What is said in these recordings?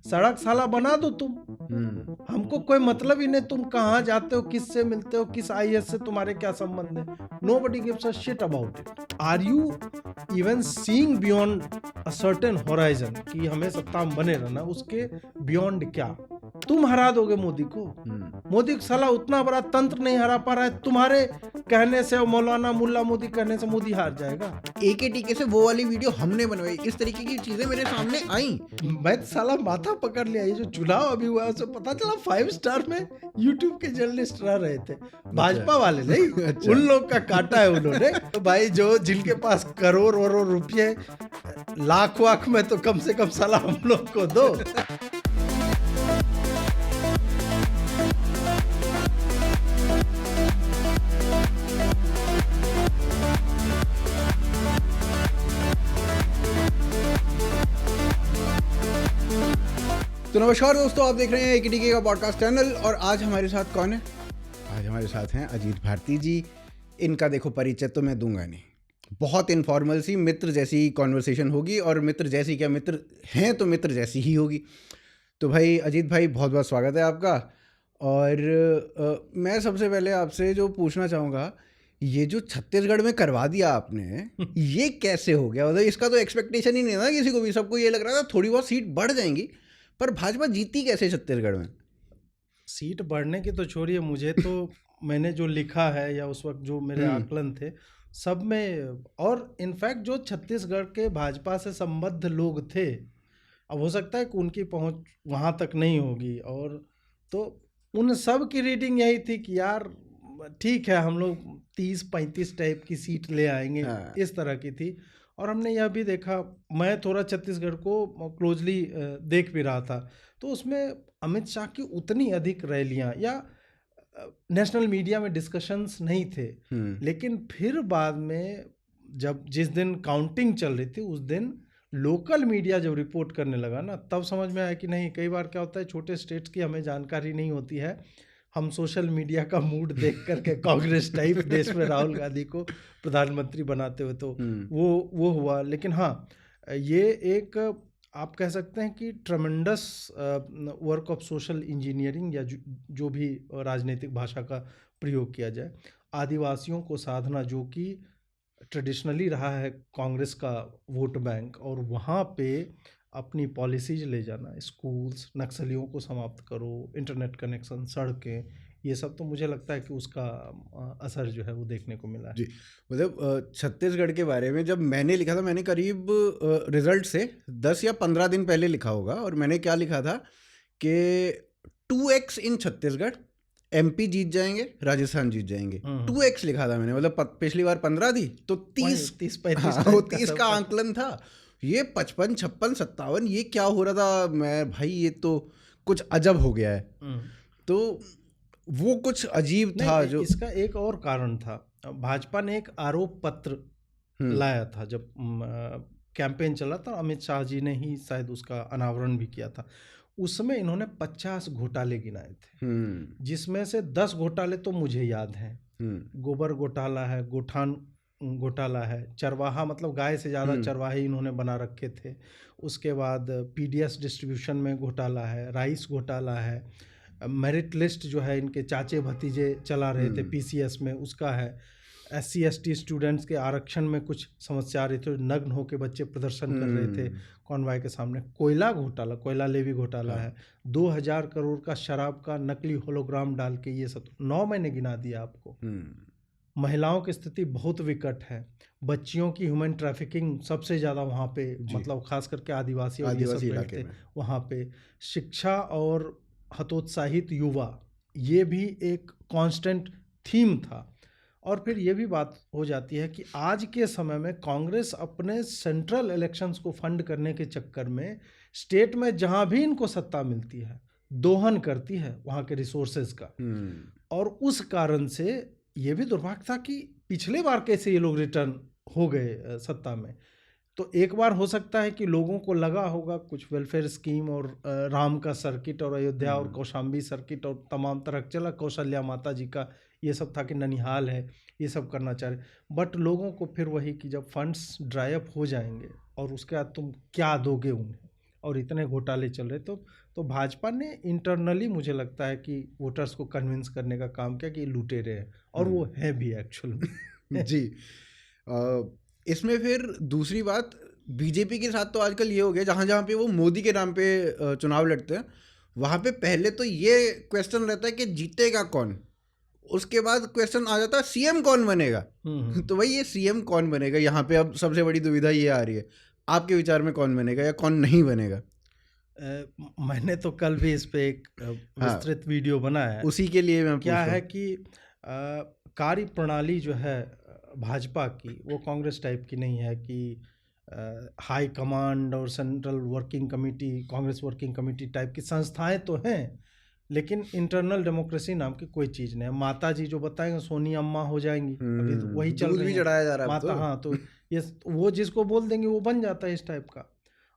सड़क साला बना दो तुम, हमको कोई मतलब ही नहीं तुम कहाँ जाते हो, किससे मिलते हो, किस आईएएस से तुम्हारे क्या संबंध है। Nobody gives a shit about it. Are you even seeing beyond a certain horizon कि हमें सत्ता में बने रहना, उसके बियॉन्ड क्या? तुम हरा दोगे मोदी को। मोदी साला उतना बड़ा तंत्र नहीं हरा पा रहा है, तुम्हारे कहने से और मौलाना मुल्ला मोदी कहने से मोदी हार जाएगा। एके टीके से वो वाली वीडियो हमने बनवाई, इस तरीके की चीजें मेरे सामने आई। मैं तो साला माथा पकड़ लिया। ये जो चुनाव अभी हुआ उससे पता चला 5 स्टार में यूट्यूब के जर्नलिस्ट रह रहे थे, भाजपा वाले नहीं। अच्छा। उन लोग का काटा है उन्होंने। तो भाई जो जिनके पास करोड़ वरोड़ रुपये, लाख वाख में तो कम से कम साला हम लोग को दो। तो नमस्कार दोस्तों, आप देख रहे हैं एके का पॉडकास्ट चैनल। और आज हमारे साथ कौन है? आज हमारे साथ हैं अजीत भारती जी। इनका देखो परिचय तो मैं दूंगा नहीं, बहुत इनफॉर्मल सी मित्र जैसी कॉन्वर्सेशन होगी, और मित्र जैसी क्या, मित्र हैं तो मित्र जैसी ही होगी। तो भाई अजीत भाई, बहुत बहुत स्वागत है आपका। और मैं सबसे पहले आपसे जो पूछना चाहूँगा, ये जो छत्तीसगढ़ में करवा दिया आपने, ये कैसे हो गया? मतलब इसका तो एक्सपेक्टेशन ही नहीं था किसी को भी। सबको ये लग रहा था थोड़ी बहुत सीट बढ़ जाएंगी, पर भाजपा जीती कैसे छत्तीसगढ़ में? सीट बढ़ने की तो छोड़िए, मुझे तो मैंने जो लिखा है या उस वक्त जो मेरे आकलन थे सब में, और इनफैक्ट जो छत्तीसगढ़ के भाजपा से संबद्ध लोग थे, अब हो सकता है कि उनकी पहुंच वहां तक नहीं होगी, और तो उन सब की रीडिंग यही थी कि यार ठीक है, हम लोग 30-35 टाइप की सीट ले आएंगे। हाँ। इस तरह की थी। और हमने यह भी देखा, मैं थोड़ा छत्तीसगढ़ को क्लोजली देख भी रहा था, तो उसमें अमित शाह की उतनी अधिक रैलियां या नेशनल मीडिया में डिस्कशंस नहीं थे। लेकिन फिर बाद में जब जिस दिन काउंटिंग चल रही थी, उस दिन लोकल मीडिया जब रिपोर्ट करने लगा ना, तब समझ में आया कि नहीं, कई बार क्या होता है, छोटे स्टेट्स की हमें जानकारी नहीं होती है। हम सोशल मीडिया का मूड देख करके कांग्रेस टाइप देश में राहुल गांधी को प्रधानमंत्री बनाते हुए, तो वो हुआ। लेकिन हाँ, ये एक आप कह सकते हैं कि tremendous work of social engineering, या जो भी राजनीतिक भाषा का प्रयोग किया जाए, आदिवासियों को साधना, जो कि ट्रेडिशनली रहा है कांग्रेस का वोट बैंक, और वहाँ पे अपनी पॉलिसीज ले जाना, स्कूल्स, नक्सलियों को समाप्त करो, इंटरनेट कनेक्शन, सड़कें, ये सब तो मुझे लगता है कि उसका असर जो है वो देखने को मिला है। जी, मतलब छत्तीसगढ़ के बारे में जब मैंने लिखा था, मैंने करीब रिजल्ट से 10 या 15 दिन पहले लिखा होगा, और मैंने क्या लिखा था कि 2x इन छत्तीसगढ़, एमपी जीत जाएंगे, राजस्थान जीत जाएंगे। 2x लिखा था मैंने, मतलब पिछली बार 15 थी तो 30 का आंकलन था। ये 55, 56, 57 ये क्या हो रहा था? मैं भाई ये तो कुछ अजब हो गया है। तो वो कुछ अजीब था। जो इसका एक और कारण था, भाजपा ने एक आरोप पत्र लाया था जब कैंपेन चला था। अमित शाह जी ने ही शायद उसका अनावरण भी किया था। उसमें इन्होंने 50 घोटाले गिनाए थे, जिसमें से 10 घोटाले तो मुझे याद हैं। गोबर घोटाला है, गोठान घोटाला है, चरवाहा मतलब गाय से ज़्यादा चरवाहे इन्होंने बना रखे थे। उसके बाद पीडीएस डिस्ट्रीब्यूशन में घोटाला है, राइस घोटाला है, मेरिट लिस्ट जो है इनके चाचे भतीजे चला रहे थे पीसीएस में, उसका है। SC/ST स्टूडेंट्स के आरक्षण में कुछ समस्या आ रही थी, नग्न होकर बच्चे प्रदर्शन कर रहे थे कॉन्वॉय के सामने। कोयला घोटाला, कोयला लेवी घोटाला है, 2000 करोड़ का शराब का नकली होलोग्राम डाल के, ये सब 9 मैंने गिना दिया आपको। महिलाओं की स्थिति बहुत विकट है, बच्चियों की ह्यूमन ट्रैफिकिंग सबसे ज़्यादा वहाँ पे, मतलब खास करके आदिवासी और ये सब इलाके वहाँ पे। शिक्षा और हतोत्साहित युवा, ये भी एक कांस्टेंट थीम था। और फिर ये भी बात हो जाती है कि आज के समय में कांग्रेस अपने सेंट्रल इलेक्शंस को फंड करने के चक्कर में स्टेट में जहाँ भी इनको सत्ता मिलती है, दोहन करती है वहाँ के रिसोर्सेज का। और उस कारण से ये भी दुर्भाग्य था कि पिछले बार कैसे ये लोग रिटर्न हो गए सत्ता में। तो एक बार हो सकता है कि लोगों को लगा होगा कुछ वेलफेयर स्कीम और राम का सर्किट और अयोध्या और कौशाम्बी सर्किट और तमाम तरह चला, कौशल्या माता जी का ये सब था कि ननिहाल है, ये सब करना चाह रहे। बट लोगों को फिर वही कि जब फंड्स ड्राई अप हो जाएंगे और उसके बाद तुम क्या दोगे उन्हें, और इतने घोटाले चल रहे, तो भाजपा ने इंटरनली मुझे लगता है कि वोटर्स को कन्विंस करने का काम किया कि ये लुटेरे हैं, और वो है भी एक्चुअल में। जी। इसमें फिर दूसरी बात, बीजेपी के साथ तो आजकल ये हो गया, जहाँ जहाँ पे वो मोदी के नाम पे चुनाव लड़ते हैं, वहाँ पे पहले तो ये क्वेश्चन रहता है कि जीतेगा कौन, उसके बाद क्वेश्चन आ जाता है सीएम कौन बनेगा। तो भाई ये सीएम कौन बनेगा, यहाँ पे अब सबसे बड़ी दुविधा ये आ रही है, आपके विचार में कौन बनेगा या कौन नहीं बनेगा? मैंने तो कल भी इस पे एक विस्तृत वीडियो बनाया है, उसी के लिए मैं क्या है कि कार्य प्रणाली जो है भाजपा की, वो कांग्रेस टाइप की नहीं है कि हाई कमांड और central working committee, Congress working committee type की संस्थाएं तो हैं, लेकिन इंटरनल डेमोक्रेसी नाम की कोई चीज़ नहीं है। माता जी जो बताएंगे सोनी अम्मा हो जाएंगी, अभी तो वही चल रही है, चढ़ाया जा रहा है माता। हाँ, तो ये वो जिसको बोल देंगे वो बन जाता है इस टाइप का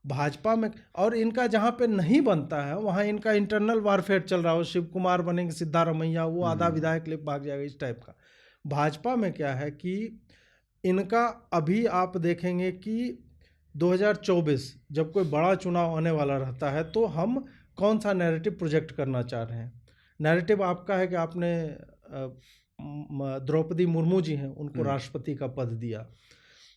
भाजपा में। और इनका जहाँ पे नहीं बनता है वहाँ इनका इंटरनल वारफेयर चल रहा हो, शिव कुमार बनेंगे, सिद्धारमैया, वो आधा विधायक ले भाग जाएगा, इस टाइप का। भाजपा में क्या है कि इनका अभी आप देखेंगे कि 2024 जब कोई बड़ा चुनाव आने वाला रहता है तो हम कौन सा नैरेटिव प्रोजेक्ट करना चाह रहे हैं। नैरेटिव आपका है कि आपने द्रौपदी मुर्मू जी हैं, उनको राष्ट्रपति का पद दिया,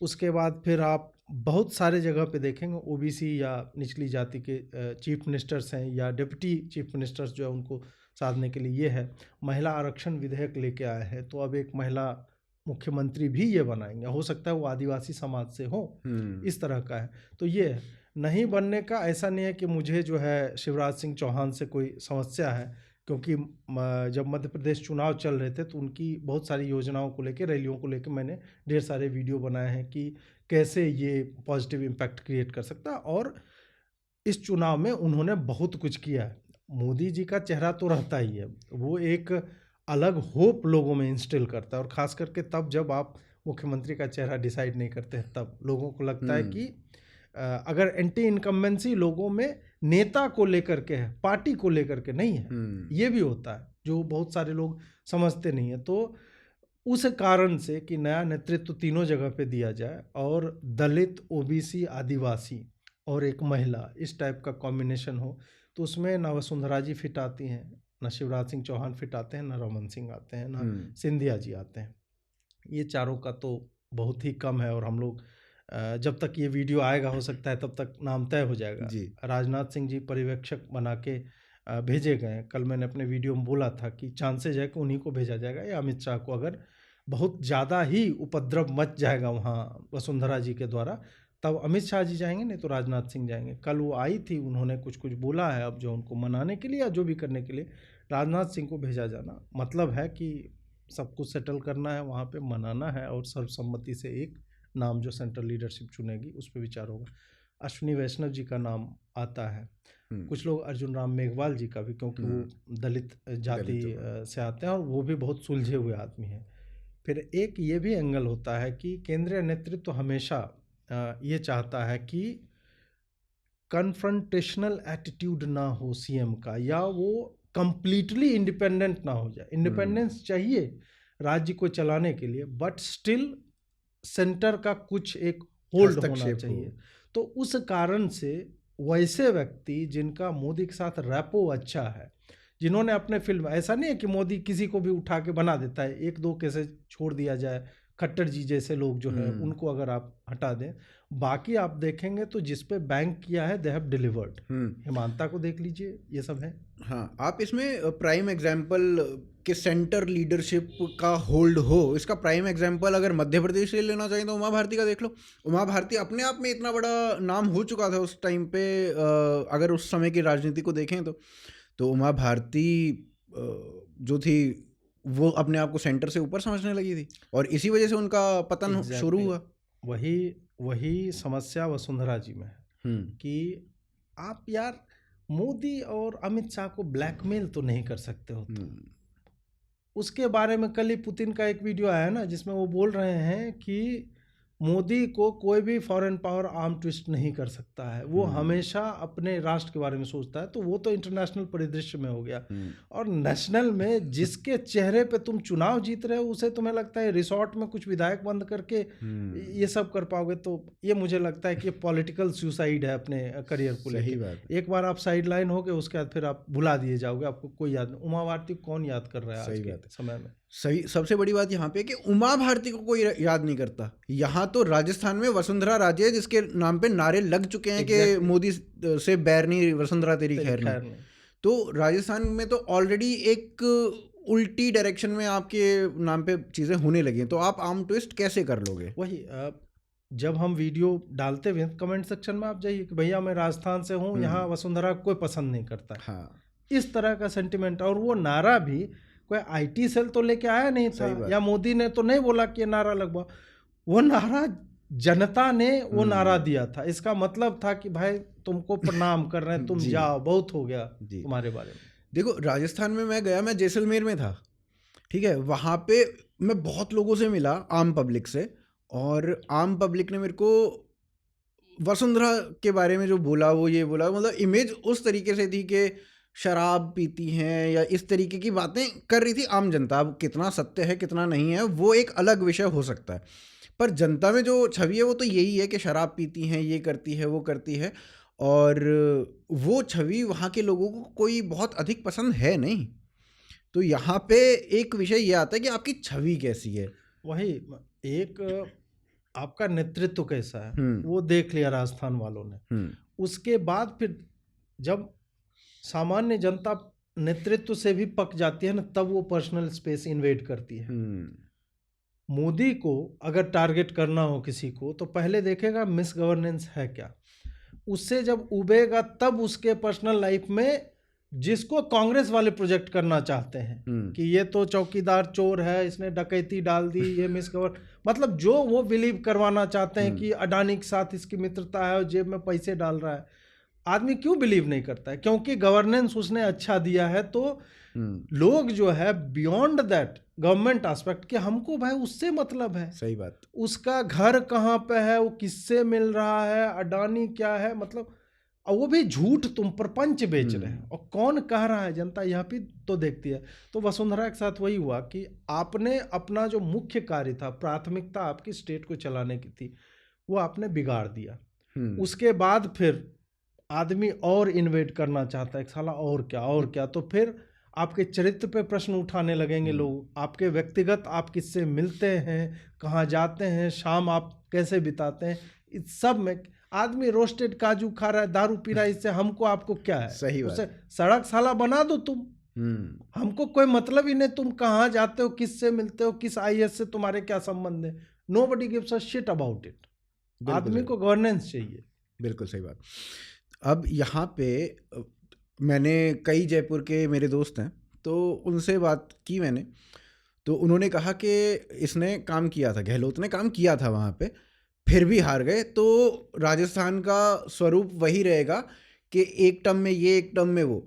उसके बाद फिर आप बहुत सारे जगह पे देखेंगे ओबीसी या निचली जाति के चीफ मिनिस्टर्स हैं या डिप्टी चीफ मिनिस्टर्स जो है उनको साधने के लिए ये है। महिला आरक्षण विधेयक लेके आए हैं, तो अब एक महिला मुख्यमंत्री भी ये बनाएंगे, हो सकता है वो आदिवासी समाज से हो, इस तरह का है। तो ये नहीं बनने का ऐसा नहीं है कि मुझे जो है शिवराज सिंह चौहान से कोई समस्या है, क्योंकि जब मध्य प्रदेश चुनाव चल रहे थे तो उनकी बहुत सारी योजनाओं को लेकर, रैलियों को लेकर मैंने ढेर सारे वीडियो बनाए हैं कि कैसे ये पॉजिटिव इम्पैक्ट क्रिएट कर सकता है, और इस चुनाव में उन्होंने बहुत कुछ किया है। मोदी जी का चेहरा तो रहता ही है, वो एक अलग होप लोगों में इंस्टिल करता है, और ख़ास करके तब जब आप मुख्यमंत्री का चेहरा डिसाइड नहीं करते हैं, तब लोगों को लगता है कि अगर एंटी इनकम्बेंसी लोगों में नेता को लेकर के है, पार्टी को लेकर के नहीं है। ये भी होता है जो बहुत सारे लोग समझते नहीं है। तो उस कारण से कि नया नेतृत्व तीनों जगह पे दिया जाए, और दलित, ओबीसी, आदिवासी और एक महिला, इस टाइप का कॉम्बिनेशन हो, तो उसमें ना वसुंधरा जी फिट आती हैं, ना शिवराज सिंह चौहान फिट आते हैं, ना रमन सिंह आते हैं, ना सिंधिया जी आते हैं। ये चारों का तो बहुत ही कम है, और हम लोग जब तक ये वीडियो आएगा हो सकता है तब तक नाम तय हो जाएगा। राजनाथ सिंह जी पर्यवेक्षक बना के भेजे गए। कल मैंने अपने वीडियो में बोला था कि चांसेज है कि उन्हीं को भेजा जाएगा, या अमित शाह को, अगर बहुत ज़्यादा ही उपद्रव मच जाएगा वहाँ वसुंधरा जी के द्वारा, तब अमित शाह जी जाएंगे, नहीं तो राजनाथ सिंह जाएंगे। कल वो आई थी, उन्होंने कुछ कुछ बोला है, अब जो उनको मनाने के लिए या जो भी करने के लिए राजनाथ सिंह को भेजा जाना मतलब है कि सब कुछ सेटल करना है, वहाँ पे मनाना है, और सर्वसम्मति से एक नाम जो सेंट्रल लीडरशिप चुनेगी उस पर विचार होगा। अश्विनी वैष्णव जी का नाम आता है, कुछ लोग अर्जुन राम मेघवाल जी का भी, क्योंकि वो दलित जाति से आते हैं और वो भी बहुत सुलझे हुए आदमी हैं। फिर एक ये भी एंगल होता है कि केंद्रीय नेतृत्व तो हमेशा ये चाहता है कि कन्फ्रंटेशनल एटीट्यूड ना हो सीएम का, या वो कंप्लीटली इंडिपेंडेंट ना हो जाए। इंडिपेंडेंस चाहिए राज्य को चलाने के लिए, बट स्टिल सेंटर का कुछ एक होल्ड होना चाहिए। तो उस कारण से वैसे व्यक्ति जिनका मोदी के साथ रैपो अच्छा है, जिन्होंने अपने फिल्म, ऐसा नहीं है कि मोदी किसी को भी उठा के बना देता है, एक दो कैसे छोड़ दिया जाए, खट्टर जी जैसे लोग जो है उनको अगर आप हटा दें, बाकी आप देखेंगे तो जिस पे बैंक किया है दे हैव डिलीवर्ड। हिमांता को देख लीजिए, ये सब है। हाँ, आप इसमें प्राइम एग्जाम्पल कि सेंटर लीडरशिप का होल्ड हो, इसका प्राइम एग्जाम्पल अगर मध्य प्रदेश से लेना चाहिए तो उमा भारती का देख लो। उमा भारती अपने आप में इतना बड़ा नाम हो चुका था उस टाइम पे, अगर उस समय की राजनीति को देखें तो उमा भारती जो थी वो अपने आप को सेंटर से ऊपर समझने लगी थी, और इसी वजह से उनका पतन शुरू हुआ। वही समस्या वसुंधरा जी में है कि आप यार मोदी और अमित शाह को ब्लैकमेल तो नहीं कर सकते हो। उसके बारे में कल ही पुतिन का एक वीडियो आया ना, जिसमें वो बोल रहे हैं कि मोदी को कोई भी फॉरेन पावर आर्म ट्विस्ट नहीं कर सकता है। वो हमेशा अपने राष्ट्र के बारे में सोचता है। तो वो तो इंटरनेशनल परिदृश्य में हो गया, और नेशनल में जिसके चेहरे पे तुम चुनाव जीत रहे हो उसे तुम्हें लगता है रिसोर्ट में कुछ विधायक बंद करके ये सब कर पाओगे, तो ये मुझे लगता है कि पॉलिटिकल सुसाइड है अपने करियर को लेकर। एक बार आप साइड लाइन हो गए, उसके बाद फिर आप भुला दिए जाओगे, आपको कोई याद नहीं। उमा भारती को कौन याद कर रहा है आज के समय में? सही। सबसे बड़ी बात यहाँ पे कि उमा भारती को कोई याद नहीं करता। यहाँ तो राजस्थान में वसुंधरा राजे है जिसके नाम पे नारे लग चुके हैं कि मोदी से बैर नहीं, वसुंधरा तेरी खैर नहीं। तो राजस्थान में तो ऑलरेडी एक उल्टी डायरेक्शन में आपके नाम पे चीजें होने लगी हैं, तो आप आर्म ट्विस्ट कैसे कर लोगे? वही जब हम वीडियो डालते हुए कमेंट सेक्शन में आप जाइए कि भैया मैं राजस्थान से हूँ, यहाँ वसुंधरा कोई पसंद नहीं करता। हाँ, इस तरह का सेंटिमेंट। और वो नारा भी कोई आईटी सेल तो लेके आया नहीं था, या मोदी ने तो नहीं बोला कि ये नारा लगवा। वो नारा जनता ने वो नारा दिया था। इसका मतलब था कि भाई तुमको प्रणाम कर रहे हैं, तुम जाओ, बहुत हो गया तुम्हारे बारे में। देखो, राजस्थान में मैं गया, मैं जैसलमेर में था, ठीक है। वहाँ पे मैं बहुत लोगों से मिला, आम पब्लिक से, और आम पब्लिक ने मेरे को वसुंधरा के बारे में जो बोला, वो ये बोला, मतलब इमेज उस तरीके से थी कि शराब पीती हैं या इस तरीके की बातें कर रही थी आम जनता। अब कितना सत्य है कितना नहीं है वो एक अलग विषय हो सकता है, पर जनता में जो छवि है वो तो यही है कि शराब पीती हैं, ये करती है, वो करती है, और वो छवि वहाँ के लोगों को कोई बहुत अधिक पसंद है नहीं। तो यहाँ पे एक विषय ये आता है कि आपकी छवि कैसी है। वही एक आपका नेतृत्व कैसा है वो देख लिया राजस्थान वालों ने। उसके बाद फिर जब सामान्य जनता नेतृत्व से भी पक जाती है ना, तब वो पर्सनल स्पेस इन्वेड करती है। मोदी को अगर टारगेट करना हो किसी को, तो पहले देखेगा मिस गवर्नेंस है क्या। उससे जब उबेगा तब उसके पर्सनल लाइफ में जिसको कांग्रेस वाले प्रोजेक्ट करना चाहते हैं कि ये तो चौकीदार चोर है, इसने डकैती डाल दी, ये मिस गवर्न, मतलब जो वो बिलीव करवाना चाहते हैं कि अडानी के साथ इसकी मित्रता है और जेब में पैसे डाल रहा है। आदमी क्यों बिलीव नहीं करता है? क्योंकि गवर्नेंस उसने अच्छा दिया है। तो लोग जो है बियॉन्ड दैट गवर्नमेंट एस्पेक्ट कि हमको भाई उससे मतलब है। सही बात। उसका घर कहाँ पे है, वो किससे मिल रहा है, अडानी क्या है, मतलब और वो भी झूठ तुम प्रपंच बेच रहे हैं, और कौन कह रहा है? जनता यह भी तो देखती है। तो वसुंधरा के साथ वही हुआ कि आपने अपना जो मुख्य कार्य था, प्राथमिकता आपकी स्टेट को चलाने की थी, वो आपने बिगाड़ दिया। उसके बाद फिर आदमी और इन्वेट करना चाहता है, साला और क्या और क्या। तो फिर आपके चरित्र पे प्रश्न उठाने लगेंगे लोग, आपके व्यक्तिगत, आप किससे मिलते हैं, कहाँ जाते हैं, शाम आप कैसे बिताते हैं, इस सब में आदमी रोस्टेड काजू खा रहा है, दारू पी रहा है, इससे हमको आपको क्या है? सही बात। उसे सड़क साला बना दो तुम, हमको कोई मतलब ही नहीं तुम कहाँ जाते हो, किससे मिलते हो, किस आईएएस से तुम्हारे क्या संबंध है। Nobody gives a shit about it. आदमी को गवर्नेंस चाहिए। बिल्कुल सही बात। अब यहाँ पे मैंने कई जयपुर के मेरे दोस्त हैं, तो उनसे बात की मैंने, तो उन्होंने कहा कि इसने काम किया था, गहलोत ने काम किया था वहाँ पे, फिर भी हार गए। तो राजस्थान का स्वरूप वही रहेगा कि एक टर्म में ये, एक टर्म में वो।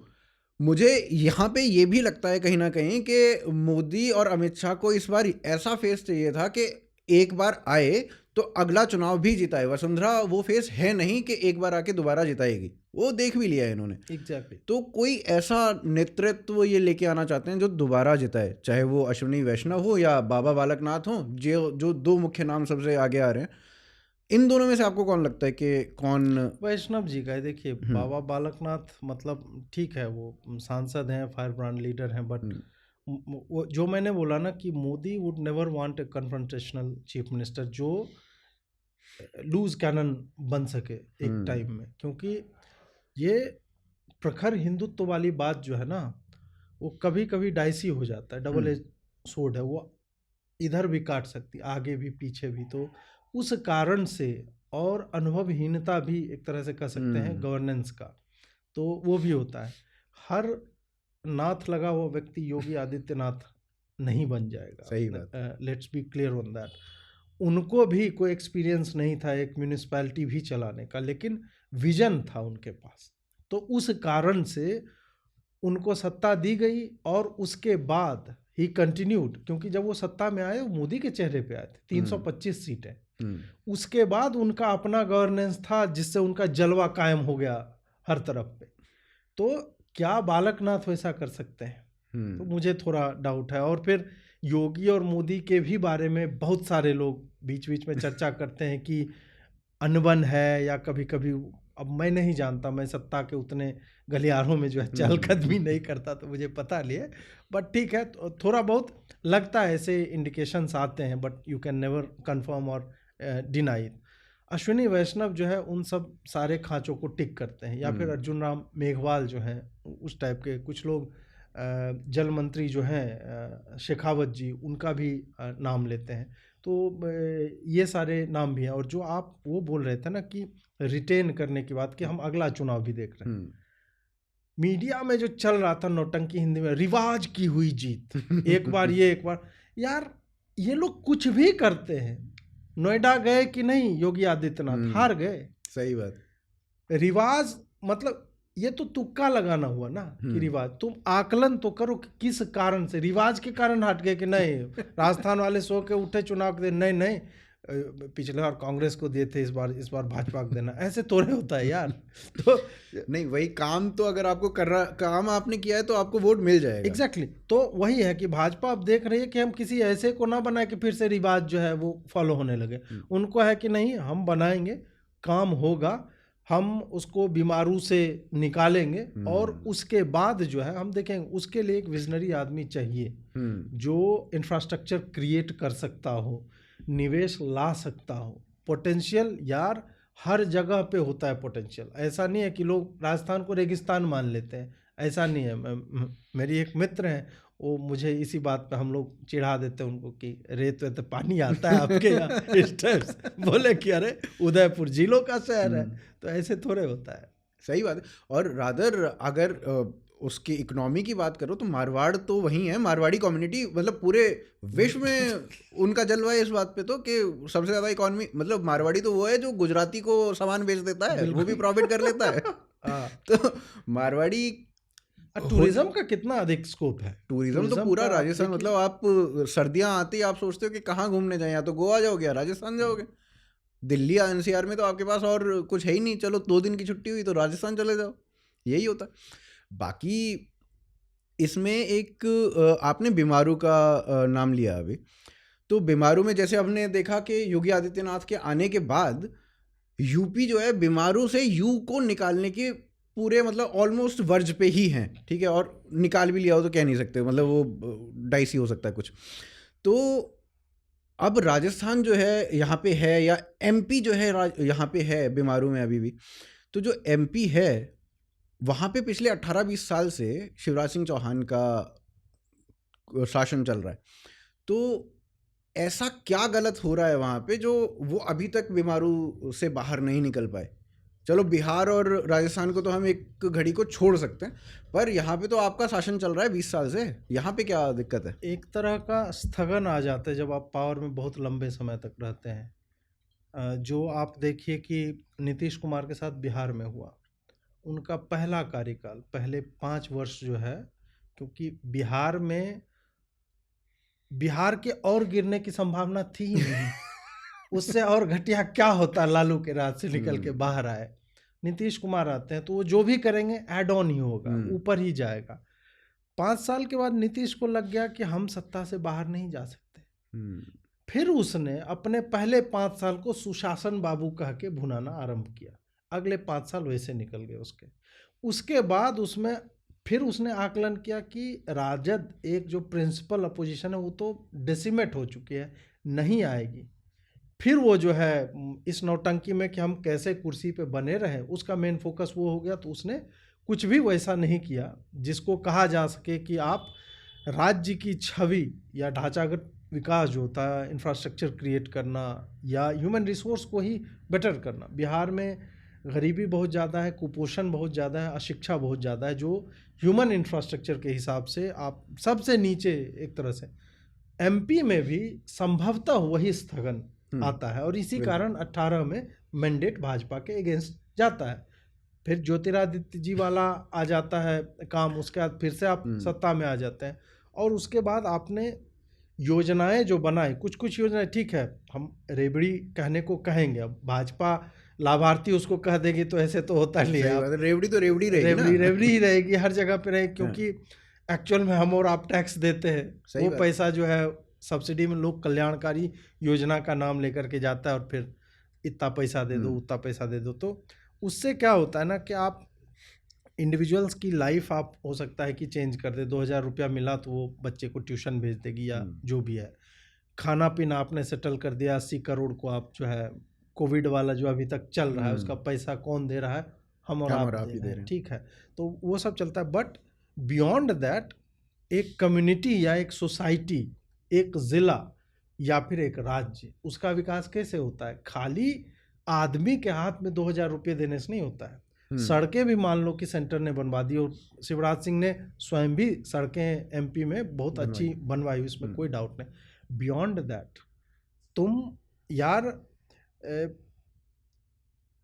मुझे यहाँ पे ये भी लगता है कहीं ना कहीं कि मोदी और अमित शाह को इस बार ऐसा फेस चाहिए था कि एक बार आए तो अगला चुनाव भी जिताए। वसुंधरा वो फेस है नहीं कि एक बार आके दोबारा जिताएगी, वो देख भी लिया है इन्होंने। एग्जैक्टली। तो कोई ऐसा नेतृत्व ये लेके आना चाहते हैं जो दोबारा जिताए, चाहे वो अश्विनी वैष्णव हो या बाबा बालकनाथ हो, जो दो मुख्य नाम सबसे आगे आ रहे हैं। इन दोनों में से आपको कौन लगता है कि कौन? वैष्णव जी का है। देखिए, बाबा बालकनाथ मतलब ठीक है, वो सांसद हैं, फायर ब्रांड लीडर हैं, बट वो जो मैंने बोला ना कि Modi would never want a confrontational chief minister जो लूज कैनन बन सके एक टाइम में, क्योंकि ये प्रखर हिंदुत्व वाली बात जो है ना, वो कभी कभी डाइसी हो जाता है, डबल एज सोर्ड है, वो इधर भी काट सकती, आगे भी पीछे भी। तो उस कारण से, और अनुभवहीनता भी एक तरह से कह सकते हैं गवर्नेंस का, तो वो भी होता है। हर नाथ लगा हुआ व्यक्ति योगी आदित्यनाथ नहीं बन जाएगा। सही बात। Let's be clear on that. उनको भी कोई एक्सपीरियंस नहीं था एक म्यूनिसिपैलिटी भी चलाने का, लेकिन विजन था उनके पास। तो उस कारण से उनको सत्ता दी गई, और उसके बाद ही कंटिन्यूड, क्योंकि जब वो सत्ता में आए, मोदी के चेहरे पे आए थे। 325 सीटें, उसके बाद उनका अपना गवर्नेंस था जिससे उनका जलवा कायम हो गया हर तरफ पे। तो क्या बालकनाथ वैसा कर सकते हैं? तो मुझे थोड़ा डाउट है। और फिर योगी और मोदी के भी बारे में बहुत सारे लोग बीच बीच में चर्चा करते हैं कि अनबन है, या कभी कभी, अब मैं नहीं जानता, मैं सत्ता के उतने गलियारों में जो है चहलकदमी नहीं करता, तो मुझे पता नहीं है, बट ठीक है, तो थोड़ा बहुत लगता है, ऐसे इंडिकेशंस आते हैं, but you can never confirm और डिनाई। अश्विनी वैष्णव जो है उन सब सारे खांचों को टिक करते हैं, या फिर अर्जुन राम मेघवाल जो हैं उस टाइप के। कुछ लोग जल मंत्री जो हैं शेखावत जी, उनका भी नाम लेते हैं। तो ये सारे नाम भी हैं। और जो आप वो बोल रहे थे ना कि रिटेन करने की बात, कि हम अगला चुनाव भी देख रहे हैं, मीडिया में जो चल रहा था नौटंकी हिंदी में, रिवाज की हुई जीत, एक बार ये एक बार, यार ये लोग कुछ भी करते हैं। नोएडा गए कि नहीं योगी आदित्यनाथ, हार गए। सही बात। रिवाज मतलब ये तो तुक्का लगाना हुआ ना कि रिवाज, तुम आकलन तो करो कि किस कारण से, रिवाज के कारण हट गए कि नहीं राजस्थान वाले सो के उठे चुनाव के दिन, नहीं पिछले बार कांग्रेस को दिए थे, इस बार भाजपा को देना, ऐसे थोड़े होता है यार। तो नहीं, वही काम तो अगर आपको काम आपने किया है तो आपको वोट मिल जाएगा। एग्जैक्टली। तो वही है कि भाजपा अब देख रही है कि हम किसी ऐसे को ना बनाए कि फिर से रिवाज जो है वो फॉलो होने लगे। उनको है कि नहीं, हम बनाएंगे, काम होगा, हम उसको बीमारू से निकालेंगे, और उसके बाद जो है हम देखेंगे। उसके लिए एक विजनरी आदमी चाहिए जो इंफ्रास्ट्रक्चर क्रिएट कर सकता हो, निवेश ला सकता हो। पोटेंशियल यार हर जगह पे होता है पोटेंशियल। ऐसा नहीं है कि लोग राजस्थान को रेगिस्तान मान लेते हैं, ऐसा नहीं है। मेरी एक मित्र हैं, वो मुझे इसी बात पे हम लोग चिढ़ा देते हैं उनको कि रेत वेत पानी आता है आपके यहाँ इस टाइप से। बोले कि अरे उदयपुर झीलों का शहर है, तो ऐसे थोड़े होता है। सही बात है। और रादर अगर उसकी इकोनॉमी की बात करो तो मारवाड़ तो वही है, मारवाड़ी कम्युनिटी मतलब पूरे विश्व में उनका जलवा है इस बात पे तो कि सबसे ज़्यादा इकोनॉमी, मतलब मारवाड़ी तो वो है जो गुजराती को सामान बेच देता है, वो भी प्रॉफिट कर लेता है। तो मारवाड़ी टूरिज्म का कितना अधिक स्कोप है। टूरिज्म तो पूरा राजस्थान, मतलब आप सर्दियां आती आप सोचते हो कि कहाँ घूमने जाएं, या तो गोवा जाओगे या राजस्थान जाओगे। दिल्ली या एनसीआर में तो आपके पास और कुछ है ही नहीं, चलो 2 दिन की छुट्टी हुई तो राजस्थान चले जाओ, यही होता है। बाकी इसमें एक आपने बीमारू का नाम लिया अभी, तो बीमारू में जैसे हमने देखा कि योगी आदित्यनाथ के आने के बाद यूपी जो है बीमारू से यू को निकालने के पूरे मतलब ऑलमोस्ट वर्ज पे ही हैं, ठीक है। और निकाल भी लिया हो तो कह नहीं सकते, मतलब वो डाइसी हो सकता है कुछ। तो अब राजस्थान जो है यहाँ पे है, या एमपी जो है यहाँ पे है बीमारू में अभी भी। तो जो एमपी है वहाँ पे पिछले 18-20 साल से शिवराज सिंह चौहान का शासन चल रहा है। तो ऐसा क्या गलत हो रहा है वहाँ पे जो वो अभी तक बीमारू से बाहर नहीं निकल पाए? चलो बिहार और राजस्थान को तो हम एक घड़ी को छोड़ सकते हैं, पर यहाँ पे तो आपका शासन चल रहा है 20 साल से, यहाँ पे क्या दिक्कत है? एक तरह का स्थगन आ जाता है जब आप पावर में बहुत लंबे समय तक रहते हैं। जो आप देखिए कि नीतीश कुमार के साथ बिहार में हुआ, उनका पहला कार्यकाल, पहले 5 वर्ष जो है, क्योंकि बिहार के और गिरने की संभावना थी ही नहीं। उससे और घटिया क्या होता, लालू के राज से निकल के बाहर आए, नीतीश कुमार आते हैं तो वो जो भी करेंगे एड ऑन ही होगा, ऊपर ही जाएगा। 5 साल के बाद नीतीश को लग गया कि हम सत्ता से बाहर नहीं जा सकते। फिर उसने अपने पहले 5 साल को सुशासन बाबू कह के भुनाना आरंभ किया। अगले 5 साल वैसे निकल गए उसके बाद उसमें फिर उसने आकलन किया कि राजद एक जो प्रिंसिपल अपोजिशन है वो तो डेसिमेट हो चुकी है, नहीं आएगी। फिर वो जो है इस नौटंकी में कि हम कैसे कुर्सी पे बने रहें, उसका मेन फोकस वो हो गया। तो उसने कुछ भी वैसा नहीं किया जिसको कहा जा सके कि आप राज्य की छवि या ढांचागत विकास जो होता है, इंफ्रास्ट्रक्चर क्रिएट करना या ह्यूमन रिसोर्स को ही बेटर करना। बिहार में गरीबी बहुत ज़्यादा है, कुपोषण बहुत ज़्यादा है, अशिक्षा बहुत ज़्यादा है, जो ह्यूमन इंफ्रास्ट्रक्चर के हिसाब से आप सबसे नीचे एक तरह से। एमपी में भी संभवतः वही स्थगन आता है, और इसी कारण 18 में मैंडेट भाजपा के अगेंस्ट जाता है। फिर ज्योतिरादित्य जी वाला आ जाता है काम, उसके बाद फिर से आप सत्ता में आ जाते हैं। और उसके बाद आपने योजनाएं जो बनाए, कुछ कुछ योजनाएं ठीक है, हम रेबड़ी कहने को कहेंगे, अब भाजपा लाभार्थी उसको कह देगी तो ऐसे तो होता नहीं है। रेवड़ी तो रेवड़ी रहेगी ना, रेवड़ी ही रहेगी, हर जगह पे रहेगी, क्योंकि एक्चुअल में हम और आप टैक्स देते हैं, वो पैसा जो है सब्सिडी में लोग कल्याणकारी योजना का नाम लेकर के जाता है और फिर इतना पैसा दे दो, उतना पैसा दे दो। तो उससे क्या होता है ना कि आप इंडिविजुअल्स की लाइफ आप हो सकता है कि चेंज कर दे। 2000 रुपया मिला तो वो बच्चे को ट्यूशन भेज देगी या जो भी है। खाना पीना आपने सेटल कर दिया, 80 करोड़ को आप जो है कोविड वाला जो अभी तक चल रहा है उसका पैसा कौन दे रहा है, हम और आप दे रहे हैं, ठीक है, तो वो सब चलता है। बट बियॉन्ड दैट एक कम्युनिटी या एक सोसाइटी, एक ज़िला या फिर एक राज्य, उसका विकास कैसे होता है? खाली आदमी के हाथ में 2000 रुपये देने से नहीं होता है। सड़कें भी मान लो कि सेंटर ने बनवा दी, और शिवराज सिंह ने स्वयं भी सड़कें एमपी में बहुत अच्छी बनवाई, उसमें कोई डाउट नहीं। बियॉन्ड दैट तुम यार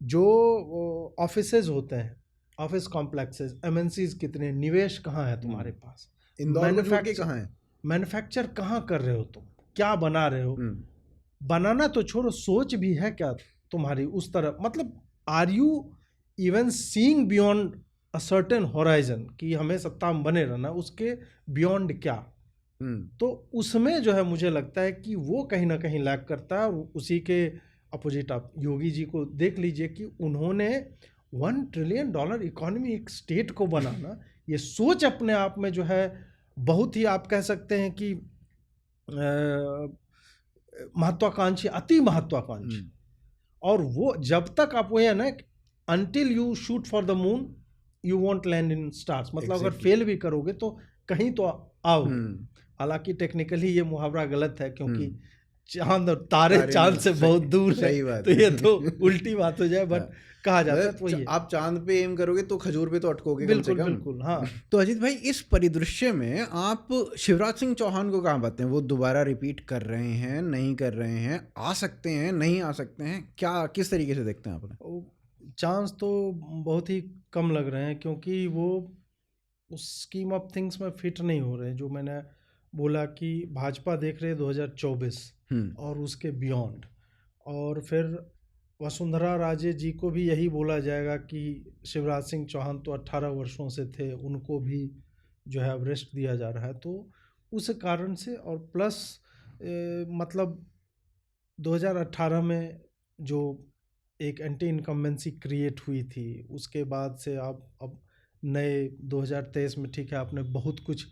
जो ऑफिसेज होते हैं, ऑफिस कॉम्प्लेक्सेस, एमएनसीज कितने, निवेश कहाँ है तुम्हारे पास, मैन्युफैक्चर कहाँ कर रहे हो, तुम क्या बना रहे हो? बनाना तो छोड़ो, सोच भी है क्या तुम्हारी उस तरह? मतलब are you even seeing beyond a certain horizon कि हमें सत्ता में बने रहना, उसके बियॉन्ड क्या? तो उसमें जो है मुझे लगता है कि वो कहीं ना कहीं लैक करता है। और उसी के अपोजिट आप योगी जी को देख लीजिए कि उन्होंने $1 ट्रिलियन इकोनॉमी एक स्टेट को बनाना, ये सोच अपने आप में जो है बहुत ही, आप कह सकते हैं कि महत्वाकांक्षी, अति महत्वाकांक्षी। और वो जब तक आप वो है ना, until you shoot for the moon you won't land in stars, मतलब अगर फेल भी करोगे तो कहीं तो आओ। हालांकि टेक्निकली ये मुहावरा गलत है, क्योंकि चांद और तारे चांद से बहुत दूर है, तो ये तो उल्टी बात हो जाए, बट कहा जाता है तो वही है। आप चांद पे एम करोगे तो खजूर पे तो अटकोगे, बिल्कुल बिल्कुल, हाँ। तो अजीत भाई, इस परिदृश्य में आप शिवराज सिंह चौहान को कहाँ पाते हैं? वो दोबारा रिपीट कर रहे हैं, नहीं कर रहे हैं, आ सकते हैं, नहीं आ सकते हैं, क्या किस तरीके से देखते हैं आपने? चांस तो बहुत ही कम लग रहे हैं, क्योंकि वो उस स्कीम ऑफ थिंग्स में फिट नहीं हो रहे। जो मैंने बोला कि भाजपा देख रहे 2024 और उसके बियॉन्ड, और फिर वसुंधरा राजे जी को भी यही बोला जाएगा कि शिवराज सिंह चौहान तो 18 वर्षों से थे, उनको भी जो है अरेस्ट दिया जा रहा है। तो उस कारण से, और प्लस मतलब 2018 में जो एक एंटी इनकम्बेंसी क्रिएट हुई थी, उसके बाद से आप अब नए 2023 में, ठीक है, आपने बहुत कुछ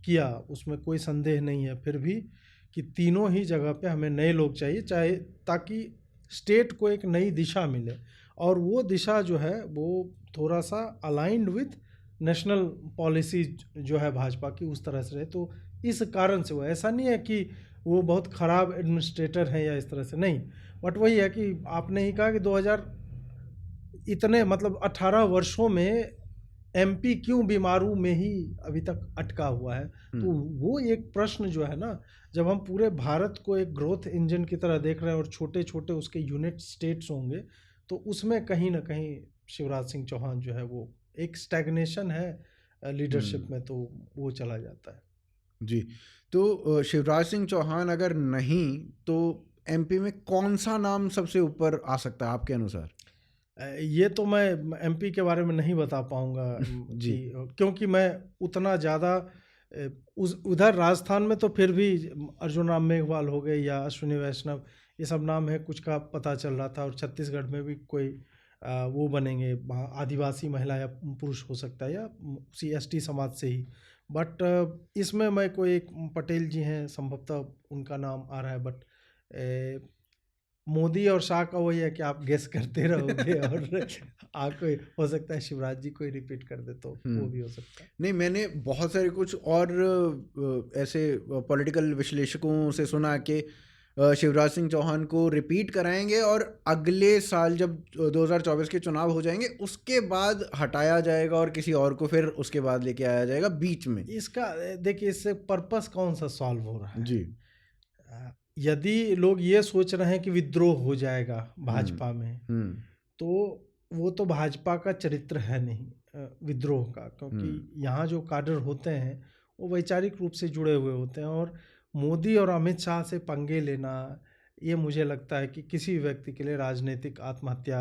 किया, उसमें कोई संदेह नहीं है, फिर भी कि तीनों ही जगह पे हमें नए लोग चाहिए, चाहे ताकि स्टेट को एक नई दिशा मिले, और वो दिशा जो है वो थोड़ा सा अलाइंड विथ नेशनल पॉलिसी जो है भाजपा की, उस तरह से रहे। तो इस कारण से वो, ऐसा नहीं है कि वो बहुत ख़राब एडमिनिस्ट्रेटर हैं या इस तरह से, नहीं, बट वही है कि आपने ही कहा कि 2000 इतने मतलब 18 वर्षों में एमपी क्यों बीमारू में ही अभी तक अटका हुआ है। तो वो एक प्रश्न जो है ना, जब हम पूरे भारत को एक ग्रोथ इंजन की तरह देख रहे हैं और छोटे छोटे उसके यूनिट स्टेट्स होंगे, तो उसमें कहीं ना कहीं शिवराज सिंह चौहान जो है वो एक स्टैग्नेशन है लीडरशिप में, तो वो चला जाता है। जी, तो शिवराज सिंह चौहान अगर नहीं, तो एमपी में कौन सा नाम सबसे ऊपर आ सकता है आपके अनुसार? ये तो मैं एमपी के बारे में नहीं बता पाऊंगा जी, क्योंकि मैं उतना ज़्यादा उधर राजस्थान में तो फिर भी अर्जुन राम मेघवाल हो गए या अश्विनी वैष्णव, ये सब नाम है कुछ का पता चल रहा था, और छत्तीसगढ़ में भी कोई वो बनेंगे आदिवासी महिला या पुरुष हो सकता है, या उसी एसटी समाज से ही। बट इसमें मैं कोई एक पटेल जी हैं, संभवतः उनका नाम आ रहा है, बट मोदी और शाह का वही है कि आप गेस करते रहोगे और आपको हो सकता है शिवराज जी को ही रिपीट कर दे, तो वो भी हो सकता है। नहीं, मैंने बहुत सारे कुछ और ऐसे पॉलिटिकल विश्लेषकों से सुना कि शिवराज सिंह चौहान को रिपीट कराएंगे और अगले साल जब 2024 के चुनाव हो जाएंगे उसके बाद हटाया जाएगा और किसी और को फिर उसके बाद लेके आया जाएगा बीच में। इसका देखिए, इससे पर्पस कौन सा सॉल्व हो रहा है जी? यदि लोग ये सोच रहे हैं कि विद्रोह हो जाएगा भाजपा में, तो वो तो भाजपा का चरित्र है नहीं विद्रोह का, क्योंकि यहाँ जो काडर होते हैं वो वैचारिक रूप से जुड़े हुए होते हैं, और मोदी और अमित शाह से पंगे लेना, ये मुझे लगता है कि किसी भी व्यक्ति के लिए राजनीतिक आत्महत्या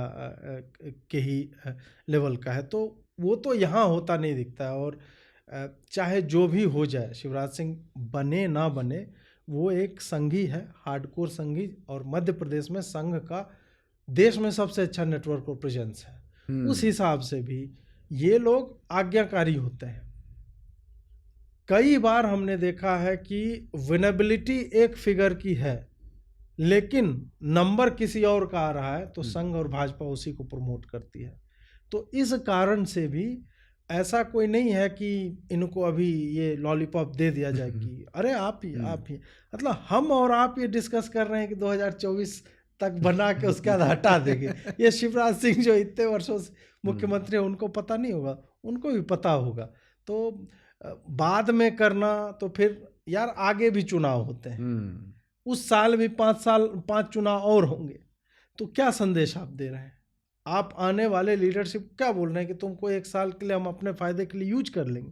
के ही लेवल का है। तो वो तो यहाँ होता नहीं दिखता है। और चाहे जो भी हो जाए, शिवराज सिंह बने ना बने, वो एक संघी है, हार्डकोर संघी, और मध्य प्रदेश में संघ का देश में सबसे अच्छा नेटवर्क और प्रेजेंस है। उस हिसाब से भी ये लोग आज्ञाकारी होते हैं। कई बार हमने देखा है कि विनेबिलिटी एक फिगर की है, लेकिन नंबर किसी और का आ रहा है तो संघ और भाजपा उसी को प्रमोट करती है। तो इस कारण से भी ऐसा कोई नहीं है कि इनको अभी ये लॉलीपॉप दे दिया जाए कि अरे आप ही मतलब हम और आप ये डिस्कस कर रहे हैं कि 2024 तक बना के उसके बाद हटा देंगे। ये शिवराज सिंह जो इतने वर्षों से मुख्यमंत्री है, उनको पता नहीं होगा? उनको भी पता होगा। तो बाद में करना, तो फिर यार आगे भी चुनाव होते हैं, उस साल भी 5 चुनाव और होंगे, तो क्या संदेश आप दे रहे हैं? आप आने वाले लीडरशिप क्या बोल रहे हैं कि तुमको 1 साल के लिए हम अपने फायदे के लिए यूज कर लेंगे?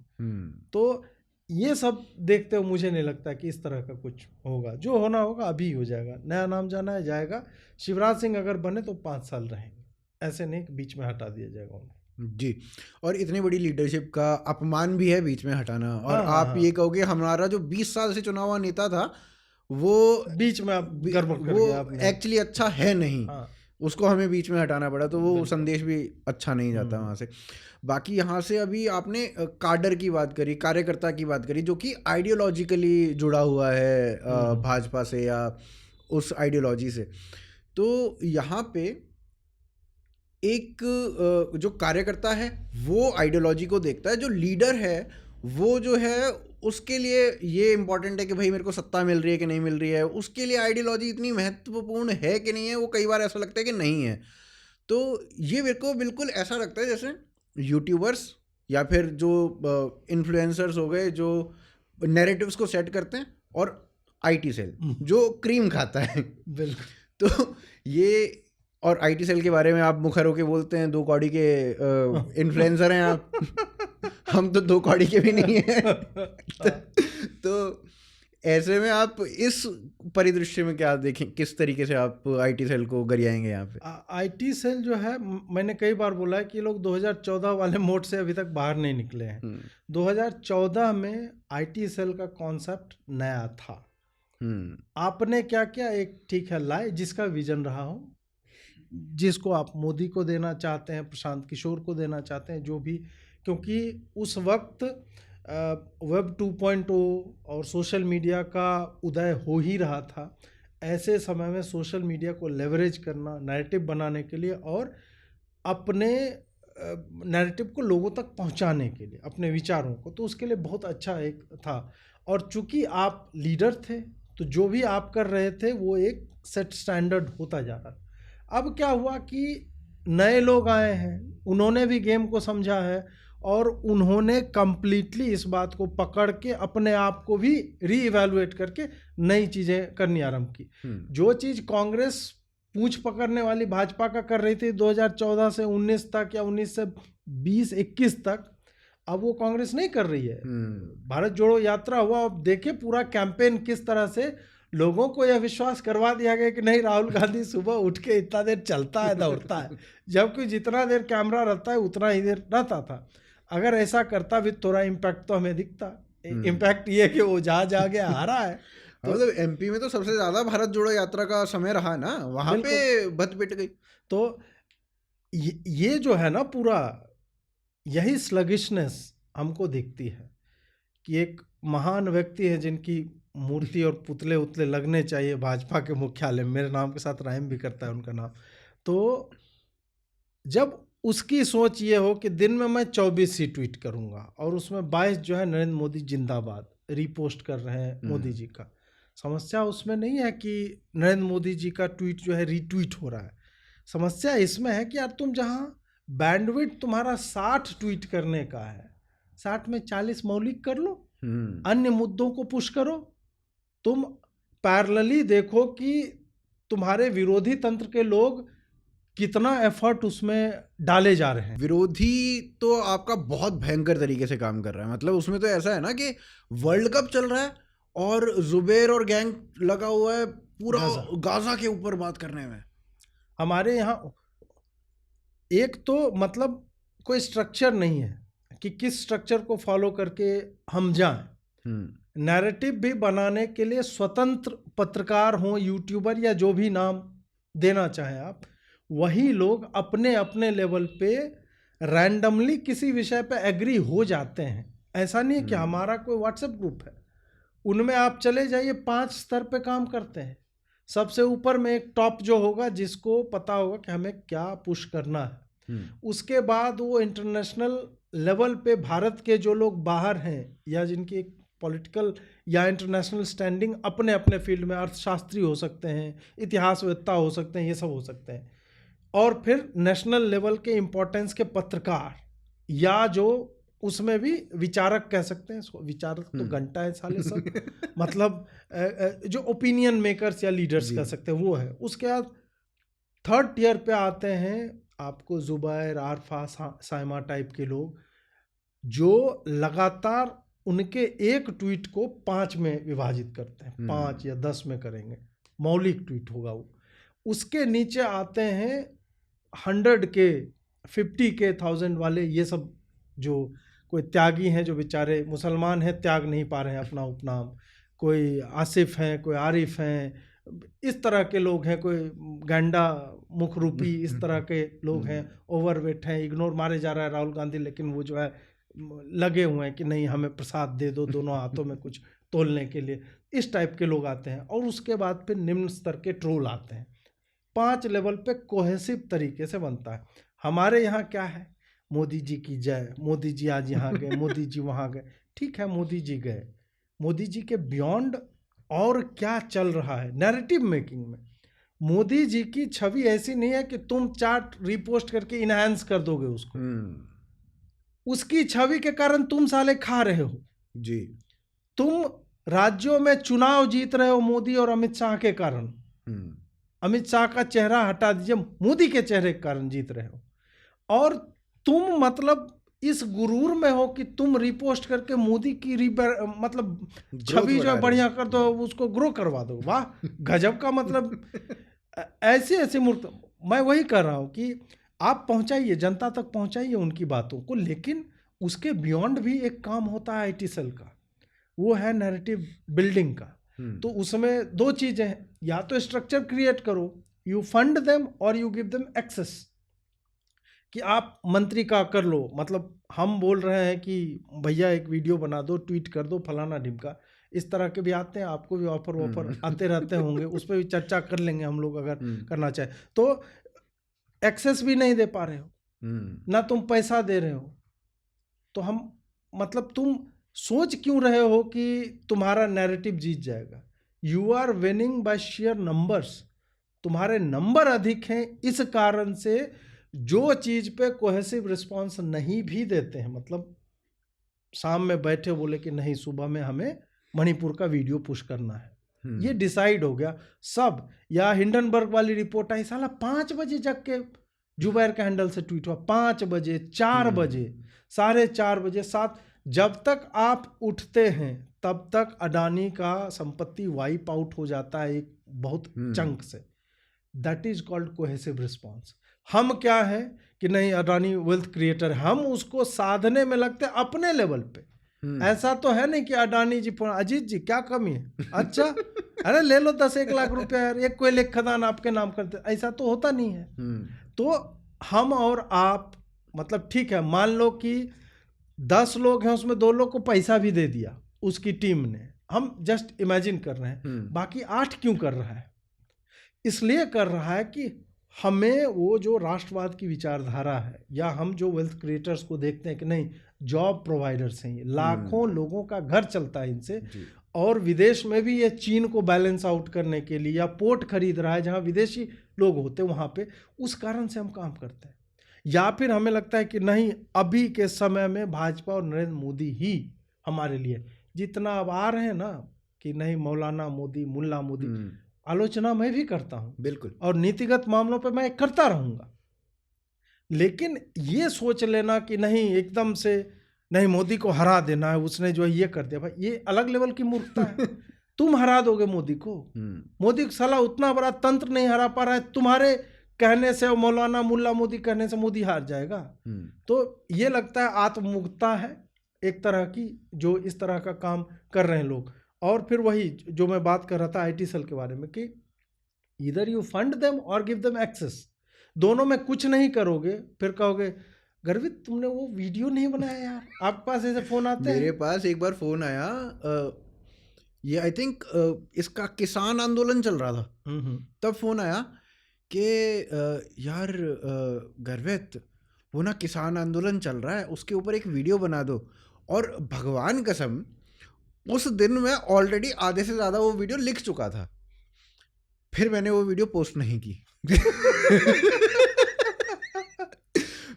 तो ये सब देखते हुए मुझे नहीं लगता कि इस तरह का कुछ होगा। जो होना होगा अभी हो जाएगा, नया नाम जाना है जाएगा। शिवराज सिंह अगर बने तो 5 साल रहेंगे, ऐसे नहीं कि बीच में हटा दिया जाएगा उनको। जी, और इतनी बड़ी लीडरशिप का अपमान भी है बीच में हटाना। और आप ये कहोगे हमारा जो 20 साल से चुनाव नेता था वो बीच में आप गड़बड़ कर गया, वो एक्चुअली अच्छा है नहीं, उसको हमें बीच में हटाना पड़ा, तो वो संदेश भी अच्छा नहीं जाता वहाँ से। बाकी यहाँ से अभी आपने काडर की बात करी, कार्यकर्ता की बात करी, जो कि आइडियोलॉजिकली जुड़ा हुआ है भाजपा से या उस आइडियोलॉजी से। तो यहाँ पे एक जो कार्यकर्ता है वो आइडियोलॉजी को देखता है, जो लीडर है वो जो है उसके लिए ये इम्पॉर्टेंट है कि भाई मेरे को सत्ता मिल रही है कि नहीं मिल रही है, उसके लिए आइडियोलॉजी इतनी महत्वपूर्ण है कि नहीं है, वो कई बार ऐसा लगता है कि नहीं है। तो ये मेरे को बिल्कुल ऐसा लगता है जैसे यूट्यूबर्स या फिर जो इन्फ्लुएंसर्स हो गए जो नैरेटिव्स को सेट करते हैं, और आईटी सेल जो क्रीम खाता है। बिल्कुल। तो ये, और आईटी सेल के बारे में आप मुखर होके बोलते हैं 2 कौड़ी के इन्फ्लुएंसर हैं आप। हम तो 2 कौड़ी के भी नहीं हैं। तो ऐसे में आप इस परिदृश्य में क्या देखें, किस तरीके से आप आईटी सेल को गरियाएंगे यहाँ पे? आईटी सेल जो है, मैंने कई बार बोला है कि लोग 2014 वाले मोड से अभी तक बाहर नहीं निकले हैं। 2014 में आईटी सेल का कॉन्सेप्ट नया था। आपने क्या किया, एक ठीक है लाए जिसका विजन रहा हो, जिसको आप मोदी को देना चाहते हैं, प्रशांत किशोर को देना चाहते हैं, जो भी, क्योंकि उस वक्त वेब 2.0 और सोशल मीडिया का उदय हो ही रहा था। ऐसे समय में सोशल मीडिया को लेवरेज करना नैरेटिव बनाने के लिए और अपने नैरेटिव को लोगों तक पहुंचाने के लिए, अपने विचारों को, तो उसके लिए बहुत अच्छा एक था। और चूंकि आप लीडर थे तो जो भी आप कर रहे थे वो एक सेट स्टैंडर्ड होता जा रहा था। अब क्या हुआ कि नए लोग आए हैं, उन्होंने भी गेम को समझा है और उन्होंने कंप्लीटली इस बात को पकड़ के अपने आप को भी रीइवैल्यूएट करके नई चीज़ें करनी आरंभ की। जो चीज़ कांग्रेस पूंछ पकड़ने वाली भाजपा का कर रही थी 2014 से 19 तक या 19 से 20-21 तक, अब वो कांग्रेस नहीं कर रही है। भारत जोड़ो यात्रा हुआ, अब देखिए पूरा कैंपेन किस तरह से लोगों को यह विश्वास करवा दिया गया कि नहीं, राहुल गांधी सुबह उठ के इतना देर चलता है, दौड़ता है, जबकि जितना देर कैमरा रहता है उतना ही देर रहता था। अगर ऐसा करता भी थोड़ा इम्पैक्ट तो हमें दिखता। इम्पैक्ट ये कि वो जा गया हारा है। तो मतलब एमपी में तो सबसे ज्यादा भारत जोड़ो यात्रा का समय रहा ना, वहां पे बत पिट गई। तो ये जो है ना, पूरा यही स्लगिशनेस हमको दिखती है कि एक महान व्यक्ति है जिनकी मूर्ति और पुतले उतले लगने चाहिए भाजपा के मुख्यालय, मेरे नाम के साथ राइम भी करता है उनका नाम। तो जब उसकी सोच ये हो कि दिन में मैं 24 ही ट्वीट करूंगा और उसमें 22 जो है नरेंद्र मोदी जिंदाबाद रीपोस्ट कर रहे हैं मोदी जी का, समस्या उसमें नहीं है कि नरेंद्र मोदी जी का ट्वीट जो है रीट्वीट हो रहा है। समस्या इसमें है कि यार तुम जहां बैंडविड्थ तुम्हारा 60 ट्वीट करने का है, 60 में 40 मौलिक कर लो, अन्य मुद्दों को पुश करो। तुम पैरेलली देखो कि तुम्हारे विरोधी तंत्र के लोग कितना एफर्ट उसमें डाले जा रहे हैं। विरोधी तो आपका बहुत भयंकर तरीके से काम कर रहा है। मतलब उसमें तो ऐसा है ना कि वर्ल्ड कप चल रहा है और जुबैर और गैंग लगा हुआ है पूरा गाजा के ऊपर बात करने में। हमारे यहाँ एक तो मतलब कोई स्ट्रक्चर नहीं है कि किस स्ट्रक्चर को फॉलो करके हम जाएं। नैरेटिव भी बनाने के लिए स्वतंत्र पत्रकार हों, यूट्यूबर या जो भी नाम देना चाहें आप, वही लोग अपने अपने लेवल पे रैंडमली किसी विषय पे एग्री हो जाते हैं। ऐसा नहीं है कि हमारा कोई व्हाट्सएप ग्रुप है, उनमें आप चले जाइए 5 स्तर पे काम करते हैं। सबसे ऊपर में एक टॉप जो होगा जिसको पता होगा कि हमें क्या पुश करना है, उसके बाद वो इंटरनेशनल लेवल पे भारत के जो लोग बाहर हैं या जिनकी एक पॉलिटिकल या इंटरनेशनल स्टैंडिंग अपने अपने फील्ड में, अर्थशास्त्री हो सकते हैं, इतिहासवेत्ता हो सकते हैं, ये सब हो सकते हैं, और फिर नेशनल लेवल के इम्पोर्टेंस के पत्रकार या जो उसमें भी विचारक कह सकते हैं, विचारक तो घंटा है साले सब मतलब जो ओपिनियन मेकर्स या लीडर्स कह सकते हैं वो है। उसके बाद थर्ड टियर पे आते हैं आपको जुबैर, आरफा, साइमा टाइप के लोग जो लगातार उनके एक ट्वीट को 5 में विभाजित करते हैं, 5 या 10 में करेंगे, मौलिक ट्वीट होगा वो। उसके नीचे आते हैं 100 के, 50 के, 1000 वाले, ये सब जो कोई त्यागी हैं, जो बेचारे मुसलमान हैं, त्याग नहीं पा रहे हैं अपना उपनाम, कोई आसिफ हैं, कोई आरिफ हैं, इस तरह के लोग हैं, कोई गैंडा मुखरूपी, इस तरह के लोग हैं, ओवरवेट हैं, इग्नोर मारे जा रहा है राहुल गांधी, लेकिन वो जो है लगे हुए हैं कि नहीं हमें प्रसाद दे दो दोनों हाथों में कुछ तोलने के लिए, इस टाइप के लोग आते हैं। और उसके बाद फिर निम्न स्तर के ट्रोल आते हैं। 5 लेवल पे कोहेसिव तरीके से बनता है। हमारे यहाँ क्या है, मोदी जी की जय, मोदी जी आज यहाँ गए, मोदी जी वहाँ गए। ठीक है, मोदी जी गए, मोदी जी के बियॉन्ड और क्या चल रहा है नैरेटिव मेकिंग में? मोदी जी की छवि ऐसी नहीं है कि तुम चार्ट रिपोस्ट करके इनहैंस कर दोगे उसको, उसकी छवि के कारण तुम साले खा रहे हो जी। तुम राज्यों में चुनाव जीत रहे हो मोदी और अमित शाह के कारण। अमित शाह का चेहरा हटा दीजिए, मोदी के चेहरे के कारण जीत रहे हो। और तुम मतलब इस गुरूर में हो कि तुम रिपोस्ट करके मोदी की मतलब छवि जो बढ़िया कर दो, उसको ग्रो करवा दो। वाह गजब का मतलब ऐसे ऐसे मूर्ख। मैं वही कर रहा हूँ कि आप पहुंचाइए, जनता तक पहुंचाइए उनकी बातों को, लेकिन उसके बियॉन्ड भी एक काम होता है आईटी सेल का, वो है नैरेटिव बिल्डिंग का। तो उसमें 2 चीजें हैं, या तो स्ट्रक्चर क्रिएट करो, यू फंड देम और यू गिव देम एक्सेस, कि आप मंत्री का कर लो। मतलब हम बोल रहे हैं कि भैया एक वीडियो बना दो, ट्वीट कर दो, फलाना ढिमका, इस तरह के भी आते हैं, आपको भी ऑफर आते रहते होंगे, उस पर भी चर्चा कर लेंगे हम लोग अगर करना चाहे तो। एक्सेस भी नहीं दे पा रहे हो, ना तुम पैसा दे रहे हो, तो हम मतलब तुम सोच क्यों रहे हो कि तुम्हारा नैरेटिव जीत जाएगा? You are winning by sheer numbers, तुम्हारे नंबर अधिक हैं, इस कारण से जो चीज पे कोहेसिव रिस्पॉन्स नहीं भी देते हैं, मतलब शाम में बैठे बोले कि नहीं सुबह में हमें मणिपुर का वीडियो पुश करना है, ये डिसाइड हो गया सब। या हिंडनबर्ग वाली रिपोर्ट आई, साला 5 बजे जग के जुबैर के हैंडल से ट्वीट हुआ, 5 बजे, 4 बजे, 4:30 बजे, 7, जब तक आप उठते हैं तब तक अडानी का संपत्ति वाइप आउट हो जाता है एक बहुत चंक से। That is called cohesive response. हम क्या है कि नहीं अडानी वेल्थ क्रिएटर, हम उसको साधने में लगते हैं अपने लेवल पे। ऐसा तो है नहीं कि अडानी जी, अजीत जी क्या कमी है, अच्छा अरे ले लो 10-1 लाख रुपया यार, एक कोई लेख खदान आपके नाम करते, ऐसा तो होता नहीं है। तो हम और आप मतलब ठीक है, मान लो कि 10 लोग हैं, उसमें 2 लोग को पैसा भी दे दिया उसकी टीम ने, हम जस्ट इमेजिन कर रहे हैं, बाकी 8 क्यों कर रहा है? इसलिए कर रहा है कि हमें वो जो राष्ट्रवाद की विचारधारा है, या हम जो वेल्थ क्रिएटर्स को देखते हैं कि नहीं जॉब प्रोवाइडर्स हैं, लाखों लोगों का घर चलता है इनसे, और विदेश में भी ये चीन को बैलेंस आउट करने के लिए या पोर्ट खरीद रहा है जहां विदेशी लोग होते हैं वहां पे, उस कारण से हम काम करते हैं। या फिर हमें लगता है कि नहीं अभी के समय में भाजपा और नरेंद्र मोदी ही हमारे लिए, जितना अब आ रहे हैं ना कि नहीं मौलाना मोदी, मुल्ला मोदी, आलोचना मैं भी करता हूं बिल्कुल, और नीतिगत मामलों पे मैं करता रहूंगा, लेकिन ये सोच लेना कि नहीं एकदम से नहीं मोदी को हरा देना है, उसने जो है ये कर दिया, भाई ये अलग लेवल की मूर्खता है। तुम हरा दोगे मोदी को। मोदी साला उतना बड़ा तंत्र नहीं हरा पा रहा है, तुम्हारे कहने से, मौलाना मुल्ला मोदी कहने से मोदी हार जाएगा। तो ये लगता है आत्ममुग्धता है एक तरह की, जो इस तरह का काम कर रहे हैं लोग। और फिर वही जो मैं बात कर रहा था IT सेल के बारे में, कि इधर यू फंड देम और गिव देम एक्सेस, दोनों में कुछ नहीं करोगे, फिर कहोगे गर्वित तुमने वो वीडियो नहीं बनाया यार। आपके पास ऐसे फोन आते हैं? मेरे पास एक बार फोन आया, ये आई थिंक इसका किसान आंदोलन चल रहा था, तब फोन आया कि यार गर्वित वो ना किसान आंदोलन चल रहा है, उसके ऊपर एक वीडियो बना दो। और भगवान कसम उस दिन मैं ऑलरेडी आधे से ज़्यादा वो वीडियो लिख चुका था, फिर मैंने वो वीडियो पोस्ट नहीं की।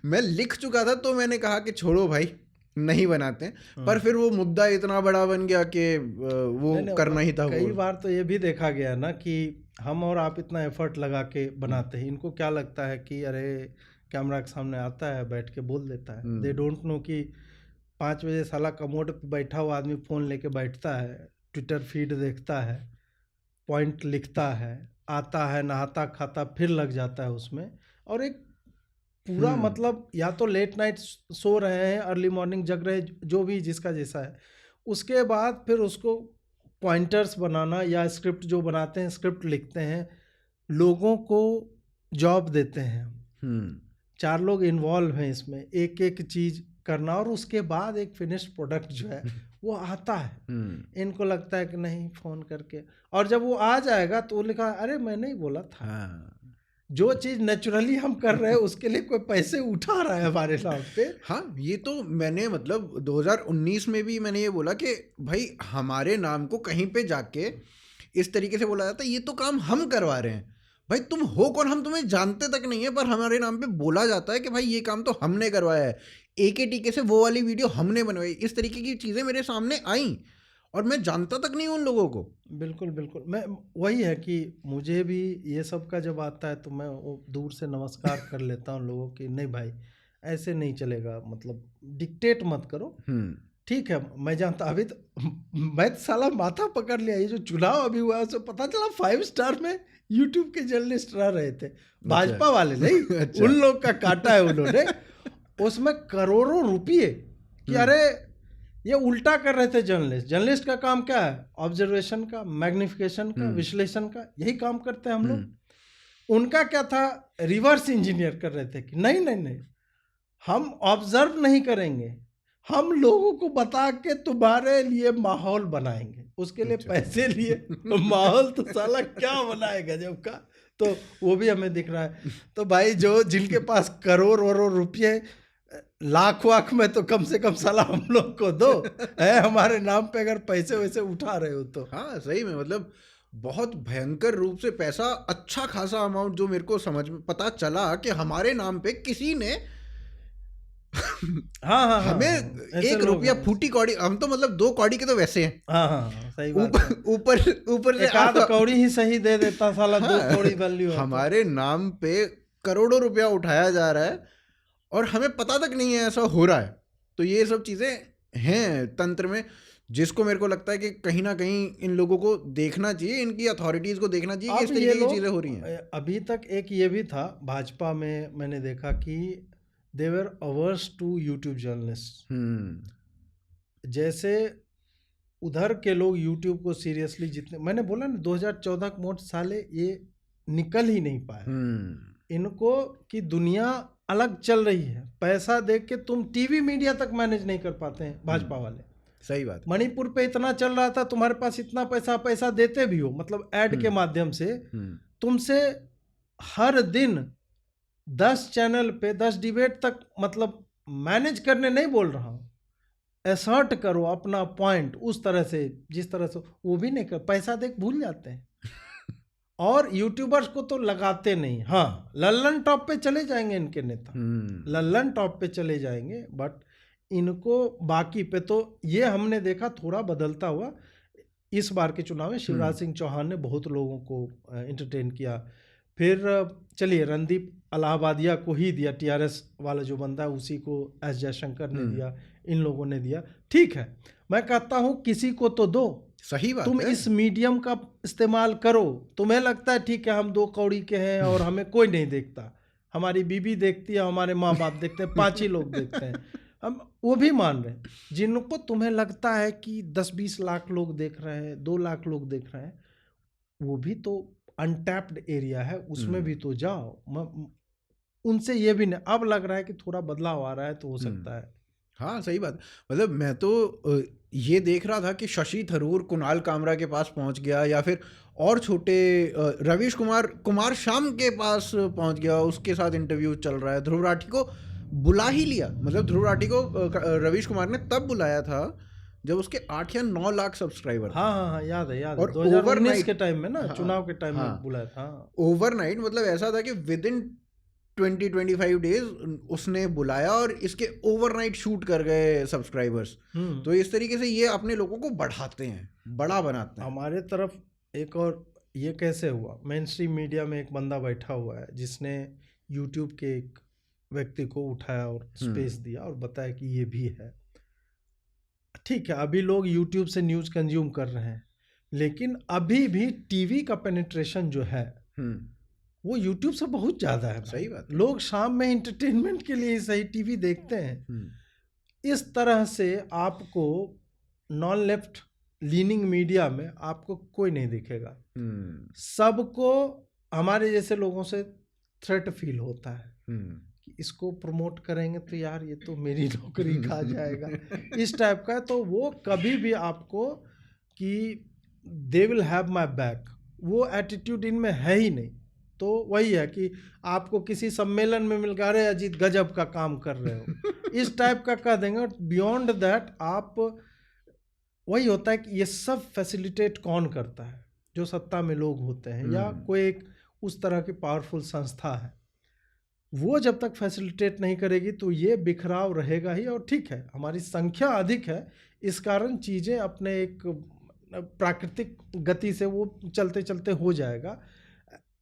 मैं लिख चुका था तो मैंने कहा कि छोड़ो भाई नहीं बनाते, पर फिर वो मुद्दा इतना बड़ा बन गया कि वो करना ही था। कई बार तो ये भी देखा गया ना कि हम और आप इतना एफर्ट लगा के बनाते हैं, इनको क्या लगता है कि अरे कैमरा के सामने आता है, बैठ के बोल देता है। दे डोंट नो कि 5 बजे साला कमोड पे बैठा हुआ आदमी फ़ोन लेके बैठता है, ट्विटर फीड देखता है, पॉइंट लिखता है, आता है, नहाता खाता फिर लग जाता है उसमें। और एक पूरा मतलब या तो लेट नाइट सो रहे हैं, अर्ली मॉर्निंग जग रहे, जो भी जिसका जैसा है, उसके बाद फिर उसको पॉइंटर्स बनाना या स्क्रिप्ट जो बनाते हैं, स्क्रिप्ट लिखते हैं, लोगों को जॉब देते हैं। 4 लोग इन्वॉल्व हैं इसमें, एक एक चीज़ करना, और उसके बाद एक फिनिश्ड प्रोडक्ट जो है वो आता है। इनको लगता है कि नहीं फ़ोन करके, और जब वो आ जाएगा तो वो लिखा अरे मैंने ही बोला था। जो चीज़ नेचुरली हम कर रहे हैं उसके लिए कोई पैसे उठा रहा है हमारे नाम पे। हाँ, ये तो मैंने मतलब 2019 में भी मैंने ये बोला कि भाई हमारे नाम को कहीं पे जाके इस तरीके से बोला जाता है, ये तो काम हम करवा रहे हैं। भाई तुम हो कौन, हम तुम्हें जानते तक नहीं है, पर हमारे नाम पे बोला जाता है कि भाई ये काम तो हमने करवाया है, एके टीके से वो वाली वीडियो हमने बनवाई। इस तरीके की चीज़ें मेरे सामने आई और मैं जानता तक नहीं उन लोगों को। बिल्कुल बिल्कुल, मैं वही है कि मुझे भी ये सब का जब आता है तो मैं वो दूर से नमस्कार कर लेता हूँ लोगों की, नहीं भाई ऐसे नहीं चलेगा, मतलब डिक्टेट मत करो। ठीक है, मैं जानता, अभी तो मैं साला माथा पकड़ लिया, ये जो चुनाव अभी हुआ उससे पता चला 5 स्टार में यूट्यूब के जर्नलिस्ट रह रहे थे, भाजपा वाले नहीं। अच्छा। उन लोग का काटा है उन्होंने, उसमें करोड़ों रुपये कि अरे ये उल्टा कर रहे थे जर्नलिस्ट का काम क्या है, ऑब्जर्वेशन का, मैग्निफिकेशन का, विश्लेषण का, यही काम करते हैं हम लोग। उनका क्या था, रिवर्स इंजीनियर कर रहे थे कि नहीं नहीं नहीं, हम ऑब्जर्व नहीं करेंगे, हम लोगों को बता के तुम्हारे लिए माहौल बनाएंगे, उसके लिए पैसे लिए। तो माहौल तो साला क्या बनाएगा जब का, तो वो भी हमें दिख रहा है। तो भाई जो जिनके पास करोड़ रुपये, लाख वाख में तो कम से कम साला हम लोग को दो है, हमारे नाम पे अगर पैसे वैसे उठा रहे हो तो। हाँ सही में, मतलब बहुत भयंकर रूप से पैसा, अच्छा खासा अमाउंट जो मेरे को समझ में पता चला कि हमारे नाम पे किसी ने हाँ, हमें 1 रुपया फूटी कौड़ी, हम तो मतलब 2 कौड़ी के तो वैसे हैं। हाँ, सही बात। ऊपर से आध कौड़ी ही सही दे देता साला। हाँ, 2 कौड़ी वैल्यू हमारे नाम पे करोड़ों रुपया उठाया जा रहा है और हमें पता तक नहीं है ऐसा हो रहा है। तो ये सब चीज़ें हैं तंत्र में, जिसको मेरे को लगता है कि कहीं ना कहीं इन लोगों को देखना चाहिए, इनकी अथॉरिटीज़ को देखना चाहिए कि इस तरीके की चीज़ें हो रही हैं। अभी तक एक ये भी था भाजपा में, मैंने देखा कि दे वर अवर्स टू यूट्यूब जर्नलिस्ट। जैसे उधर के लोग यूट्यूब को सीरियसली, जितने मैंने बोला ना 2014 के मोट साले ये निकल ही नहीं पाए। इनको कि दुनिया अलग चल रही है, पैसा देख के तुम टीवी मीडिया तक मैनेज नहीं कर पाते हैं भाजपा वाले। सही बात। मणिपुर पे इतना चल रहा था, तुम्हारे पास इतना पैसा देते भी हो, मतलब ऐड के माध्यम से तुमसे हर दिन 10 चैनल पे 10 डिबेट तक, मतलब मैनेज करने नहीं बोल रहा हूँ, असर्ट करो अपना पॉइंट उस तरह से जिस तरह से, वो भी नहीं कर, पैसा देख भूल जाते हैं। और यूट्यूबर्स को तो लगाते नहीं। हाँ, लल्लन टॉप पे चले जाएंगे इनके नेता, लल्लन टॉप पे चले जाएंगे, बट इनको बाकी पे तो ये हमने देखा थोड़ा बदलता हुआ। इस बार के चुनाव में शिवराज सिंह चौहान ने बहुत लोगों को एंटरटेन किया। फिर चलिए रणदीप इलाहाबादिया को ही दिया, टीआरएस वाला जो बंदा है उसी को एस जयशंकर ने दिया, इन लोगों ने दिया। ठीक है, मैं कहता हूँ किसी को तो दो, सही बात तुम है। इस मीडियम का इस्तेमाल करो। तुम्हें लगता है ठीक है हम 2 कौड़ी के हैं और हमें कोई नहीं देखता, हमारी बीबी देखती है, हमारे माँ बाप देखते हैं, 5 ही लोग देखते हैं, हम वो भी मान रहे हैं। जिनको तुम्हें लगता है कि 10-20 लाख लोग देख रहे हैं, 2 लाख लोग देख रहे हैं, वो भी तो अनटैप्ड एरिया है, उसमें भी तो जाओ। उनसे ये भी नहीं, अब लग रहा है कि थोड़ा बदलाव आ रहा है तो हो सकता है। हाँ सही बात। मतलब मैं तो ये देख रहा था कि शशि थरूर कुणाल कामरा के पास पहुंच गया, या फिर और छोटे रवीश कुमार शाम के पास पहुंच गया, उसके साथ इंटरव्यू चल रहा है। ध्रुव राठी को बुला ही लिया। मतलब ध्रुव राठी को रवीश कुमार ने तब बुलाया था जब उसके 8 या 9 लाख सब्सक्राइबर थे। हाँ, याद है। और 2019 overnight- के टाइम में ना, हाँ, चुनाव के टाइम हाँ। में बुलाया था। ओवरनाइट मतलब ऐसा था कि विद इन 20-25 डेज उसने बुलाया और इसके ओवरनाइट शूट कर गए सब्सक्राइबर्स। तो इस तरीके से ये अपने लोगों को बढ़ाते हैं, बड़ा बनाते हैं। हमारे तरफ एक और ये कैसे हुआ, मेन स्ट्रीम मीडिया में एक बंदा बैठा हुआ है जिसने यूट्यूब के एक व्यक्ति को उठाया और स्पेस दिया और बताया कि ये भी है। ठीक है, अभी लोग यूट्यूब से न्यूज़ कंज्यूम कर रहे हैं, लेकिन अभी भी टीवी का पेनिट्रेशन जो है वो यूट्यूब से बहुत ज़्यादा है। सही बात है। लोग शाम में एंटरटेनमेंट के लिए सही टीवी देखते हैं। इस तरह से आपको नॉन लेफ्ट लीनिंग मीडिया में आपको कोई नहीं दिखेगा। सबको हमारे जैसे लोगों से थ्रेट फील होता है कि इसको प्रमोट करेंगे तो यार ये तो मेरी नौकरी खा जाएगा, इस टाइप का। तो वो कभी भी आपको कि they will have my back, वो एटीट्यूड इनमें है ही नहीं। तो वही है कि आपको किसी सम्मेलन में मिल गया, अरे अजीत गजब का काम कर रहे हो, इस टाइप का कह देंगे। बियॉन्ड दैट आप, वही होता है कि ये सब फैसिलिटेट कौन करता है, जो सत्ता में लोग होते हैं या कोई एक उस तरह की पावरफुल संस्था है, वो जब तक फैसिलिटेट नहीं करेगी तो ये बिखराव रहेगा ही। और ठीक है, हमारी संख्या अधिक है, इस कारण चीज़ें अपने एक प्राकृतिक गति से वो चलते चलते हो जाएगा।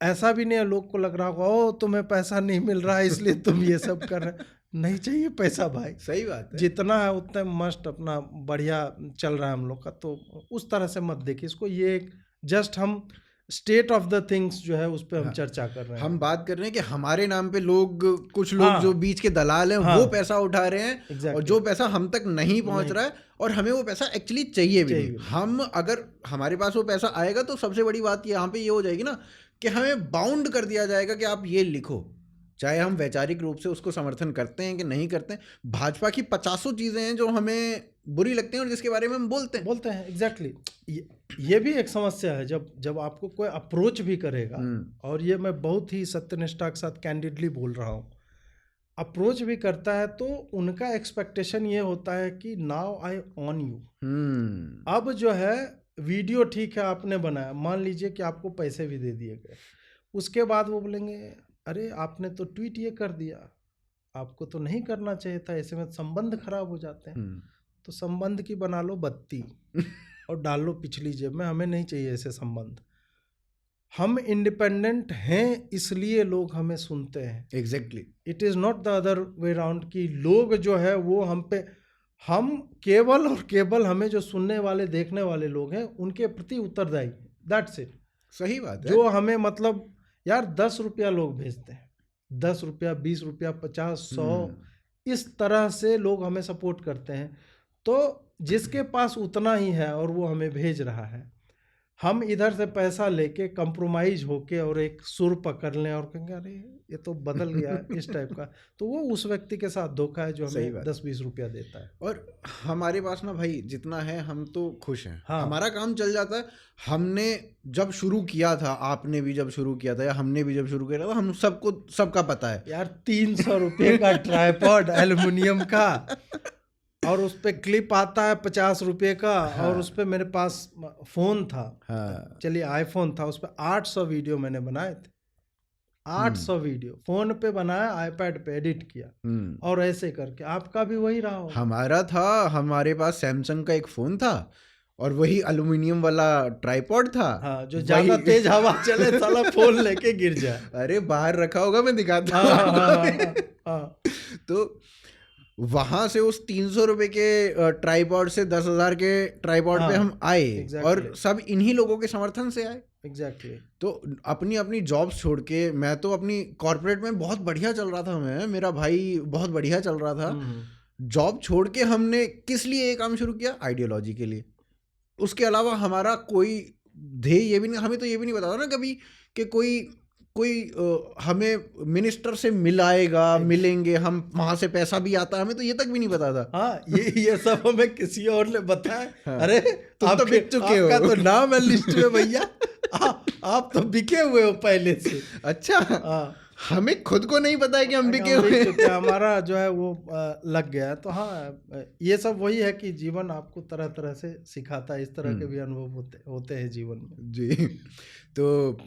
ऐसा भी नहीं है लोग को लग रहा होगा ओ तुम्हें पैसा नहीं मिल रहा है इसलिए तुम ये सब कर रहे हो। नहीं चाहिए पैसा भाई, सही बात है। जितना है उतना मस्त अपना बढ़िया चल रहा है हम लोग का। तो उस तरह से मत देखिए इसको, ये एक जस्ट हम स्टेट ऑफ द थिंग्स जो है उस पर हम चर्चा कर रहे हैं। हम बात कर रहे हैं कि हमारे नाम पे लोग, कुछ लोग जो बीच के दलाल हैं वो पैसा उठा रहे हैं, और जो पैसा हम तक नहीं पहुंच रहा है, और हमें वो पैसा एक्चुअली चाहिए भी नहीं। हम अगर हमारे पास वो पैसा आएगा तो सबसे बड़ी बात यहाँ पे ये हो जाएगी ना कि हमें बाउंड कर दिया जाएगा कि आप ये लिखो, चाहे हम वैचारिक रूप से उसको समर्थन करते हैं कि नहीं करते हैं। भाजपा की 50 चीज़ें हैं जो हमें बुरी लगती हैं और जिसके बारे में हम बोलते हैं। एग्जैक्टली। ये भी एक समस्या है जब आपको कोई अप्रोच भी करेगा, और ये मैं बहुत ही सत्यनिष्ठा के साथ कैंडिडली बोल रहा हूँ, अप्रोच भी करता है तो उनका एक्सपेक्टेशन ये होता है कि नाउ आई ऑन यू। अब जो है वीडियो ठीक है आपने बनाया, मान लीजिए कि आपको पैसे भी दे दिए गए, उसके बाद वो बोलेंगे अरे आपने तो ट्वीट ये कर दिया, आपको तो नहीं करना चाहिए था, ऐसे में संबंध खराब हो जाते हैं। तो संबंध की बना लो बत्ती और डाल लो पिछली जेब में, हमें नहीं चाहिए ऐसे संबंध। हम इंडिपेंडेंट हैं इसलिए लोग हमें सुनते हैं। Exactly, it is not the other way round कि लोग जो है वो हम पे, हम केवल और केवल हमें जो सुनने वाले देखने वाले लोग हैं उनके प्रति उत्तरदायी, दैट्स इट। सही बात है। जो हमें मतलब यार 10 रुपया लोग भेजते हैं, 10 रुपया, 20 रुपया, 50, 100, इस तरह से लोग हमें सपोर्ट करते हैं। तो जिसके पास उतना ही है और वो हमें भेज रहा है, हम इधर से पैसा लेके कंप्रोमाइज होके और एक सुर पकड़ लें और कहेंगे अरे ये तो बदल गया इस टाइप का, तो वो उस व्यक्ति के साथ धोखा है जो हमें 10-20 रुपया देता है। और हमारे पास ना भाई जितना है हम तो खुश हैं। हाँ। हमारा काम चल जाता है। हमने जब शुरू किया था, आपने भी जब शुरू किया था, या हमने भी जब शुरू किया था, हम सबको सबका पता है यार 300 रुपये का ट्राइपॉड एल्युमिनियम का, और उस पे क्लिप आता है 50 रुपये का। हाँ। और उस पे मेरे पास फ़ोन था। हाँ। चलिए आईफोन था, उस पे 800 वीडियो मैंने बनाए थे। 800 वीडियो फ़ोन पे बनाया, आईपैड पे एडिट किया, और ऐसे करके। आपका भी वही रहा हो? हमारा था, हमारे पास सैमसंग का एक फ़ोन था और वही एल्युमिनियम वाला ट्राइपॉड था। हाँ, जो ज़्यादा तेज हवा चले साला फ़ोन लेके गिर जाए। अरे बाहर रखा होगा, मैं दिखाता हूँ। तो वहां से उस 300 रुपए के ट्राइपॉड से 10,000 के ट्राइपॉड पे हाँ, हम आए exactly. और सब इन्हीं लोगों के समर्थन से आए। एग्जैक्टली। तो अपनी अपनी जॉब्स छोड़ के, मैं तो अपनी कॉर्पोरेट में बहुत बढ़िया चल रहा था, मैं, मेरा भाई बहुत बढ़िया चल रहा था, जॉब छोड़ के हमने किस लिए ये काम शुरू किया? आइडियोलॉजी के लिए। उसके अलावा हमारा कोई ध्येय ये भी नहीं, हमें तो ये भी नहीं बताता ना कभी कि कोई हमें मिनिस्टर से मिलाएगा, मिलेंगे हम, वहां से पैसा भी आता है, हमें तो ये तक भी नहीं पता था। हाँ, ये सब हमें किसी और ने बताया। हाँ, अरे तुम तो बिक चुके हो, आपका तो नाम है लिस्ट में भैया। आप तो बिके हुए हो पहले से। अच्छा, हाँ, हमें खुद को नहीं पता है कि हम बिके हुए हैं। हमारा जो है वो लग गया। तो हाँ, ये सब वही है कि जीवन आपको तरह तरह से सिखाता है, इस तरह के भी अनुभव होते हैं जीवन में जी। तो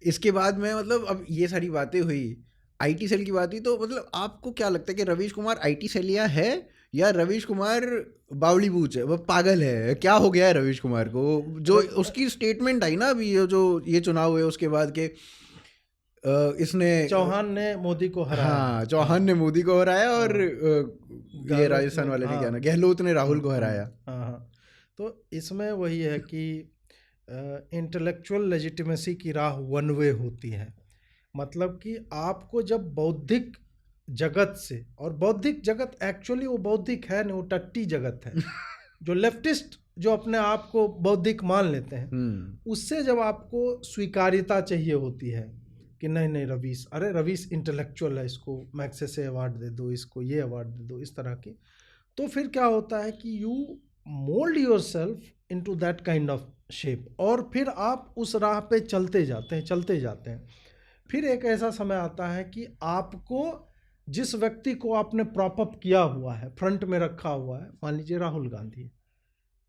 इसके बाद में, मतलब अब ये सारी बातें हुई, आईटी सेल की बात हुई, तो मतलब आपको क्या लगता है कि रवीश कुमार आईटी सेलिया है या रवीश कुमार बावली बूच है, वो पागल है? क्या हो गया है रवीश कुमार को? जो उसकी स्टेटमेंट आई ना अभी, जो ये चुनाव हुए उसके बाद के, इसने, चौहान ने मोदी को हराया। हाँ, चौहान ने मोदी को हराया और ये राजस्थान वाले ने क्या ना, गहलोत ने राहुल को हराया। हाँ, तो इसमें वही है कि इंटेलेक्चुअल लेजिटिमेसी की राह वन वे होती है। मतलब कि आपको जब बौद्धिक जगत से, और बौद्धिक जगत एक्चुअली वो बौद्धिक है नहीं, वो टट्टी जगत है। जो लेफ्टिस्ट जो अपने आप को बौद्धिक मान लेते हैं, उससे जब आपको स्वीकार्यता चाहिए होती है कि नहीं रवीश, अरे रवीश इंटेलेक्चुअल है, इसको मैग्सेसे अवार्ड दे दो, इसको ये अवार्ड दे दो, इस तरह की, तो फिर क्या होता है कि you mould your self into that kind of shape, और फिर आप उस राह पे चलते जाते हैं। फिर एक ऐसा समय आता है कि आपको जिस व्यक्ति को आपने प्रॉप अप किया हुआ है, फ्रंट में रखा हुआ है, मान लीजिए राहुल गांधी,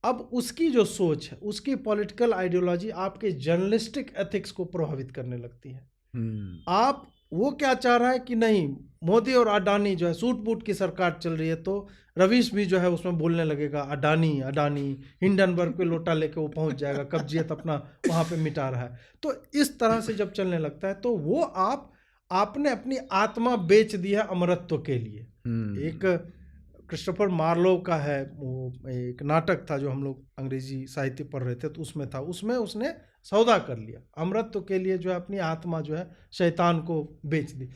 अब उसकी जो सोच है, उसकी पॉलिटिकल आइडियोलॉजी आपके जर्नलिस्टिक एथिक्स को प्रभावित करने लगती है। आप, वो क्या चाह रहा है कि नहीं, मोदी और अडानी जो है सूट बूट की सरकार चल रही है, तो रवीश भी जो है उसमें बोलने लगेगा अडानी हिंडनबर्ग पे लोटा लेके वो पहुंच जाएगा, कब्जियत अपना वहां पे मिटा रहा है। तो इस तरह से जब चलने लगता है, तो वो आपने अपनी आत्मा बेच दी है अमरत्व के लिए। एक क्रिस्टोफर मार्लो का है, वो एक नाटक था जो हम लोग अंग्रेजी साहित्य पढ़ रहे थे, तो उसमें था, उसमें उसने सौदा कर लिया अमृत के लिए, जो है अपनी आत्मा जो है शैतान को बेच दी।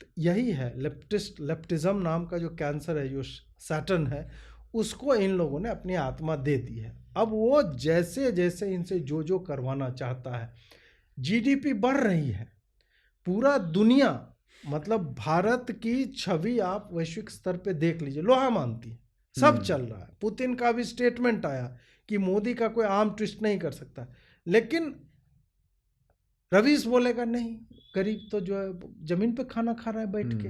तो यही है लेफ्टिज्म नाम का जो कैंसर है, जो सैटर्न है, उसको इन लोगों ने अपनी आत्मा दे दी है। अब वो जैसे जैसे इनसे जो करवाना चाहता है, जीडीपी बढ़ रही है, पूरा दुनिया, मतलब भारत की छवि आप वैश्विक स्तर पे देख लीजिए, लोहा मानती है, सब चल रहा है। पुतिन का भी स्टेटमेंट आया कि मोदी का कोई आर्म ट्विस्ट नहीं कर सकता, लेकिन रवीश बोलेगा नहीं, गरीब तो जो है जमीन पे खाना खा रहा है बैठ के,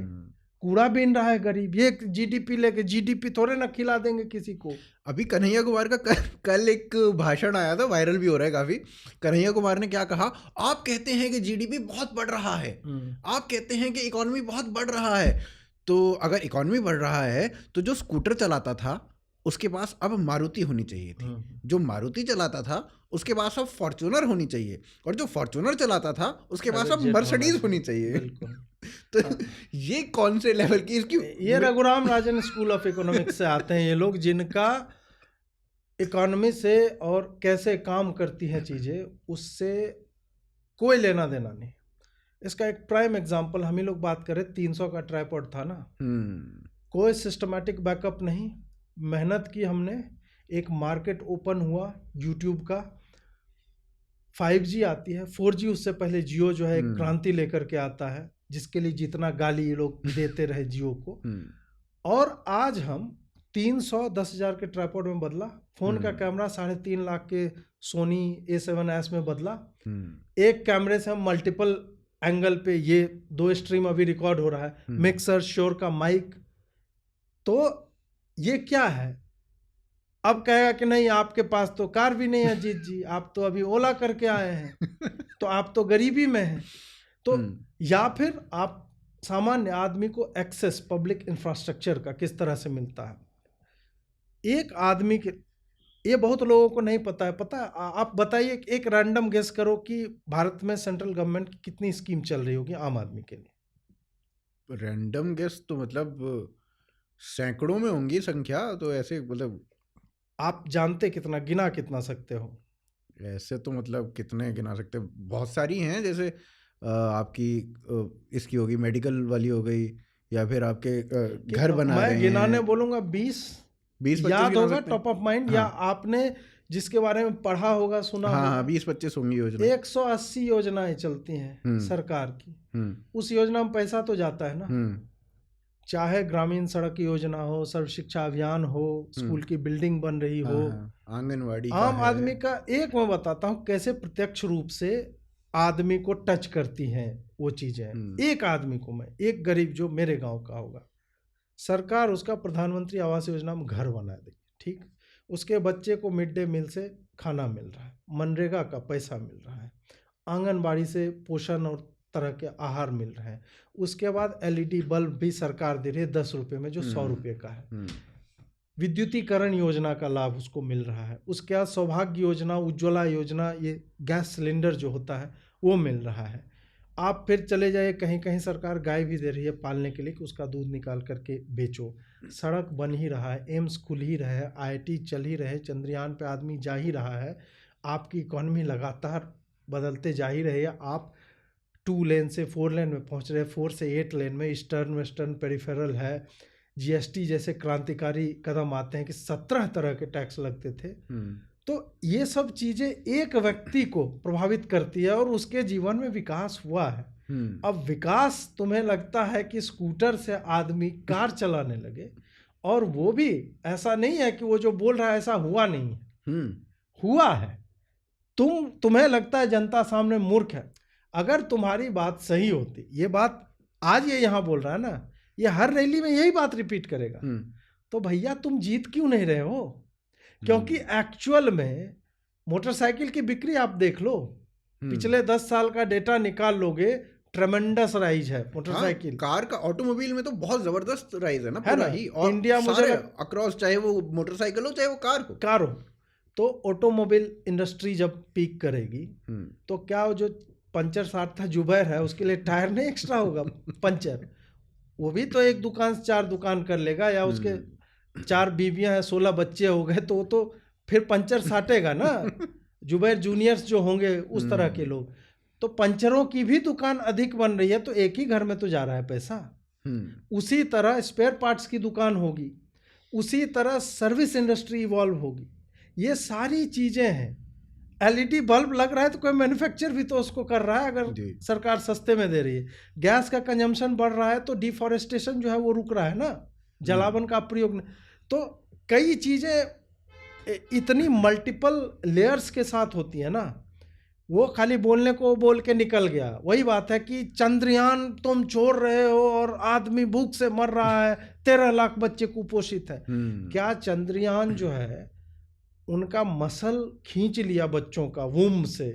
कूड़ा बीन रहा है गरीब, ये जीडीपी लेके, जीडीपी थोड़े ना खिला देंगे किसी को। अभी कन्हैया कुमार का कल एक भाषण आया था, वायरल भी हो रहा है काफी। कन्हैया कुमार ने क्या कहा, आप कहते हैं कि जीडीपी बहुत बढ़ रहा है, आप कहते हैं कि इकोनॉमी बहुत बढ़ रहा है, तो अगर इकोनॉमी बढ़ रहा है तो जो स्कूटर चलाता था उसके पास अब मारुति होनी चाहिए थी, जो मारुति चलाता था उसके पास अब फॉर्च्यूनर होनी चाहिए, और जो फॉर्च्यूनर चलाता था उसके पास अब मर्सिडीज होनी चाहिए। तो ये कौन से लेवल की इसकी, ये Raghuram Rajan school of economics से आते हैं ये लोग, जिनका इकोनॉमी से और कैसे काम करती हैं चीजें उससे कोई लेना देना नहीं। इसका एक प्राइम एग्जांपल हम ही लोग बात करें, 300 का ट्राइपॉड था ना, कोई सिस्टमैटिक बैकअप नहीं, मेहनत की हमने, एक मार्केट ओपन हुआ यूट्यूब का, 5G आती है, 4G उससे पहले जियो जो है एक क्रांति लेकर के आता है, जिसके लिए जितना गाली ये लोग देते रहे जियो को, और आज हम 310,000 के ट्राइपॉड में बदला, फोन का कैमरा 3.5 लाख के सोनी A7S में बदला, एक कैमरे से हम मल्टीपल एंगल पे ये 2 स्ट्रीम अभी रिकॉर्ड हो रहा है, मिक्सर, श्योर का माइक। तो ये क्या है? अब कहेगा कि नहीं आपके पास तो कार भी नहीं है जीत जी, आप तो अभी ओला करके आए हैं, तो आप तो गरीबी में हैं। तो या फिर आप सामान्य आदमी को एक्सेस पब्लिक इंफ्रास्ट्रक्चर का किस तरह से मिलता है, एक आदमी के, ये बहुत लोगों को नहीं पता है। आप बताइए, एक रैंडम गेस करो कि भारत में सेंट्रल गवर्नमेंट की कितनी स्कीम चल रही होगी आम आदमी के लिए? रैंडम गेस तो मतलब सैकड़ों में होंगी संख्या, तो ऐसे मतलब आप जानते कितना, गिना कितना सकते हो? ऐसे तो मतलब कितने गिना सकते, बहुत सारी हैं। जैसे आपकी इसकी होगी, मेडिकल वाली हो गई, या फिर आपके घर बना रहे हैं। मैं गिनाने बोलूंगा 20 याद होगा टॉप ऑफ माइंड, या आपने जिसके बारे में पढ़ा होगा, सुना होगा। हाँ, 20-25 होंगी योजना। 180 योजनाएं चलती हैं सरकार की। उस योजना में पैसा तो जाता है ना, चाहे ग्रामीण सड़क योजना हो, सर्व शिक्षा अभियान हो, स्कूल की बिल्डिंग बन रही हो, आंगनवाड़ी, आम आदमी का। एक मैं बताता हूँ कैसे प्रत्यक्ष रूप से आदमी को टच करती हैं वो चीजें। एक आदमी को, मैं एक गरीब जो मेरे गांव का होगा, सरकार उसका प्रधानमंत्री आवास योजना में घर बना देगी, ठीक, उसके बच्चे को मिड डे मील से खाना मिल रहा है, मनरेगा का पैसा मिल रहा है, आंगनबाड़ी से पोषण और तरह के आहार मिल रहे हैं। उसके बाद LED बल्ब भी सरकार दे रही है 10 रुपये में, जो 100 रुपये का है। विद्युतीकरण योजना का लाभ उसको मिल रहा है। उसके बाद सौभाग्य योजना, उज्ज्वला योजना, ये गैस सिलेंडर जो होता है वो मिल रहा है। आप फिर चले जाइए, कहीं कहीं सरकार गाय भी दे रही है पालने के लिए कि उसका दूध निकाल करके बेचो। सड़क बन ही रहा है, एम्स खुल ही रहा है, IIT चल ही रहे, चंद्रयान पे आदमी जा ही रहा है, आपकी इकोनॉमी लगातार बदलते जा ही रही है। आप 2 लेन से 4 लेन में पहुंच रहे हैं, 4 से 8 लेन में, ईस्टर्न वेस्टर्न पेरिफेरल है। GST जैसे क्रांतिकारी कदम आते हैं कि 17 तरह के टैक्स लगते थे। तो ये सब चीजें एक व्यक्ति को प्रभावित करती है और उसके जीवन में विकास हुआ है। अब विकास तुम्हें लगता है कि स्कूटर से आदमी कार चलाने लगे, और वो भी ऐसा नहीं है कि वो जो बोल रहा है ऐसा हुआ नहीं है, हुआ है। तुम्हें लगता है जनता सामने मूर्ख है। अगर तुम्हारी बात सही होती, ये बात आज ये यहाँ बोल रहा है ना, ये हर रैली में यही बात रिपीट करेगा, तो भैया तुम जीत क्यों नहीं रहे हो? क्योंकि एक्चुअल में मोटरसाइकिल की बिक्री आप देख लो, पिछले 10 साल का डेटा निकाल लोगे, ट्रेमेंडस राइज है मोटरसाइकिल। कार का, ऑटोमोबाइल में तो बहुत जबरदस्त राइज है ना, पूरा ही। और इंडिया मुझे अक्रॉस, चाहे वो मोटरसाइकिल हो चाहे वो कार हो। तो ऑटोमोबाइल इंडस्ट्री जब पीक करेगी तो क्या जो पंचर साथ था जुबैर है, उसके लिए टायर नहीं एक्स्ट्रा होगा पंचर, वो भी तो एक दुकान से 4 दुकान कर लेगा, या उसके 4 बीवियां हैं, 16 बच्चे हो गए, तो फिर पंचर साटेगा ना। जुबैर जूनियर्स जो होंगे उस तरह के लोग, तो पंचरों की भी दुकान अधिक बन रही है, तो एक ही घर में तो जा रहा है पैसा। उसी तरह स्पेयर पार्ट्स की दुकान होगी, उसी तरह सर्विस इंडस्ट्री इवॉल्व होगी। ये सारी चीजें हैं। LED बल्ब लग रहा है तो कोई मैन्युफैक्चर भी तो उसको कर रहा है, अगर सरकार सस्ते में दे रही है। गैस का कंजम्पशन बढ़ रहा है तो डिफॉरेस्टेशन जो है वो रुक रहा है ना, जलावन का प्रयोग। तो कई चीजें इतनी मल्टीपल लेयर्स के साथ होती है ना, वो खाली बोलने को बोल के निकल गया। वही बात है कि चंद्रयान तुम छोड़ रहे हो और आदमी भूख से मर रहा है, 13 लाख बच्चे कुपोषित है। क्या चंद्रयान जो है उनका मसल खींच लिया बच्चों का वूम से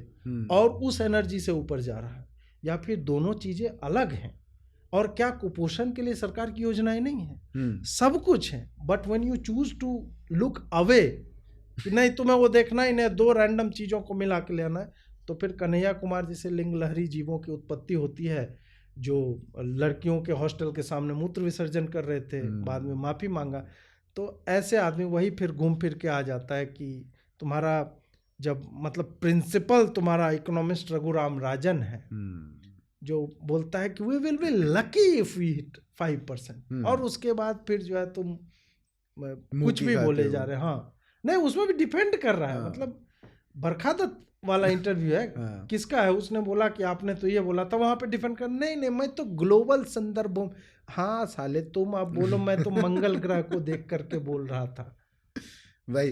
और उस एनर्जी से ऊपर जा रहा है, या फिर दोनों चीजें अलग हैं? और क्या कुपोषण के लिए सरकार की योजनाएं नहीं है? सब कुछ है, but when you choose to look away, कि नहीं तुम्हें वो देखना ही नहीं, 2 रैंडम चीजों को मिला के लेना है, तो फिर कन्हैया कुमार जैसे लिंग लहरी जीवों की उत्पत्ति होती है, जो लड़कियों के हॉस्टल के सामने मूत्र विसर्जन कर रहे थे, बाद में माफी मांगा। तो ऐसे आदमी वही फिर घूम फिर के आ जाता है कि तुम्हारा जब मतलब प्रिंसिपल तुम्हारा इकोनॉमिस्ट रघुराम राजन है, जो बोलता है कि we will be lucky if we hit 5%, और उसके बाद फिर जो है तुम कुछ भी बोले जा रहे हैं। हाँ, नहीं, उसमें भी डिपेंड कर रहा है। मतलब बरखादत वाला इंटरव्यू है, किसका है, उसने बोला कि आपने तो ये बोला था, वहां पे डिफेंड कर, नहीं मैं तो ग्लोबल संदर्भों। हाँ साले, तुम अब बोलो, मैं तो मंगल ग्रह को देख करके बोल रहा था भाई।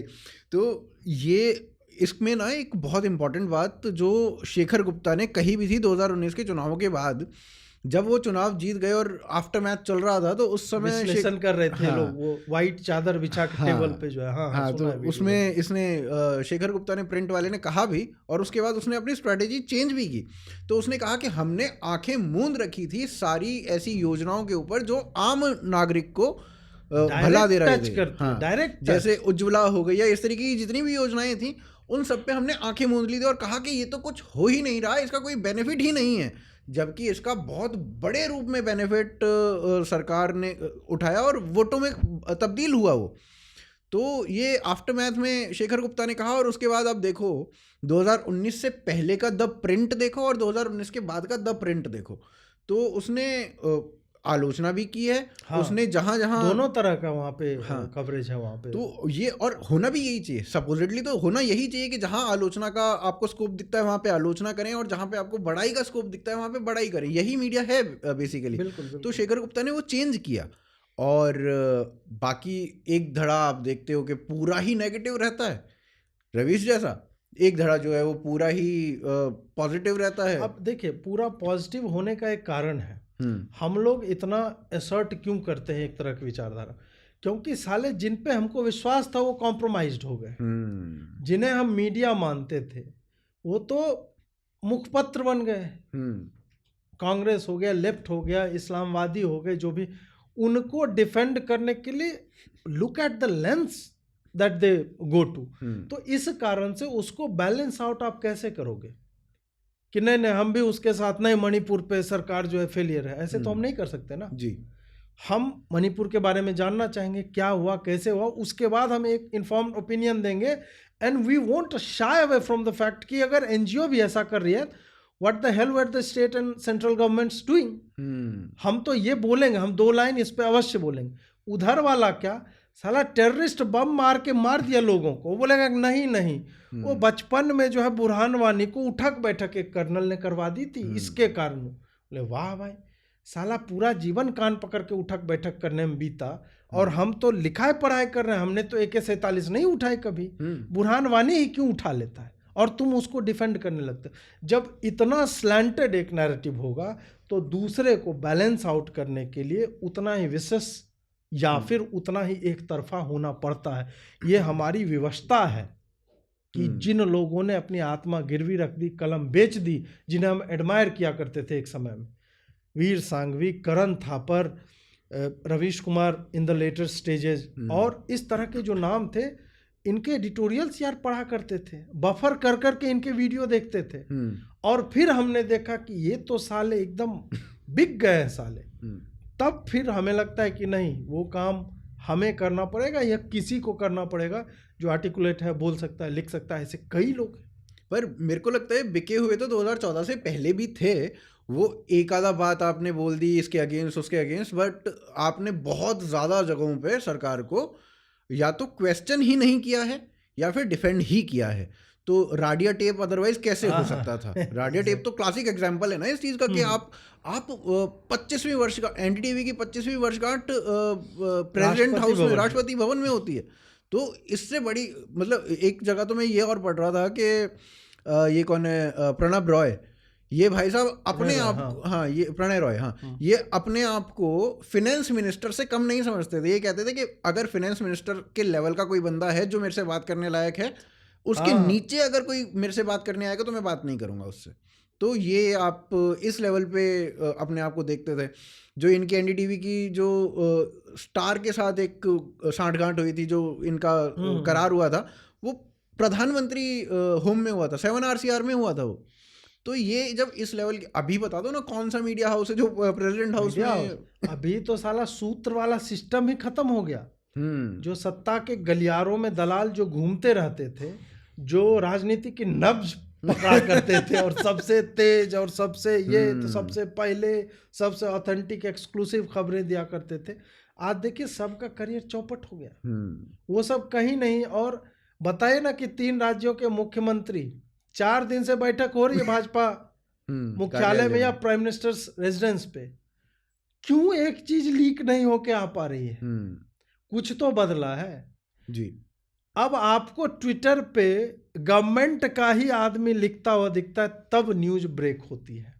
तो ये इसमें ना एक बहुत इंपॉर्टेंट बात जो शेखर गुप्ता ने कही भी थी 2019 के चुनावों के बाद, जब वो चुनाव जीत गए और आफ्टर मैच चल रहा था, तो उस समय विश्लेषण कर रहे थे लोग, वो व्हाइट चादर बिछा के टेबल पे जो है। तो उसमें इसने शेखर गुप्ता ने, प्रिंट वाले ने कहा भी, और उसके बाद उसने अपनी स्ट्रेटेजी चेंज भी की। तो उसने कहा कि हमने आंखें मूंद रखी थी सारी ऐसी योजनाओं के ऊपर जो आम नागरिक को भला दे रहे थे। डायरेक्ट, जैसे उज्ज्वला हो गई या इस तरीके की जितनी भी योजनाएं थी, उन सब पे हमने आंखें मूंद ली थी और कहा कि ये तो कुछ हो ही नहीं रहा, इसका कोई बेनिफिट ही नहीं है, जबकि इसका बहुत बड़े रूप में बेनिफिट सरकार ने उठाया और वोटों में तब्दील हुआ वो। तो ये आफ्टरमैथ में शेखर गुप्ता ने कहा। और उसके बाद आप देखो 2019 से पहले का द प्रिंट देखो और 2019 के बाद का द प्रिंट देखो, तो उसने आलोचना भी की है। हाँ, उसने जहां जहां दोनों तरह का वहाँ पे हाँ, कवरेज है वहाँ पे। तो ये और होना भी यही चाहिए, सपोजिटली तो होना यही चाहिए कि जहां आलोचना का आपको स्कोप दिखता है वहां पे आलोचना करें और जहां पे आपको बड़ाई का स्कोप दिखता है वहां पे बड़ाई करें, यही मीडिया है बेसिकली। बिल्कुल, तो बिल्कुल। शेखर गुप्ता ने वो चेंज किया। और बाकी एक धड़ा आप देखते हो कि पूरा ही नेगेटिव रहता है, रवीश जैसा एक धड़ा जो है वो पूरा ही पॉजिटिव रहता है। अब देखिए, पूरा पॉजिटिव होने का एक कारण है, हम लोग इतना असर्ट क्यों करते हैं एक तरह की विचारधारा, क्योंकि साले जिन पे हमको विश्वास था वो कॉम्प्रोमाइज्ड हो गए। जिन्हें हम मीडिया मानते थे वो तो मुखपत्र बन गए। कांग्रेस हो गया, लेफ्ट हो गया, इस्लामवादी हो गए, जो भी, उनको डिफेंड करने के लिए look at the lens that they go to. तो इस कारण से उसको बैलेंस आउट आप कैसे करोगे कि नहीं नहीं हम भी उसके साथ, नहीं मणिपुर पे सरकार जो है फेलियर है, ऐसे तो हम नहीं कर सकते ना जी। हम मणिपुर के बारे में जानना चाहेंगे, क्या हुआ, कैसे हुआ, उसके बाद हम एक इन्फॉर्म्ड ओपिनियन देंगे। And we won't shy away from the fact कि अगर एनजीओ भी ऐसा कर रही है, what the hell were the state and central governments doing. हम तो ये बोलेंगे, हम 2 लाइन इस पे अवश्य बोलेंगे। उधर वाला क्या, साला टेररिस्ट बम मार के मार दिया लोगों को, वो बोलेगा नहीं नहीं, वो बचपन में जो है बुरहान वानी को उठक बैठक एक कर्नल ने करवा दी थी, इसके कारण। बोले वाह भाई, साला पूरा जीवन कान पकड़ के उठक बैठक करने में बीता, और हम तो लिखाई पढ़ाई कर रहे हैं, हमने तो AK-47 नहीं उठाई कभी, बुरहान वानी ही क्यों उठा लेता है, और तुम उसको डिफेंड करने लगते। जब इतना स्लैंटेड एक नैरेटिव होगा तो दूसरे को बैलेंस आउट करने के लिए उतना ही विशेष या फिर उतना ही एक तरफा होना पड़ता है। ये हमारी विवशता है कि जिन लोगों ने अपनी आत्मा गिरवी रख दी, कलम बेच दी, जिन्हें हम एडमायर किया करते थे एक समय में, Vir Sanghvi, Karan Thapar, Ravish Kumar in the later stages, और इस तरह के जो नाम थे, इनके एडिटोरियल्स यार पढ़ा करते थे, बफर कर करके इनके वीडियो देखते थे, और फिर हमने देखा कि ये तो साले एकदम बिक गए हैं साले। तब फिर हमें लगता है कि नहीं, वो काम हमें करना पड़ेगा या किसी को करना पड़ेगा जो आर्टिकुलेट है, बोल सकता है, लिख सकता है। ऐसे कई लोग हैं। पर मेरे को लगता है बिके हुए तो 2014 से पहले भी थे। वो एक आधा बात आपने बोल दी इसके अगेंस्ट उसके अगेंस्ट, बट आपने बहुत ज़्यादा जगहों पे सरकार को या तो क्वेश्चन ही नहीं किया है या फिर डिफेंड ही किया है। तो राडिया टेप अदरवाइज कैसे हो सकता था? राडिया टेप तो क्लासिक एग्जांपल है ना इस चीज़ का कि आप 25वीं वर्षगांठ, एनडीटीवी की 25वीं वर्षगांठ प्रेसिडेंट हाउस में, राष्ट्रपति भवन में होती है। तो इससे बड़ी, मतलब एक जगह तो मैं ये और पढ़ रहा था कि ये कौन है, प्रणब रॉय, ये भाई साहब अपने आप, हाँ ये प्रणय रॉय, हाँ ये अपने आप को फिनेंस मिनिस्टर से कम नहीं समझते थे। ये कहते थे कि अगर फिनेंस मिनिस्टर के लेवल का कोई बंदा है जो मेरे से बात करने लायक है, उसके नीचे अगर कोई मेरे से बात करने आएगा तो मैं बात नहीं करूंगा उससे। तो ये आप इस लेवल पे अपने आप को देखते थे। जो इनकी एनडीटीवी की जो स्टार के साथ एक सांठगांठ हुई थी, जो इनका करार हुआ था, वो प्रधानमंत्री होम में हुआ था, 7RCR में हुआ था वो। तो ये जब इस लेवल की, अभी बता दो ना कौन सा मीडिया हाउस है जो प्रेसिडेंट हाउस में अभी तो साला सूत्र वाला सिस्टम ही खत्म हो गया। जो सत्ता के गलियारों में दलाल जो घूमते रहते थे, जो राजनीति की नब्ज पकड़ा करते थे और सबसे तेज और सबसे ये तो सबसे पहले सबसे ऑथेंटिक एक्सक्लूसिव खबरें दिया करते थे, आज देखिए सबका करियर चौपट हो गया। वो सब कहीं नहीं। और बताइए ना कि 3 राज्यों के मुख्यमंत्री, 4 दिन से बैठक हो रही है भाजपा मुख्यालय में या प्राइम मिनिस्टर्स रेजिडेंस पे, क्यों एक चीज लीक नहीं होके आ पा रही है? कुछ तो बदला है जी। अब आपको ट्विटर पे गवर्नमेंट का ही आदमी लिखता हुआ दिखता है, तब न्यूज ब्रेक होती है।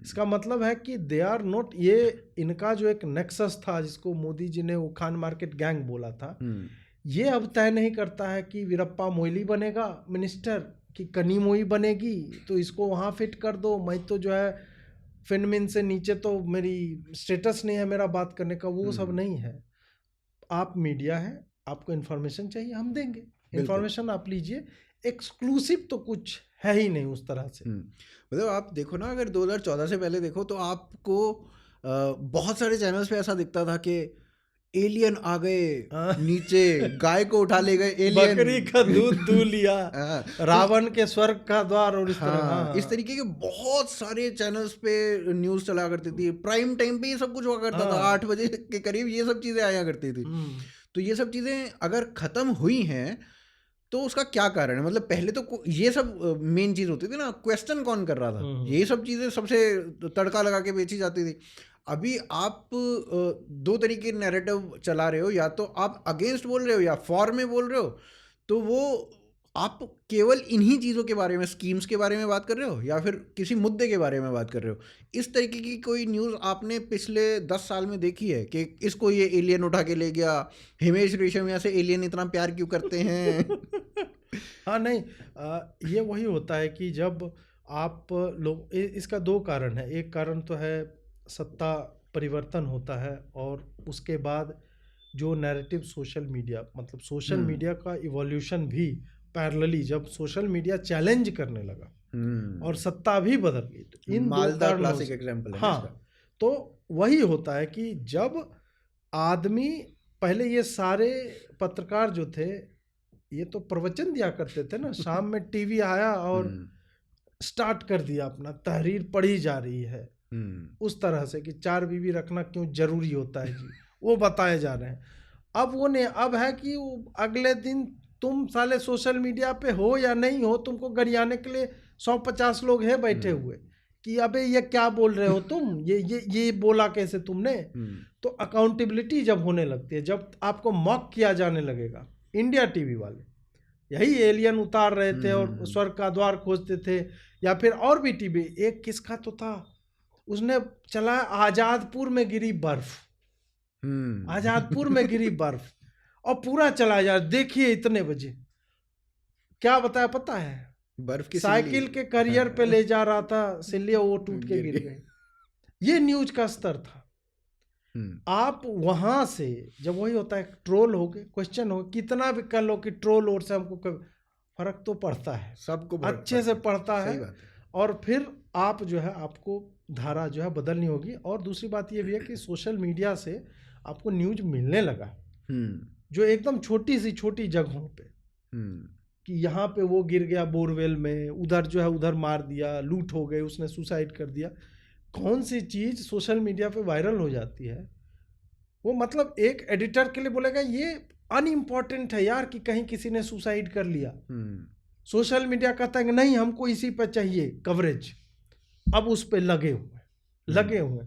इसका मतलब है कि दे आर नॉट, ये इनका जो एक नेक्सस था जिसको मोदी जी ने वो खान मार्केट गैंग बोला था, ये अब तय नहीं करता है कि वीरप्पा मोइली बनेगा मिनिस्टर कि कनीमोई बनेगी, तो इसको वहाँ फिट कर दो। मैं तो जो है फिनमिन से नीचे तो मेरी स्टेटस नहीं है मेरा बात करने का, वो सब नहीं है। आप मीडिया है, आपको इन्फॉर्मेशन चाहिए, हम देंगे। इंफॉर्मेशन आप लीजिए, एक्सक्लूसिव तो कुछ है ही नहीं उस तरह से। मतलब आप देखो ना, अगर 2014 से पहले देखो तो आपको बहुत सारे चैनल्स पे ऐसा दिखता था कि एलियन आ गए नीचे, गाय को उठा ले गए एलियन, बकरी का दूध दू लिया, रावण के स्वर्ग का द्वार, और इस तरह इस तरीके के बहुत सारे चैनल्स पे न्यूज चला करती थी। प्राइम टाइम पे ये सब कुछ हुआ करता था, 8 बजे के करीब ये सब चीजें आया करती थी। तो ये सब चीजें अगर खत्म हुई हैं तो उसका क्या कारण है? मतलब पहले तो ये सब मेन चीज होती थी ना, क्वेश्चन कौन कर रहा था, ये सब चीजें सबसे तड़का लगा के बेची जाती थी। अभी आप दो तरीके के नैरेटिव चला रहे हो, या तो आप अगेंस्ट बोल रहे हो या फॉर में बोल रहे हो, तो वो आप केवल इन्हीं चीज़ों के बारे में, स्कीम्स के बारे में बात कर रहे हो या फिर किसी मुद्दे के बारे में बात कर रहे हो। इस तरीके की कोई न्यूज़ आपने पिछले 10 साल में देखी है कि इसको ये एलियन उठा के ले गया, हिमेश रेशमिया से एलियन इतना प्यार क्यों करते हैं? हाँ नहीं, ये वही होता है कि जब आप लोग, इसका 2 कारण है। एक कारण तो है सत्ता परिवर्तन होता है, और उसके बाद जो नैरेटिव सोशल मीडिया, मतलब सोशल मीडिया का इवोल्यूशन भी पैरेलली, जब सोशल मीडिया चैलेंज करने लगा और सत्ता भी बदल गई, तो इन 2 क्लासिक एग्जांपल है। हाँ, तो वही होता है कि जब आदमी, पहले ये सारे पत्रकार जो थे ये तो प्रवचन दिया करते थे ना, शाम में टीवी आया और स्टार्ट कर दिया अपना, तहरीर पढ़ी जा रही है उस तरह से कि 4 बीवी रखना क्यों जरूरी होता है जी, वो बताए जा रहे हैं। अब वो नहीं, अब है कि अगले दिन तुम साले सोशल मीडिया पे हो या नहीं हो, तुमको गरियाने के लिए 150 लोग हैं बैठे हुए कि अबे ये क्या बोल रहे हो तुम, ये बोला कैसे तुमने। तो अकाउंटेबिलिटी जब होने लगती है, जब आपको मॉक किया जाने लगेगा। इंडिया टीवी वाले यही एलियन उतार रहे थे और स्वर्ग का द्वार खोजते थे, या फिर और भी टीवी, एक किसका तो था, उसने चला आजादपुर में गिरी बर्फ, आजादपुर में गिरी बर्फ, और पूरा चला जा, देखिए इतने बजे, क्या बताया पता है, बर्फ की साइकिल के करियर पे ले जा रहा था, सिल्लियाँ वो टूट के गिर गए। ये न्यूज का स्तर था। आप वहां से जब, वही होता है, ट्रोल हो गए, क्वेश्चन हो, कितना भी कर लो कि ट्रोल और से हमको फर्क तो पड़ता है, सबको अच्छे से पड़ता है। और फिर आप जो है, आपको धारा जो है बदलनी होगी। और दूसरी बात ये भी है कि सोशल मीडिया से आपको न्यूज मिलने लगा, जो एकदम छोटी जगहों पे, कि यहाँ पे वो गिर गया बोरवेल में, उधर जो है उधर मार दिया, लूट हो गई, उसने सुसाइड कर दिया। कौन सी चीज सोशल मीडिया पे वायरल हो जाती है, वो मतलब एक एडिटर के लिए बोलेगा ये अनइम्पॉर्टेंट है यार कि कहीं किसी ने सुसाइड कर लिया। सोशल मीडिया कहता है नहीं, हमको इसी पर चाहिए कवरेज, अब उस पे लगे हुए।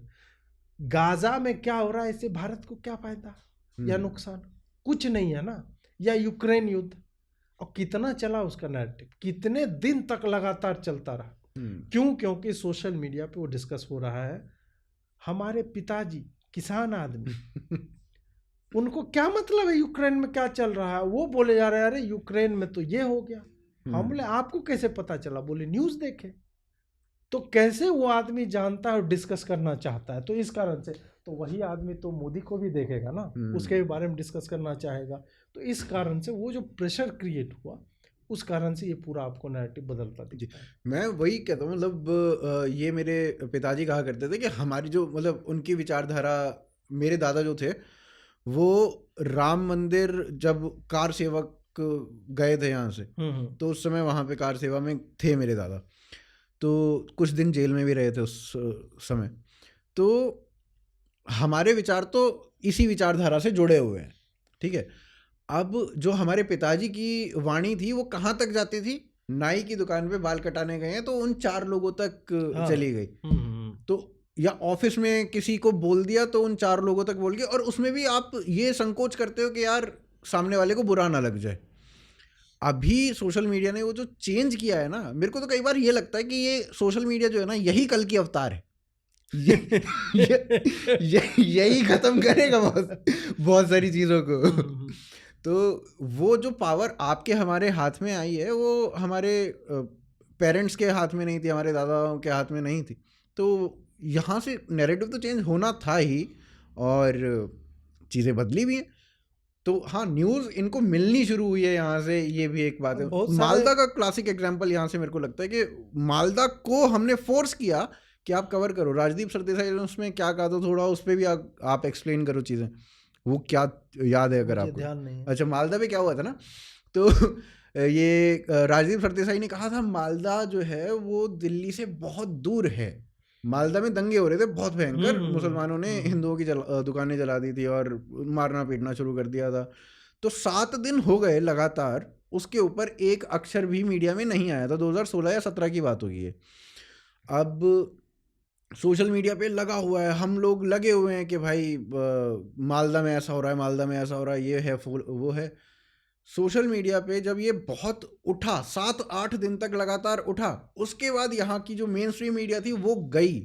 गाजा में क्या हो रहा है, इससे भारत को क्या फायदा या नुकसान? कुछ नहीं है ना। या यूक्रेन युद्ध, और कितना चला उसका नैरेटिव, कितने दिन तक लगातार चलता रहा। क्यों? क्योंकि सोशल मीडिया पे वो डिस्कस हो रहा है। हमारे पिताजी किसान आदमी उनको क्या मतलब है यूक्रेन में क्या चल रहा है, वो बोले जा रहे हैं अरे यूक्रेन में तो ये हो गया। हम बोले आपको कैसे पता चला? बोले न्यूज देखे। तो कैसे वो आदमी जानता है और डिस्कस करना चाहता है? तो इस कारण से तो वही आदमी तो मोदी को भी देखेगा ना, उसके बारे में डिस्कस करना चाहेगा। तो इस कारण से वो जो प्रेशर क्रिएट हुआ, उस कारण से ये पूरा आपको नैरेटिव बदलता दिखता है। मैं वही कहता हूँ, मतलब ये मेरे पिताजी कहा करते थे कि हमारी जो, मतलब उनकी विचारधारा, मेरे दादा जो थे वो राम मंदिर जब कार सेवक गए थे यहाँ से, तो उस समय वहाँ पे कार सेवा में थे मेरे दादा, तो कुछ दिन जेल में भी रहे थे उस समय। तो हमारे विचार तो इसी विचारधारा से जुड़े हुए हैं, ठीक है। अब जो हमारे पिताजी की वाणी थी वो कहाँ तक जाती थी? नाई की दुकान पे बाल कटाने गए हैं तो उन 4 लोगों तक चली गई। तो या ऑफिस में किसी को बोल दिया तो उन 4 लोगों तक बोल गया, और उसमें भी आप ये संकोच करते हो कि यार सामने वाले को बुरा ना लग जाए। अभी सोशल मीडिया ने वो जो चेंज किया है ना, मेरे को तो कई बार ये लगता है कि ये सोशल मीडिया जो है ना, यही कल की अवतार है। यही खत्म करेगा बहुत सारी चीज़ों को। तो वो जो पावर आपके हमारे हाथ में आई है, वो हमारे पेरेंट्स के हाथ में नहीं थी, हमारे दादाओं के हाथ में नहीं थी। तो यहाँ से नैरेटिव तो चेंज होना था ही, और चीज़ें बदली भी हैं। तो हाँ, न्यूज़ इनको मिलनी शुरू हुई है यहाँ से, ये भी एक बात है। मालदा का क्लासिक एग्जाम्पल यहाँ से मेरे को लगता है कि मालदा को हमने फोर्स किया कि आप कवर करो। राजदीप सरदेसाई ने उसमें क्या कहा था, थोड़ा उस पर भी आप एक्सप्लेन करो चीज़ें, वो क्या याद है अगर आपको? ध्यान नहीं है। अच्छा, मालदा में क्या हुआ था ना, तो ये राजदीप सरदेसाई ने कहा था मालदा जो है वो दिल्ली से बहुत दूर है। मालदा में दंगे हो रहे थे बहुत भयंकर, मुसलमानों ने हिंदुओं की दुकानें जला दी थी और मारना पीटना शुरू कर दिया था। तो 7 दिन हो गए लगातार, उसके ऊपर एक अक्षर भी मीडिया में नहीं आया था। 2016 या 17 की बात होगी ये। अब सोशल मीडिया पे लगा हुआ है, हम लोग लगे हुए हैं कि भाई मालदा में ऐसा हो रहा है, मालदा में ऐसा हो रहा है, ये है वो है। सोशल मीडिया पे जब ये बहुत उठा, 7-8 दिन तक लगातार उठा, उसके बाद यहाँ की जो मेन स्ट्रीम मीडिया थी वो गई,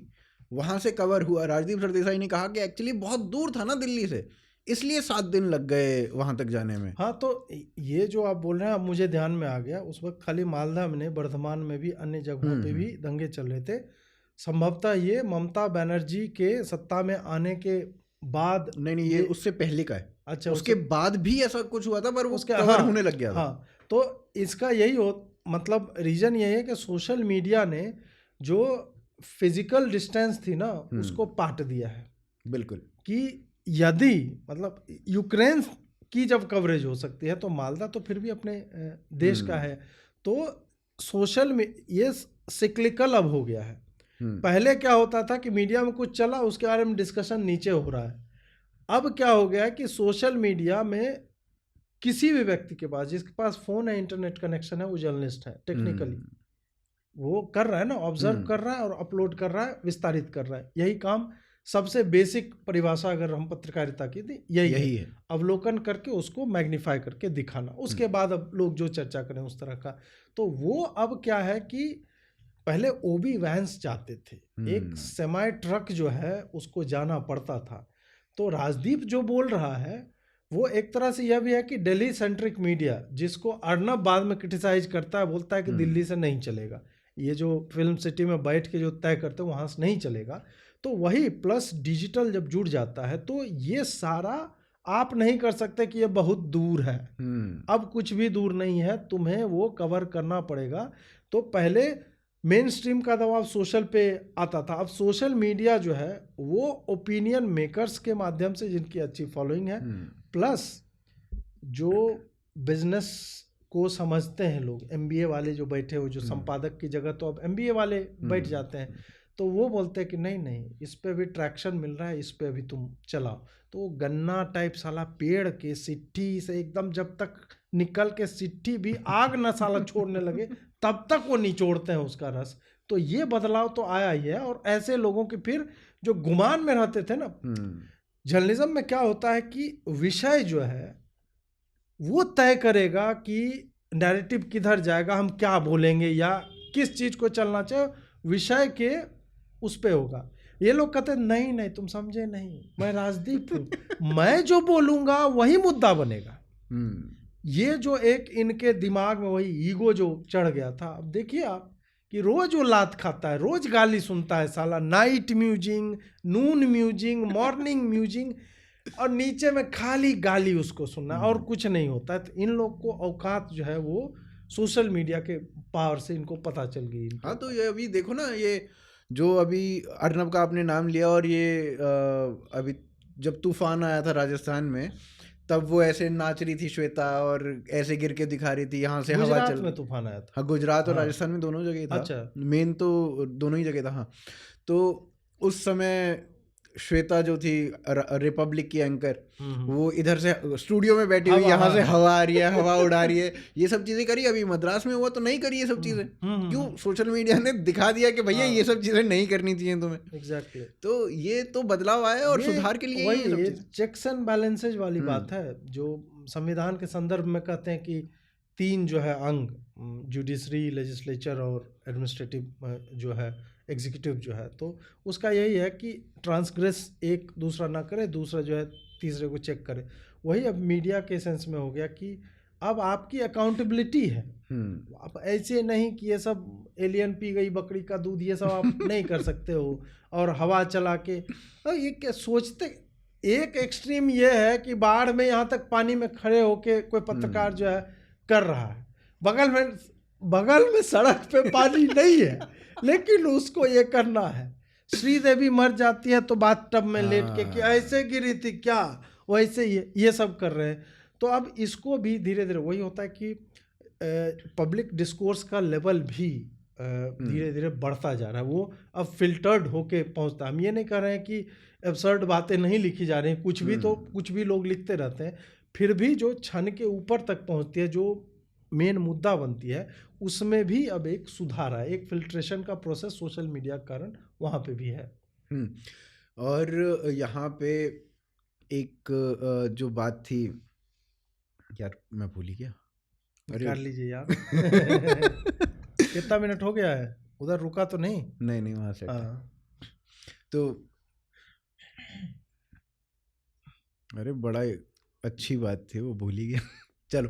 वहाँ से कवर हुआ। राजदीप सरदेसाई ने कहा कि एक्चुअली बहुत दूर था ना दिल्ली से, इसलिए 7 दिन लग गए वहाँ तक जाने में। हाँ, तो ये जो आप बोल रहे हैं अब मुझे ध्यान में आ गया, उस वक्त खाली मालदा में नहीं, वर्धमान में भी अन्य जगहों पे भी दंगे चल रहे थे। संभवतः ये ममता बनर्जी के सत्ता में आने के बाद, नहीं ये उससे पहले का है। अच्छा, उसके बाद भी ऐसा कुछ हुआ था, पर वो उसके कवर होने लग गया था। हाँ, तो इसका यही मतलब रीजन यही है कि सोशल मीडिया ने जो फिजिकल डिस्टेंस थी ना उसको पाट दिया है। बिल्कुल, कि यदि मतलब यूक्रेन की जब कवरेज हो सकती है तो मालदा तो फिर भी अपने देश का है। तो सोशल में ये सिक्लिकल अब हो गया है। पहले क्या होता था कि मीडिया में कुछ चला, उसके बारे में डिस्कशन नीचे हो रहा है। अब क्या हो गया है कि सोशल मीडिया में किसी भी व्यक्ति के पास, जिसके पास फोन है, इंटरनेट कनेक्शन है, वो जर्नलिस्ट है टेक्निकली, वो कर रहा है ना, ऑब्जर्व कर रहा है और अपलोड कर रहा है, विस्तारित कर रहा है। यही काम सबसे बेसिक परिभाषा अगर हम पत्रकारिता की थी यही है, अवलोकन करके उसको मैग्नीफाई करके दिखाना। उसके बाद अब लोग जो चर्चा करें उस तरह का। तो वो अब क्या है कि पहले ओबी वैन्स जाते थे, एक सेमी ट्रक जो है उसको जाना पड़ता था। तो राजदीप जो बोल रहा है वो एक तरह से यह भी है कि दिल्ली सेंट्रिक मीडिया, जिसको अर्नब बाद में क्रिटिसाइज करता है, बोलता है कि दिल्ली से नहीं चलेगा, ये जो फिल्म सिटी में बैठ के जो तय करते हैं वहाँ से नहीं चलेगा। तो वही प्लस डिजिटल जब जुड़ जाता है तो ये सारा आप नहीं कर सकते कि ये बहुत दूर है। अब कुछ भी दूर नहीं है, तुम्हें वो कवर करना पड़ेगा। तो पहले मेन स्ट्रीम का दबाव सोशल पे आता था, अब सोशल मीडिया जो है वो ओपिनियन मेकर्स के माध्यम से, जिनकी अच्छी फॉलोइंग है, प्लस जो बिजनेस को समझते हैं लोग, एमबीए वाले जो बैठे हो, जो संपादक की जगह तो अब एमबीए वाले बैठ जाते हैं, तो वो बोलते हैं कि नहीं नहीं, इस पे भी ट्रैक्शन मिल रहा है, इस पे भी तुम चलाओ। तो गन्ना टाइप साला पेड़ के सिट्ठी से एकदम जब तक निकल के सिट्ठी भी आग न साला छोड़ने लगे तब तक वो निचोड़ते हैं उसका रस। तो ये बदलाव तो आया ही है। और ऐसे लोगों के फिर जो गुमान में रहते थे ना, जर्नलिज्म में क्या होता है कि विषय जो है वो तय करेगा कि नैरेटिव किधर जाएगा, हम क्या बोलेंगे या किस चीज को चलना चाहिए, विषय के उस पे होगा। ये लोग कहते नहीं नहीं तुम समझे नहीं, मैं राजदीप हूं, मैं जो बोलूंगा वही मुद्दा बनेगा। ये जो एक इनके दिमाग में वही ईगो जो चढ़ गया था। अब देखिए आप कि रोज वो लात खाता है, रोज गाली सुनता है साला, नाइट म्यूजिंग, नून म्यूजिंग, मॉर्निंग म्यूजिंग, और नीचे में खाली गाली उसको सुनना और कुछ नहीं होता है। तो इन लोग को औकात जो है वो सोशल मीडिया के पावर से इनको पता चल गई। हाँ, तो ये अभी देखो ना, ये जो अभी अर्नब का आपने नाम लिया, और ये अभी जब तूफान आया था राजस्थान में, तब वो ऐसे नाच रही थी श्वेता और ऐसे गिर के दिखा रही थी, यहाँ से हवा चल, में तूफान आया था। हाँ, गुजरात और राजस्थान में दोनों जगह था। अच्छा, मेन तो दोनों ही जगह था। हाँ, तो उस समय श्वेता जो थी रिपब्लिक की एंकर, वो इधर से स्टूडियो में बैठी हुई, यहाँ से हवा आ रही है, हवा उड़ा रही है, ये सब चीजें करी। अभी मद्रास में हुआ तो नहीं करी ये सब चीजें, क्यों? सोशल मीडिया ने दिखा दिया कि भैया ये सब चीजें नहीं करनी चाहिए तुम्हें। एग्जैक्टली। तो ये तो बदलाव आया और सुधार के लिए ये चेक्स एंड बैलेंसेज वाली बात है, जो संविधान के संदर्भ में कहते हैं कि 3 जो है अंग, जुडिशरी, लेजिस्लेचर और एडमिनिस्ट्रेटिव जो है एग्जीक्यूटिव जो है, तो उसका यही है कि ट्रांसग्रेस एक दूसरा ना करे, दूसरा जो है तीसरे को चेक करे। वही अब मीडिया के सेंस में हो गया कि अब आपकी अकाउंटेबिलिटी है। आप ऐसे नहीं कि ये सब एलियन पी गई बकरी का दूध, ये सब आप नहीं कर सकते हो और हवा चला के। और ये क्या सोचते, एक एक्सट्रीम ये है कि बाढ़ में यहाँ तक पानी में खड़े होके कोई पत्रकार जो है कर रहा है, बगल में सड़क पे पानी नहीं है लेकिन उसको ये करना है। श्रीदेवी मर जाती है तो बाथटब में लेट के कि ऐसे गिरी थी क्या, वैसे ये सब कर रहे हैं। तो अब इसको भी धीरे धीरे वही होता है कि पब्लिक डिस्कोर्स का लेवल भी धीरे धीरे बढ़ता जा रहा है, वो अब फिल्टर्ड होके पहुंचता है। हम ये नहीं कह रहे हैं कि एब्सर्ड बातें नहीं लिखी जा रही हैं, कुछ भी तो कुछ भी लोग लिखते रहते हैं, फिर भी जो क्षण के ऊपर तक पहुंचती है, जो मेन मुद्दा बनती है, उसमें भी अब एक सुधार है, एक फिल्ट्रेशन का प्रोसेस सोशल मीडिया के कारण वहाँ पे भी है। और यहाँ पे एक जो बात थी यार, मैं भूल ही गया। कर लीजिए यार। कितना मिनट हो गया है? उधर रुका तो नहीं? नहीं वहाँ से तो अरे बड़ा अच्छी बात थी, वो भूल ही गया। चलो,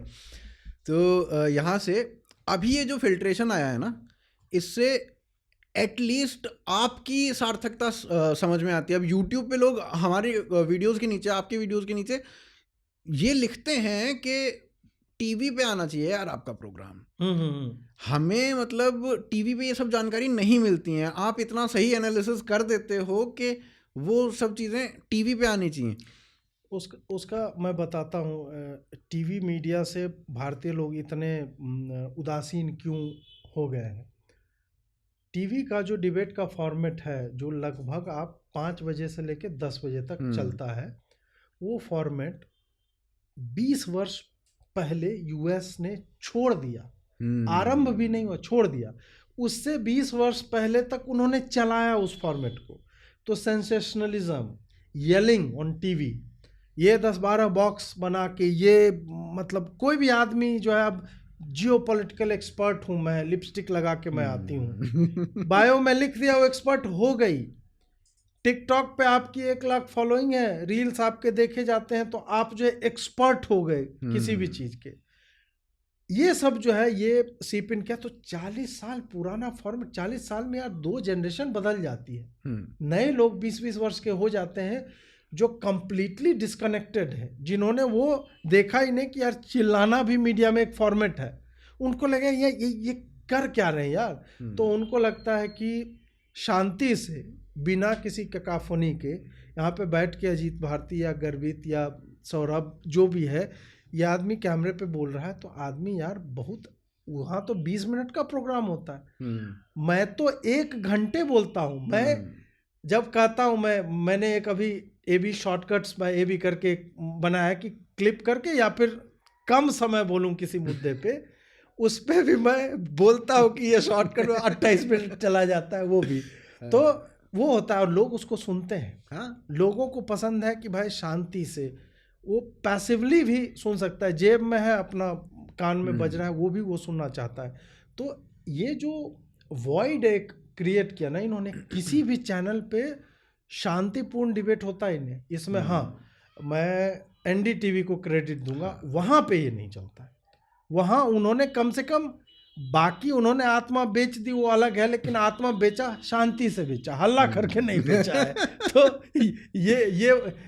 तो यहाँ से अभी ये जो फिल्ट्रेशन आया है ना, इससे एटलीस्ट आपकी सार्थकता समझ में आती है। अब यूट्यूब पे लोग हमारी वीडियोस के नीचे, आपके वीडियोस के नीचे ये लिखते हैं कि टीवी पे आना चाहिए यार आपका प्रोग्राम। हमें मतलब टीवी पे ये सब जानकारी नहीं मिलती हैं, आप इतना सही एनालिसिस कर देते हो कि वो सब चीज़ें टीवी पे आनी चाहिए। उसका मैं बताता हूँ, टीवी मीडिया से भारतीय लोग इतने उदासीन क्यों हो गए हैं। टीवी का जो डिबेट का फॉर्मेट है, जो लगभग आप 5 बजे से लेकर 10 बजे तक चलता है, वो फॉर्मेट 20 वर्ष पहले यूएस ने छोड़ दिया। आरंभ भी नहीं हुआ, छोड़ दिया। उससे 20 वर्ष पहले तक उन्होंने चलाया उस फॉर्मेट को। तो सेंसेशनलिज्म, येलिंग ऑन टीवी, ये 10-12 बॉक्स बना के, ये मतलब कोई भी आदमी जो है, अब जियोपॉलिटिकल एक्सपर्ट हूँ मैं, लिपस्टिक लगा के मैं आती हूँ, बायो में लिख दिया, वो एक्सपर्ट हो गई। टिकटॉक पे आपकी 1 लाख फॉलोइंग है, रील्स आपके देखे जाते हैं, तो आप जो है एक्सपर्ट हो गए किसी भी चीज़ के। ये सब जो है ये सीप इन किया। तो 40 साल पुराना फॉर्म, 40 साल में यार 2 जनरेशन बदल जाती है। नए लोग 20-20 वर्ष के हो जाते हैं जो कंप्लीटली डिस्कनेक्टेड है, जिन्होंने वो देखा ही नहीं कि यार चिल्लाना भी मीडिया में एक फॉर्मेट है। उनको लगे ये कर क्या रहे हैं यार। तो उनको लगता है कि शांति से, बिना किसी कैकाफोनी के, यहाँ पे बैठ के अजीत भारती या गर्वित या सौरभ जो भी है, ये आदमी कैमरे पे बोल रहा है, तो आदमी यार बहुत, वहाँ तो 20 मिनट का प्रोग्राम होता है, मैं तो 1 घंटे बोलता हूँ। मैं जब कहता हूँ, मैंने एक अभी AB शॉर्टकट्स बाय AB करके बनाया कि क्लिप करके या फिर कम समय बोलूँ किसी मुद्दे पे, उस पर भी मैं बोलता हूँ कि ये शॉर्टकट 28 मिनट चला जाता है, वो भी तो वो होता है और लोग उसको सुनते हैं। हाँ, लोगों को पसंद है कि भाई शांति से, वो पैसिवली भी सुन सकता है, जेब में है अपना, कान में बज रहा है, वो भी वो सुनना चाहता है। तो ये जो वॉइड एक क्रिएट किया ना इन्होंने, किसी भी चैनल पे शांतिपूर्ण डिबेट होता ही नहीं इसमें। हाँ, मैं NDTV को क्रेडिट दूंगा, वहाँ पे ये नहीं चलता है। वहाँ उन्होंने कम से कम, बाकी उन्होंने आत्मा बेच दी वो अलग है, लेकिन आत्मा बेचा शांति से बेचा, हल्ला करके नहीं बेचा है। तो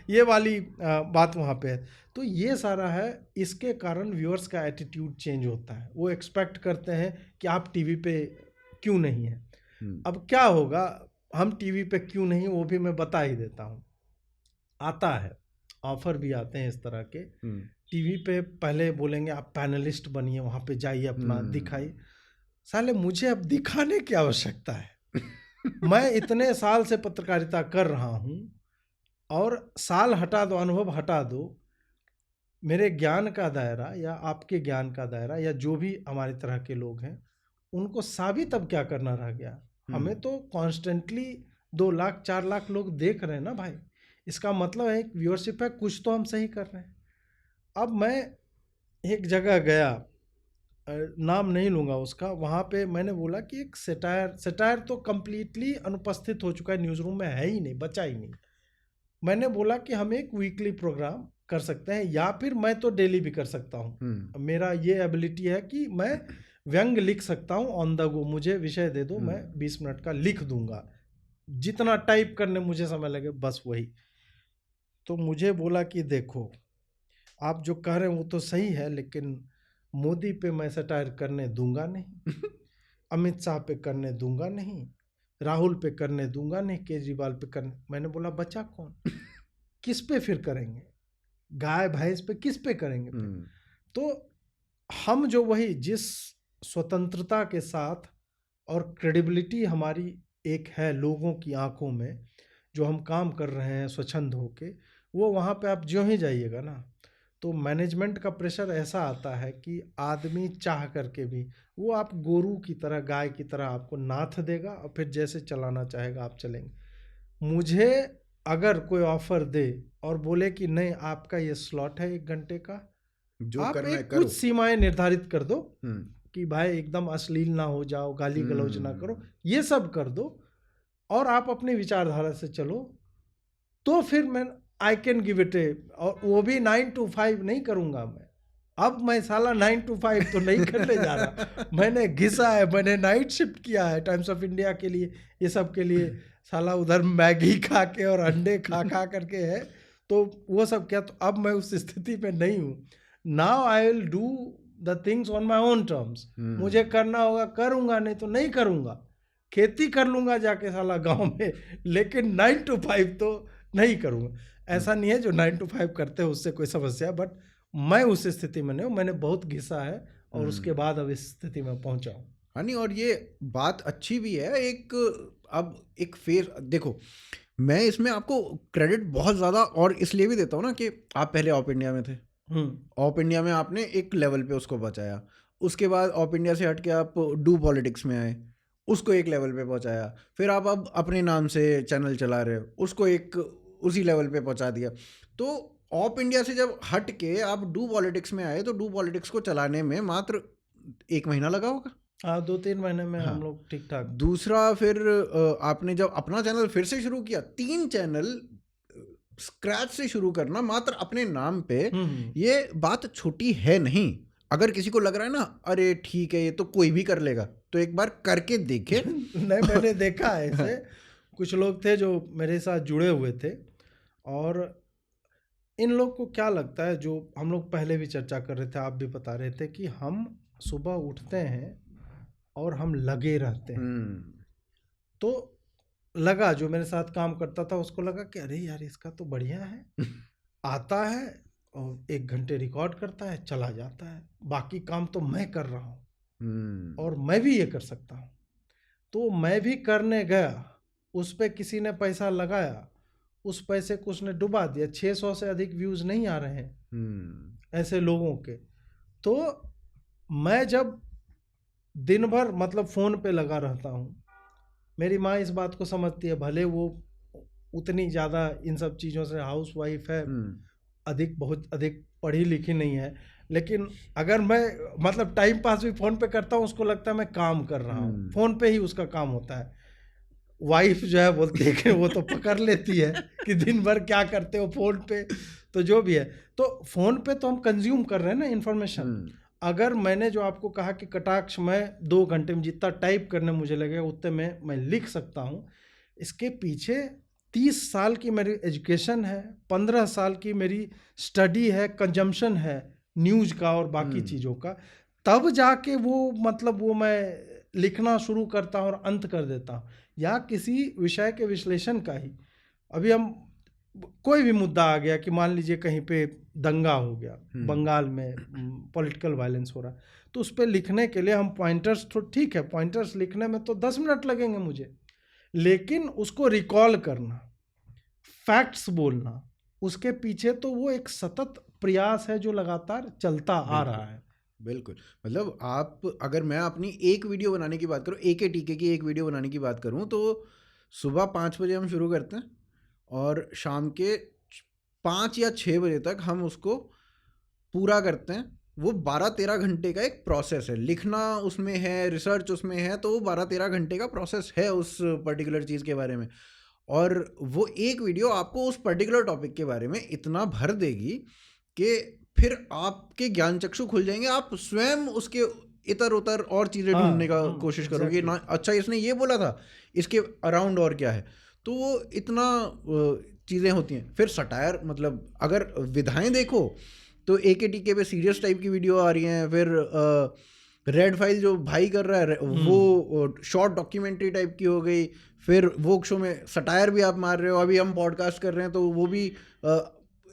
ये वाली बात वहाँ पे है। तो ये सारा है, इसके कारण व्यूअर्स का एटीट्यूड चेंज होता है। वो एक्सपेक्ट करते हैं कि आप टीवी पे क्यों नहीं है। अब क्या होगा, हम टीवी पे क्यों नहीं, वो भी मैं बता ही देता हूँ। आता है, ऑफर भी आते हैं इस तरह के। टीवी पे पहले बोलेंगे आप पैनलिस्ट बनिए, वहाँ पे जाइए, अपना दिखाइए। साले मुझे अब दिखाने की आवश्यकता है? मैं इतने साल से पत्रकारिता कर रहा हूँ, और साल हटा दो, अनुभव हटा दो, मेरे ज्ञान का दायरा या आपके ज्ञान का दायरा या जो भी हमारी तरह के लोग हैं, उनको साबित अब क्या करना रह गया। हमें तो कॉन्स्टेंटली 2 लाख 4 लाख लोग देख रहे हैं ना भाई, इसका मतलब है एक व्यूअरशिप है, कुछ तो हम सही कर रहे हैं। अब मैं एक जगह गया, नाम नहीं लूँगा उसका, वहाँ पे मैंने बोला कि एक सेटायर तो कम्प्लीटली अनुपस्थित हो चुका है, न्यूज़ रूम में है ही नहीं, बचा ही नहीं। मैंने बोला कि हम एक वीकली प्रोग्राम कर सकते हैं, या फिर मैं तो डेली भी कर सकता हूँ। मेरा ये एबिलिटी है कि मैं व्यंग लिख सकता हूँ ऑन द गो, मुझे विषय दे दो, मैं 20 मिनट का लिख दूंगा, जितना टाइप करने मुझे समय लगे बस वही। तो मुझे बोला कि देखो, आप जो कह रहे हैं वो तो सही है, लेकिन मोदी पे मैं सटायर करने दूंगा नहीं, अमित शाह पे करने दूंगा नहीं, राहुल पे करने दूंगा नहीं, केजरीवाल पे करने। मैंने बोला बचा कौन? किस पे फिर करेंगे? गाय भैंस पे किस पे करेंगे फिर? तो हम जो वही जिस स्वतंत्रता के साथ और क्रेडिबिलिटी हमारी एक है लोगों की आंखों में, जो हम काम कर रहे हैं स्वच्छंद होके, वो वहाँ पे आप जो ही जाइएगा ना, तो मैनेजमेंट का प्रेशर ऐसा आता है कि आदमी चाह करके भी वो आप गोरू की तरह, गाय की तरह आपको नाथ देगा और फिर जैसे चलाना चाहेगा आप चलेंगे। मुझे अगर कोई ऑफर दे और बोले कि नहीं आपका ये स्लॉट है 1 घंटे का, जो आप करना है एक करो। कुछ सीमाएं निर्धारित कर दो कि भाई एकदम अश्लील ना हो जाओ, गाली गलौज ना करो, ये सब कर दो और आप अपनी विचारधारा से चलो, तो फिर मैं आई कैन गिव इट ए। और वो भी 9 to 5 नहीं करूंगा मैं। अब मैं साला 9 to 5 तो नहीं करने जा रहा। मैंने घिसा है, मैंने नाइट शिफ्ट किया है टाइम्स ऑफ इंडिया के लिए, ये सब के लिए। साला उधर मैगी खा के और अंडे खा करके है, तो वो सब क्या, तो अब मैं उस स्थिति में नहीं हूँ। Now I will do the things on my own terms. मुझे करना होगा करूँगा, नहीं तो नहीं करूँगा। खेती कर लूँगा जाके साला गाँव में, लेकिन 9 to 5 तो नहीं करूँगा। ऐसा नहीं है जो 9 to 5 करते हैं उससे कोई समस्या, बट मैं उस स्थिति में नहीं हूँ। मैंने बहुत घिसा है और उसके बाद अब इस स्थिति में पहुंचा हूँ। हाँ नहीं, और ये बात अच्छी भी है। अब एक फेज देखो, मैं इसमें आपको क्रेडिट बहुत ज़्यादा और इसलिए भी देता हूँ ना कि आप पहले ऑप इंडिया में थे। ऑप इंडिया में आपने एक लेवल पे उसको पहुँचाया, उसके बाद ऑप इंडिया से हट के आप डू पॉलिटिक्स में आए, उसको एक लेवल पे पहुँचाया, फिर आप अब अपने नाम से चैनल चला रहे हो, उसको एक उसी लेवल पे पहुँचा दिया। तो ऑप इंडिया से जब हट के आप डू पॉलिटिक्स में आए, तो डू पॉलिटिक्स को चलाने में मात्र 1 महीना लगा होगा। हाँ, 2-3 महीने में हम लोग ठीक ठाक। दूसरा, फिर आपने जब अपना चैनल फिर से शुरू किया, 3 चैनल स्क्रैच से शुरू करना मात्र अपने नाम पे, ये बात छोटी है नहीं। अगर किसी को लग रहा है ना अरे ठीक है ये तो कोई भी कर लेगा, तो एक बार करके देखे। नहीं, मैंने देखा है ऐसे कुछ लोग थे जो मेरे साथ जुड़े हुए थे, और इन लोग को क्या लगता है, जो हम लोग पहले भी चर्चा कर रहे थे, आप भी बता रहे थे कि हम सुबह उठते हैं और हम लगे रहते हैं। तो लगा, जो मेरे साथ काम करता था उसको लगा कि अरे यार इसका तो बढ़िया है, आता है और 1 घंटे रिकॉर्ड करता है, चला जाता है, बाकी काम तो मैं कर रहा हूँ और मैं भी ये कर सकता हूँ। तो मैं भी करने गया, उस पर किसी ने पैसा लगाया, उस पैसे को उसने डुबा दिया। 600 से अधिक व्यूज़ नहीं आ रहे हैं ऐसे लोगों के। तो मैं जब दिन भर मतलब फ़ोन पे लगा रहता हूँ, मेरी माँ इस बात को समझती है, भले वो उतनी ज़्यादा इन सब चीज़ों से हाउस वाइफ है, बहुत अधिक पढ़ी लिखी नहीं है, लेकिन अगर मैं मतलब टाइम पास भी फ़ोन पे करता हूँ, उसको लगता है मैं काम कर रहा हूँ। फ़ोन पे ही उसका काम होता है। वाइफ जो है बोलती है कि वो तो पकड़ लेती है कि दिन भर क्या करते हो फ़ोन पे। तो जो भी है, तो फ़ोन पे तो हम कंज्यूम कर रहे हैं ना इन्फॉर्मेशन। अगर मैंने जो आपको कहा कि कटाक्ष मैं 2 घंटे में जितना टाइप करने मुझे लगेगा उतने में मैं लिख सकता हूँ, इसके पीछे 30 साल की मेरी एजुकेशन है, 15 साल की मेरी स्टडी है, कंजम्पशन है न्यूज़ का और बाकी चीज़ों का, तब जाके वो मतलब वो मैं लिखना शुरू करता हूँ और अंत कर देता हूँ। या किसी विषय के विश्लेषण का ही, अभी हम कोई भी मुद्दा आ गया कि मान लीजिए कहीं पे दंगा हो गया, बंगाल में पॉलिटिकल वायलेंस हो रहा, तो उस पर लिखने के लिए हम पॉइंटर्स, तो ठीक है पॉइंटर्स लिखने में तो 10 मिनट लगेंगे मुझे, लेकिन उसको रिकॉल करना, फैक्ट्स बोलना, उसके पीछे तो वो एक सतत प्रयास है जो लगातार चलता आ रहा है। बिल्कुल, मतलब आप, अगर मैं अपनी एक वीडियो बनाने की बात करूँ, एके टीके की एक वीडियो बनाने की बात करूँ, तो सुबह 5 बजे हम शुरू करते हैं और शाम के 5 या 6 बजे तक हम उसको पूरा करते हैं। वो 12-13 घंटे का एक प्रोसेस है, लिखना उसमें है, रिसर्च उसमें है, तो वो 12-13 घंटे का प्रोसेस है उस पर्टिकुलर चीज़ के बारे में। और वो एक वीडियो आपको उस पर्टिकुलर टॉपिक के बारे में इतना भर देगी कि फिर आपके ज्ञान चक्षु खुल जाएंगे, आप स्वयं उसके इतर उतर और चीज़ें ढूंढने का कोशिश करोगे ना, अच्छा इसने ये बोला था, इसके अराउंड और क्या है। तो वो इतना चीज़ें होती हैं। फिर सटायर, मतलब अगर विधाएं देखो तो AKTK पे सीरियस टाइप की वीडियो आ रही हैं, फिर रेड फाइल जो भाई कर रहा है वो शॉर्ट डॉक्यूमेंट्री टाइप की हो गई, फिर वोक शो में सटायर भी आप मार रहे हो, अभी हम पॉडकास्ट कर रहे हैं तो वो भी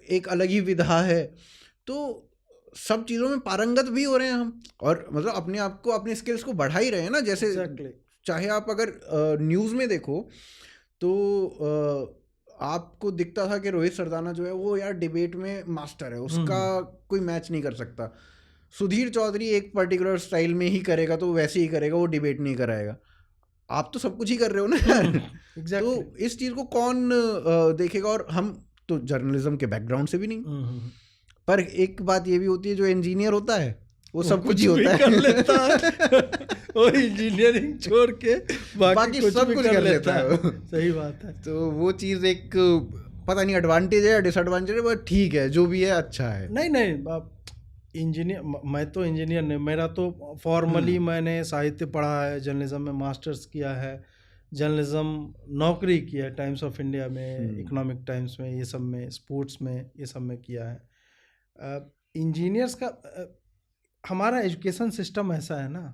एक अलग ही विधा है। तो सब चीज़ों में पारंगत भी हो रहे हैं हम, और मतलब अपने आप को, अपने स्किल्स को बढ़ा ही रहे हैं ना। जैसे चाहे आप अगर न्यूज़ में देखो तो आपको दिखता था कि रोहित सरदाना जो है वो यार डिबेट में मास्टर है, उसका कोई मैच नहीं कर सकता। सुधीर चौधरी एक पर्टिकुलर स्टाइल में ही करेगा तो वैसे ही करेगा, वो डिबेट नहीं कराएगा। आप तो सब कुछ ही कर रहे हो ना यार। तो इस चीज़ को कौन देखेगा? और हम तो जर्नलिज्म के बैकग्राउंड से भी नहीं, पर एक बात ये भी होती है, जो इंजीनियर होता है वो सब कुछ ही होता है, कर लेता है। वो इंजीनियरिंग छोड़ के बाकी सब कुछ कर लेता है। सही बात है। तो वो चीज़ एक पता नहीं एडवांटेज है या डिसएडवांटेज है, बट ठीक है, जो भी है अच्छा है। नहीं इंजीनियर, मैं तो इंजीनियर नहीं, मेरा तो फॉर्मली मैंने साहित्य पढ़ा है, जर्नलिज्म में मास्टर्स किया है, जर्नलिज्म नौकरी किया है, टाइम्स ऑफ इंडिया में, इकोनॉमिक टाइम्स में, ये सब में, स्पोर्ट्स में, ये सब में किया है। इंजीनियर्स का हमारा एजुकेशन सिस्टम ऐसा है ना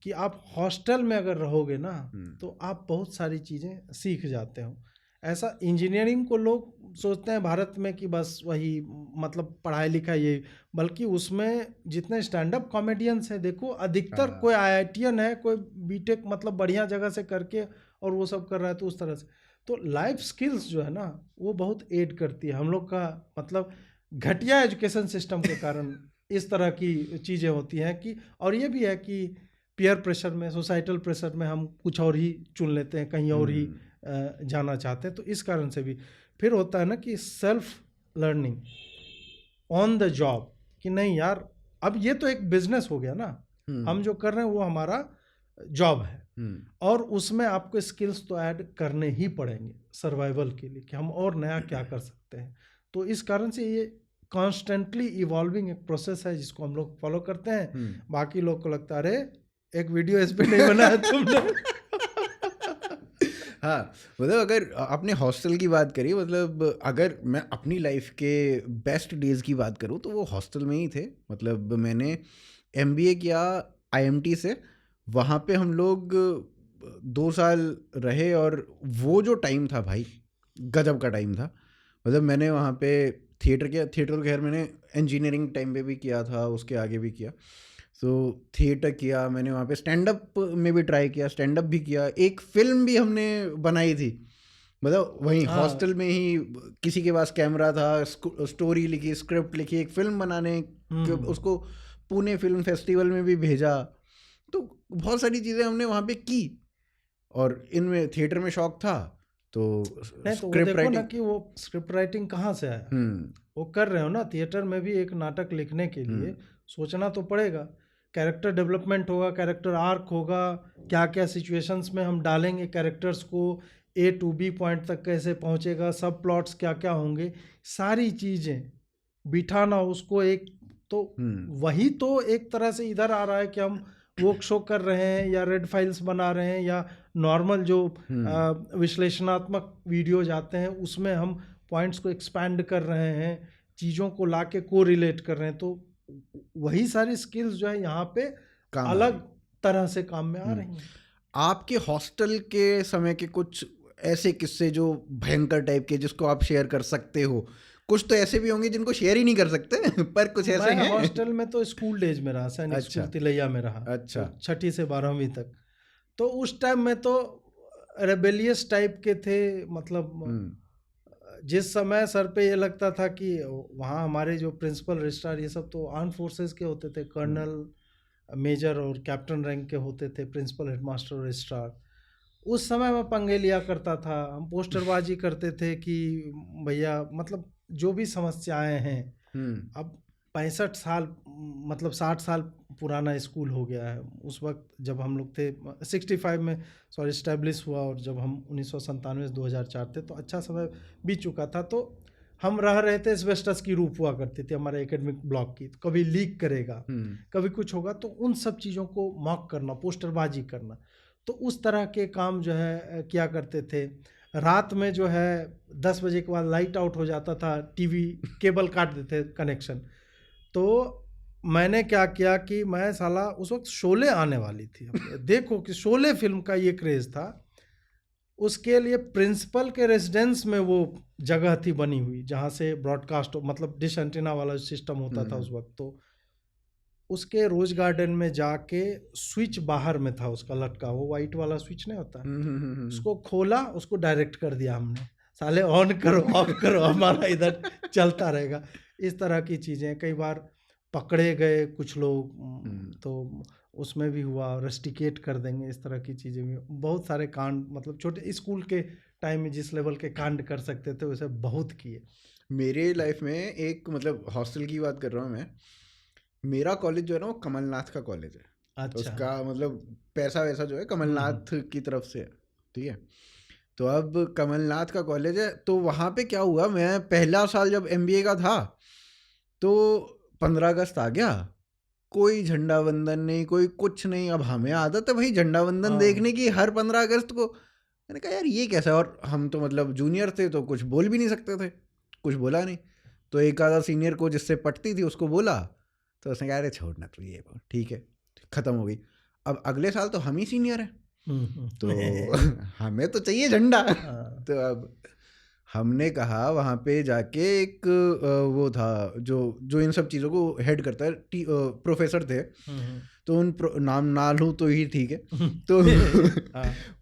कि आप हॉस्टल में अगर रहोगे ना तो आप बहुत सारी चीज़ें सीख जाते हो। ऐसा इंजीनियरिंग को लोग सोचते हैं भारत में कि बस वही मतलब पढ़ाई लिखाई यही, बल्कि उसमें जितने स्टैंड अप कॉमेडियंस हैं देखो, अधिकतर कोई IITian है, कोई बीटेक मतलब बढ़िया जगह से करके और वो सब कर रहा है। तो उस तरह से तो लाइफ स्किल्स जो है ना वो बहुत एड करती है हम लोग का, मतलब घटिया एजुकेशन सिस्टम के कारण इस तरह की चीज़ें होती हैं कि, और ये भी है कि पीयर प्रेशर में, सोसाइटल प्रेशर में हम कुछ और ही चुन लेते हैं, कहीं और ही जाना चाहते हैं। तो इस कारण से भी फिर होता है ना कि self learning on the job, कि नहीं यार अब ये तो एक बिजनेस हो गया ना, हम जो कर रहे हैं वो हमारा जॉब है, और उसमें आपको स्किल्स तो ऐड करने ही पड़ेंगे सर्वाइवल के लिए, कि हम और नया क्या कर सकते हैं। तो इस कारण से ये कॉन्स्टेंटली इवॉल्विंग एक प्रोसेस है जिसको हम लोग फॉलो करते हैं। बाकी लोग को लगता है अरे एक वीडियो इस पे नहीं बनाया तुमने। हाँ, मतलब अगर आपने हॉस्टल की बात करी, मतलब अगर मैं अपनी लाइफ के बेस्ट डेज की बात करूँ तो वो हॉस्टल में ही थे। मतलब मैंने MBA किया IMT से, वहाँ पे हम लोग 2 साल रहे, और वो जो टाइम था भाई गजब का टाइम था। मतलब मैंने वहाँ पे थिएटर किया, थिएटर खैर मैंने इंजीनियरिंग टाइम पे भी किया था, उसके आगे भी किया। तो थिएटर किया मैंने वहाँ पे, स्टैंड अप में भी ट्राई किया, स्टैंड अप भी किया, एक फिल्म भी हमने बनाई थी, मतलब वहीं हॉस्टल में ही, किसी के पास कैमरा था, स्टोरी लिखी, स्क्रिप्ट लिखी, एक फिल्म बनाने, उसको पुणे फिल्म फेस्टिवल में भी भेजा। तो बहुत सारी चीज़ें हमने वहाँ पे की, और इनमें थिएटर में शौक था तो स्क्रिप्ट राइटिंग ना, कि वो स्क्रिप्ट राइटिंग कहाँ से आया, वो कर रहे हो ना। थिएटर में भी एक नाटक लिखने के लिए सोचना तो पड़ेगा, कैरेक्टर डेवलपमेंट होगा, कैरेक्टर आर्क होगा, क्या क्या सिचुएशंस में हम डालेंगे कैरेक्टर्स को, A to B पॉइंट तक कैसे पहुंचेगा, सब प्लॉट्स क्या क्या होंगे, सारी चीज़ें बिठाना उसको एक, तो वही तो एक तरह से इधर आ रहा है कि हम वर्क शो कर रहे हैं या रेड फाइल्स बना रहे हैं या नॉर्मल जो विश्लेषणात्मक वीडियोज आते हैं उसमें हम पॉइंट्स को एक्सपैंड कर रहे हैं, चीज़ों को लाके को रिलेट कर रहे हैं। तो वही सारी स्किल्स जो है यहाँ पे अलग तरह से काम में आ रही हैं। आपके हॉस्टल के समय के कुछ ऐसे किस्से जो भयंकर टाइप के, जिसको आप शेयर कर सकते हो? कुछ तो ऐसे भी होंगे जिनको शेयर ही नहीं कर सकते, पर कुछ ऐसे हैं। हॉस्टल में तो स्कूल डेज में रहा, सैनिक स्कूल तिलैया में रहा, अच्छा, तो 6ठी से 12वीं तक। तो उस टाइम में तो रेबेलियस टाइप के थे, मतलब जिस समय सर पे ये लगता था कि वहाँ हमारे जो प्रिंसिपल रजिस्ट्रार ये सब तो आर्म फोर्सेस के होते थे, कर्नल, मेजर और कैप्टन रैंक के होते थे प्रिंसिपल, हेडमास्टर, रजिस्ट्रार। उस समय मैं पंगे लिया करता था, हम पोस्टरबाजी करते थे कि भैया मतलब जो भी समस्याएं हैं, अब 65 साल मतलब 60 साल पुराना स्कूल हो गया है। उस वक्त जब हम लोग थे 65 में सॉरी इस्टेब्लिश हुआ, और जब हम 1997 2004 थे तो अच्छा समय बीत चुका था। तो हम रह रहे थे, एस्बेस्टस की रूफ हुआ करती थी हमारे एकेडमिक ब्लॉक की, तो कभी लीक करेगा, कभी कुछ होगा, तो उन सब चीज़ों को मॉक करना, पोस्टरबाजी करना, तो उस तरह के काम जो है किया करते थे। रात में जो है 10 बजे के बाद लाइट आउट हो जाता था, टीवी केबल काट देते कनेक्शन। तो मैंने क्या किया कि मैं साला उस वक्त शोले आने वाली थी, देखो कि शोले फिल्म का ये क्रेज था, उसके लिए प्रिंसिपल के रेजिडेंस में वो जगह थी बनी हुई जहाँ से ब्रॉडकास्ट मतलब डिश एंटीना वाला सिस्टम होता था उस वक्त। तो उसके रोज गार्डन में जाके स्विच बाहर में था उसका लटका, वो वाइट वाला स्विच नहीं होता, उसको खोला, उसको डायरेक्ट कर दिया हमने, साले ऑन करो ऑफ करो, हमारा इधर चलता रहेगा। इस तरह की चीज़ें कई बार पकड़े गए कुछ लोग, तो उसमें भी हुआ, रस्टिकेट कर देंगे, इस तरह की चीज़ें भी, बहुत सारे कांड, मतलब छोटे स्कूल के टाइम में जिस लेवल के कांड कर सकते थे वैसे बहुत किए। मेरे लाइफ में एक मतलब हॉस्टल की बात कर रहा हूँ मैं, मेरा कॉलेज जो है ना वो कमलनाथ का कॉलेज है। अच्छा। तो उसका मतलब पैसा वैसा जो है कमलनाथ की तरफ से है, ठीक है। तो अब कमलनाथ का कॉलेज है, तो वहाँ पे क्या हुआ, मैं पहला साल जब MBA का था तो 15 अगस्त आ गया, कोई झंडा वंदन नहीं, कोई कुछ नहीं। अब हमें आदत है भाई झंडा वंदन देखने की हर 15 अगस्त को। मैंने कहा यार ये कैसा है, और हम तो मतलब जूनियर थे तो कुछ बोल भी नहीं सकते थे, कुछ बोला नहीं। तो एक आधा सीनियर को जिससे पटती थी उसको बोला, तो उसने कहा अरे छोड़ना तो ये ठीक है, ख़त्म हो गई। अब अगले साल तो हम ही सीनियर हैं तो हमें तो चाहिए झंडा। तो अब हमने कहा वहाँ पे जाके एक वो था जो इन सब चीज़ों को हेड करता है, प्रोफेसर थे, तो उन नाम ना लूँ तो ही ठीक है। तो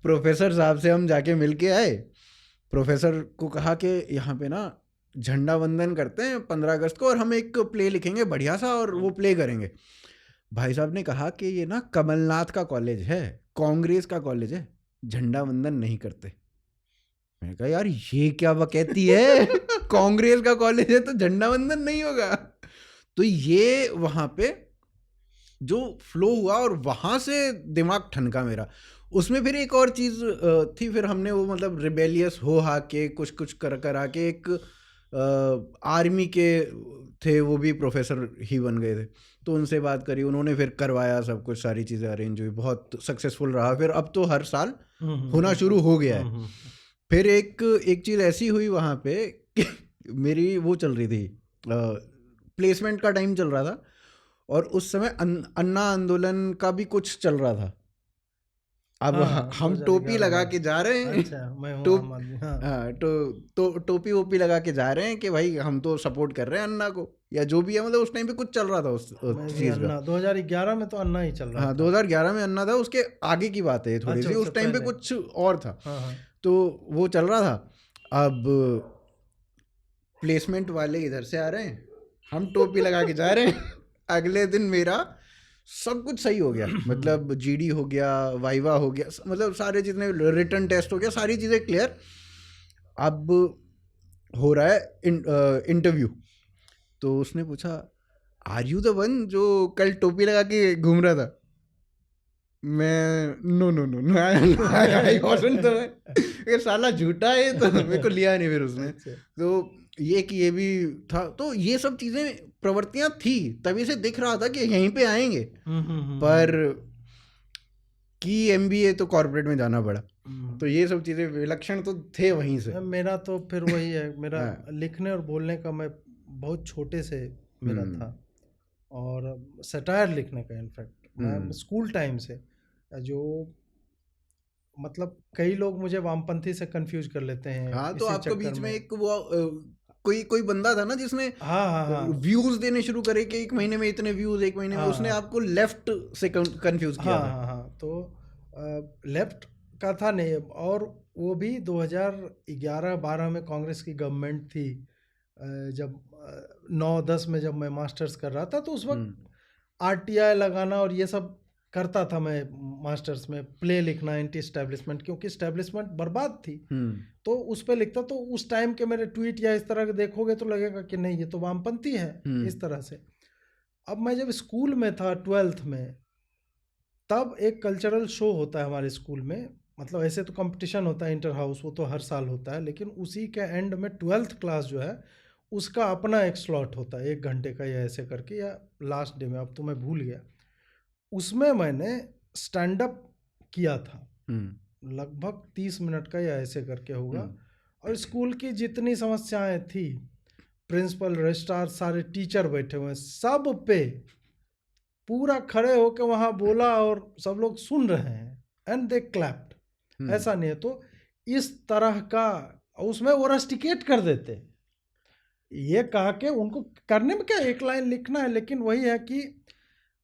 प्रोफेसर साहब से हम जाके मिल के आए, प्रोफेसर को कहा कि यहाँ पे ना झंडा वंदन करते हैं 15 अगस्त को और हम एक प्ले लिखेंगे बढ़िया सा और वो प्ले करेंगे। भाई साहब ने कहा कि ये ना कमलनाथ का कॉलेज है, कांग्रेस का कॉलेज है, झंडा वंदन नहीं करते। मैंने कहा यार ये क्या बकैती है कांग्रेस का कॉलेज है तो झंडा वंदन नहीं होगा। तो ये वहाँ पे जो फ्लो हुआ और वहाँ से दिमाग ठनका मेरा। उसमें फिर एक और चीज़ थी, फिर हमने वो मतलब रिबेलियस हो हा के कुछ कुछ कर आके एक आर्मी के थे, वो भी प्रोफेसर ही बन गए थे, तो उनसे बात करी, उन्होंने फिर करवाया सब कुछ, सारी चीज़ें अरेंज हुई, बहुत सक्सेसफुल रहा। फिर अब तो हर साल होना शुरू हो गया है। फिर एक चीज़ ऐसी हुई वहाँ पे कि मेरी वो चल रही थी, प्लेसमेंट का टाइम चल रहा था, और उस समय अन्ना आंदोलन का भी कुछ चल रहा था। अब हम टोपी लगा के जा रहे हैं, टोपी वोपी लगा के जा रहे हैं कि भाई हम तो सपोर्ट कर रहे हैं अन्ना को, या जो भी है, मतलब उस टाइम पे कुछ चल रहा था उस चीज़ का। 2011 में तो अन्ना ही चल रहा था। हाँ 2011 में अन्ना था, उसके आगे की बात है थोड़ी सी, उस टाइम पे कुछ और था। तो वो चल रहा था। अब प्लेसमेंट वाले इधर से आ रहे हैं, हम टोपी लगा के जा रहे हैं। अगले दिन मेरा सब कुछ सही हो गया, मतलब GD हो गया, वाइवा हो गया, मतलब सारे जितने रिटर्न टेस्ट हो गया, सारी चीज़ें क्लियर। अब हो रहा है इंटरव्यू, तो उसने पूछा आर यू द वन जो कल टोपी लगा के घूम रहा था? मैं no I wasn't the one. ये साला झूठा है, तो मेरे को लिया नहीं फिर उसने। तो ये भी था। तो ये सब चीज़ें प्रवृत्तियां थी, तभी से दिख रहा था कि यहीं पे आएंगे, पर की MBA तो कॉर्पोरेट में जाना पड़ा। तो ये सब चीज़ें विलक्षण तो थे वहीं से। मेरा तो फिर वही है, मेरा लिखने और बोलने का, मैं बहुत छोटे से मेरा था, और सटायर लिखने का, इनफैक्ट मैं स्कूल टाइम से, जो मतलब कई लोग मुझे वामपंथी से कंफ्यूज कर लेते हैं। हाँ, तो आपको बीच में एक वो कोई बंदा था ना जिसने व्यूज देने शुरू करे कि 1 महीने में इतने व्यूज, 1 महीने में, उसने आपको लेफ्ट से कंफ्यूज किया था। हाँ, तो लेफ्ट का था नहीं, और वो भी 2011-12 में कांग्रेस की गवर्नमेंट थी, जब 9-10 में जब मैं मास्टर्स कर रहा था, तो उस वक्त RTI लगाना और ये सब करता था मैं मास्टर्स में, प्ले लिखना एंटी एस्टेब्लिशमेंट, क्योंकि एस्टेब्लिशमेंट बर्बाद थी, तो उस पर लिखता। तो उस टाइम के मेरे ट्वीट या इस तरह के देखोगे तो लगेगा कि नहीं ये तो वामपंथी है, इस तरह से। अब मैं जब स्कूल में था 12th में, तब एक कल्चरल शो होता है हमारे स्कूल में, मतलब ऐसे तो कंपटीशन होता है इंटर हाउस, वो तो हर साल होता है, लेकिन उसी के एंड में 12th क्लास जो है उसका अपना एक स्लॉट होता है 1 घंटे का, या ऐसे करके, या लास्ट डे में, अब तो मैं भूल गया। उसमें मैंने स्टैंड अप किया था, लगभग 30 मिनट का या ऐसे करके होगा। और स्कूल की जितनी समस्याएं थी, प्रिंसिपल, रजिस्ट्रार, सारे टीचर बैठे हुए हैं, सब पे पूरा खड़े होकर वहाँ बोला और सब लोग सुन रहे हैं, एंड दे क्लैप्ड। ऐसा नहीं है। तो इस तरह का, उसमें वो रस्टिकेट कर देते, ये कहा के उनको करने में क्या, एक लाइन लिखना है, लेकिन वही है कि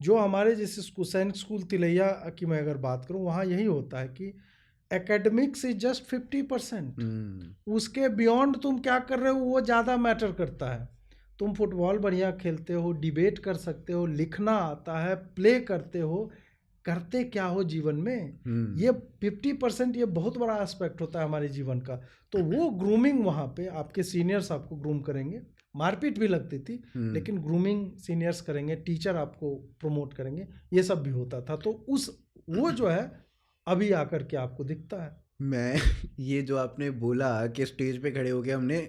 जो हमारे जैसे सैनिक स्कूल तिलैया की मैं अगर बात करूं, वहाँ यही होता है कि एकेडमिक्स इज जस्ट 50%, उसके बियॉन्ड तुम क्या कर रहे हो वो ज़्यादा मैटर करता है। तुम फुटबॉल बढ़िया खेलते हो, डिबेट कर सकते हो, लिखना आता है, प्ले करते हो, करते क्या हो जीवन में, ये 50% ये बहुत बड़ा एस्पेक्ट होता है हमारे जीवन का। तो वो ग्रूमिंग वहाँ पे आपके सीनियर्स आपको ग्रूम करेंगे, मारपीट भी लगती थी लेकिन ग्रूमिंग सीनियर्स करेंगे, टीचर आपको प्रमोट करेंगे, ये सब भी होता था। तो वो जो है अभी आकर के आपको दिखता है। मैं ये जो आपने बोला कि स्टेज पे खड़े होके हमने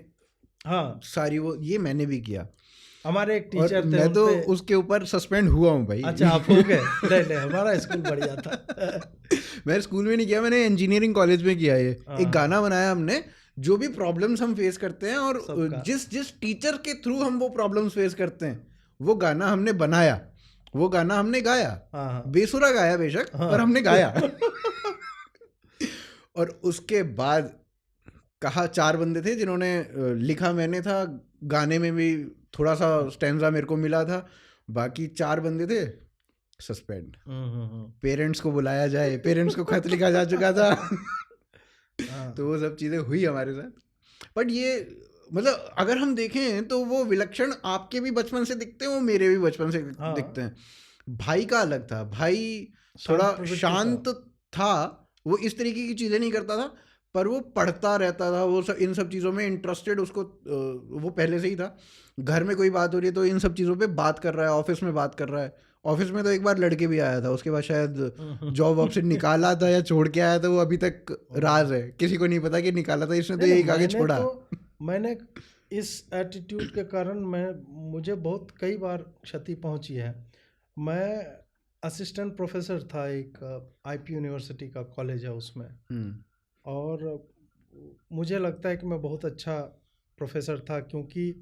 सारी वो, ये मैंने भी किया। हमारे एक टीचर थे, मैं तो उसके ऊपर सस्पेंड हुआ हूँ भाई। अच्छा, आप हो गए? नहीं, हमारा स्कूल बढ़िया था। मैंने स्कूल में नहीं किया, मैंने इंजीनियरिंग कॉलेज में किया। ये एक गाना बनाया हमने, जो भी प्रॉब्लम्स हम फेस करते हैं और जिस टीचर के थ्रू हम वो प्रॉब्लम्स फेस करते हैं, वो गाना हमने बनाया, वो गाना हमने गाया। बेसुरा गाया बेशक, पर हमने गाया। और उसके बाद कहा 4 बंदे थे जिन्होंने लिखा, मैंने था, गाने में भी थोड़ा सा स्टैंजा मेरे को मिला था, बाकी 4 बंदे थे सस्पेंड। पेरेंट्स को बुलाया जाए, पेरेंट्स को खत लिखा जा चुका था। तो वो सब चीज़ें हुई हमारे साथ। बट ये मतलब अगर हम देखें तो वो विलक्षण आपके भी बचपन से दिखते हैं, वो मेरे भी बचपन से दिखते हैं। भाई का अलग था, भाई थोड़ा शांत था, वो इस तरीके की चीज़ें नहीं करता था, पर वो पढ़ता रहता था, वो इन सब चीज़ों में इंटरेस्टेड, उसको वो पहले से ही था। घर में कोई बात हो रही है तो इन सब चीज़ों पे बात कर रहा है, ऑफिस में बात कर रहा है। ऑफिस में तो एक बार लड़के भी आया था, उसके बाद शायद जॉब वॉब से निकाला था या छोड़ के आया था, वो अभी तक राज है, किसी को नहीं पता कि निकाला था इसने, तो यही आगे छोड़ा। मैंने इस एटीट्यूड के कारण मुझे बहुत कई बार क्षति पहुंची है। मैं असिस्टेंट प्रोफेसर था एक आईपी यूनिवर्सिटी का कॉलेज है उसमें, और मुझे लगता है कि मैं बहुत अच्छा प्रोफेसर था, क्योंकि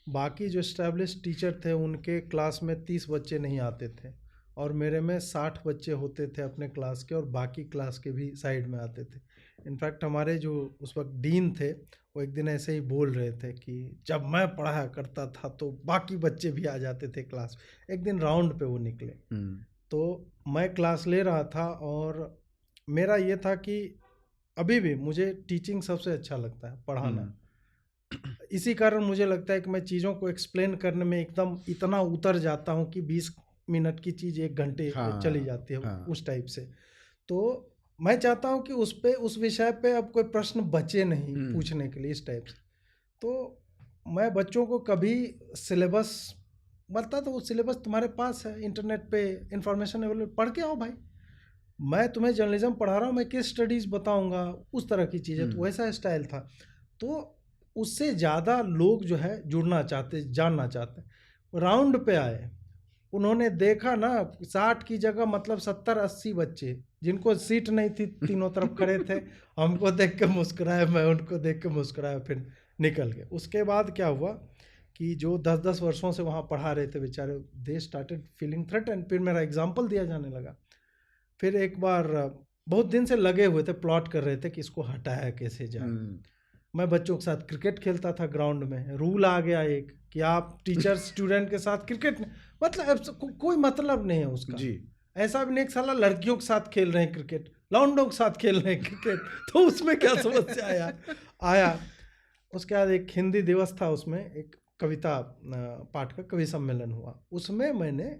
बाकी जो एस्टैब्लिश टीचर थे उनके क्लास में 30 बच्चे नहीं आते थे, और मेरे में 60 बच्चे होते थे अपने क्लास के, और बाकी क्लास के भी साइड में आते थे। इनफैक्ट हमारे जो उस वक्त डीन थे, वो एक दिन ऐसे ही बोल रहे थे कि जब मैं पढ़ाया करता था तो बाकी बच्चे भी आ जाते थे क्लास। एक दिन राउंड पे वो निकले, तो मैं क्लास ले रहा था, और मेरा ये था कि अभी भी मुझे टीचिंग सबसे अच्छा लगता है, पढ़ाना। इसी कारण मुझे लगता है कि मैं चीज़ों को एक्सप्लेन करने में एकदम इतना उतर जाता हूँ कि 20 मिनट की चीज़ 1 घंटे चली जाती है, उस टाइप से। तो मैं चाहता हूँ कि उस विषय पे अब कोई प्रश्न बचे नहीं पूछने के लिए, इस टाइप से। तो मैं बच्चों को कभी सिलेबस बोलता, तो वो सिलेबस तुम्हारे पास है, इंटरनेट पे इंफॉर्मेशन अवेलेबल, पढ़ के आओ भाई। मैं तुम्हें जर्नलिज्म पढ़ा रहा हूँ, मैं केस स्टडीज़ बताऊँगा, उस तरह की चीज़ें। तो वैसा स्टाइल था। तो उससे ज़्यादा लोग जो है जुड़ना चाहते, जानना चाहते। राउंड पे आए, उन्होंने देखा ना 60 की जगह मतलब 70-80 बच्चे, जिनको सीट नहीं थी, तीनों तरफ खड़े थे। हमको देख के मुस्कुराए, मैं उनको देख के मुस्कुराया, फिर निकल गए। उसके बाद क्या हुआ कि जो 10-10 वर्षों से वहाँ पढ़ा रहे थे बेचारे, दे स्टार्टेड फीलिंग थ्रेटेंड। फिर मेरा एग्जाम्पल दिया जाने लगा। फिर एक बार बहुत दिन से लगे हुए थे, प्लॉट कर रहे थे कि इसको हटाया कैसे जाए। मैं बच्चों के साथ क्रिकेट खेलता था ग्राउंड में। रूल आ गया एक कि आप टीचर स्टूडेंट के साथ क्रिकेट, मतलब कोई मतलब नहीं है उसका जी। ऐसा भी नहीं एक साला लड़कियों के साथ खेल रहे हैं क्रिकेट, लौंडों के साथ खेल रहे हैं क्रिकेट, तो उसमें क्या समस्या आया। उसके बाद एक हिंदी दिवस था, उसमें एक कविता पाठ का कवि सम्मेलन हुआ। उसमें मैंने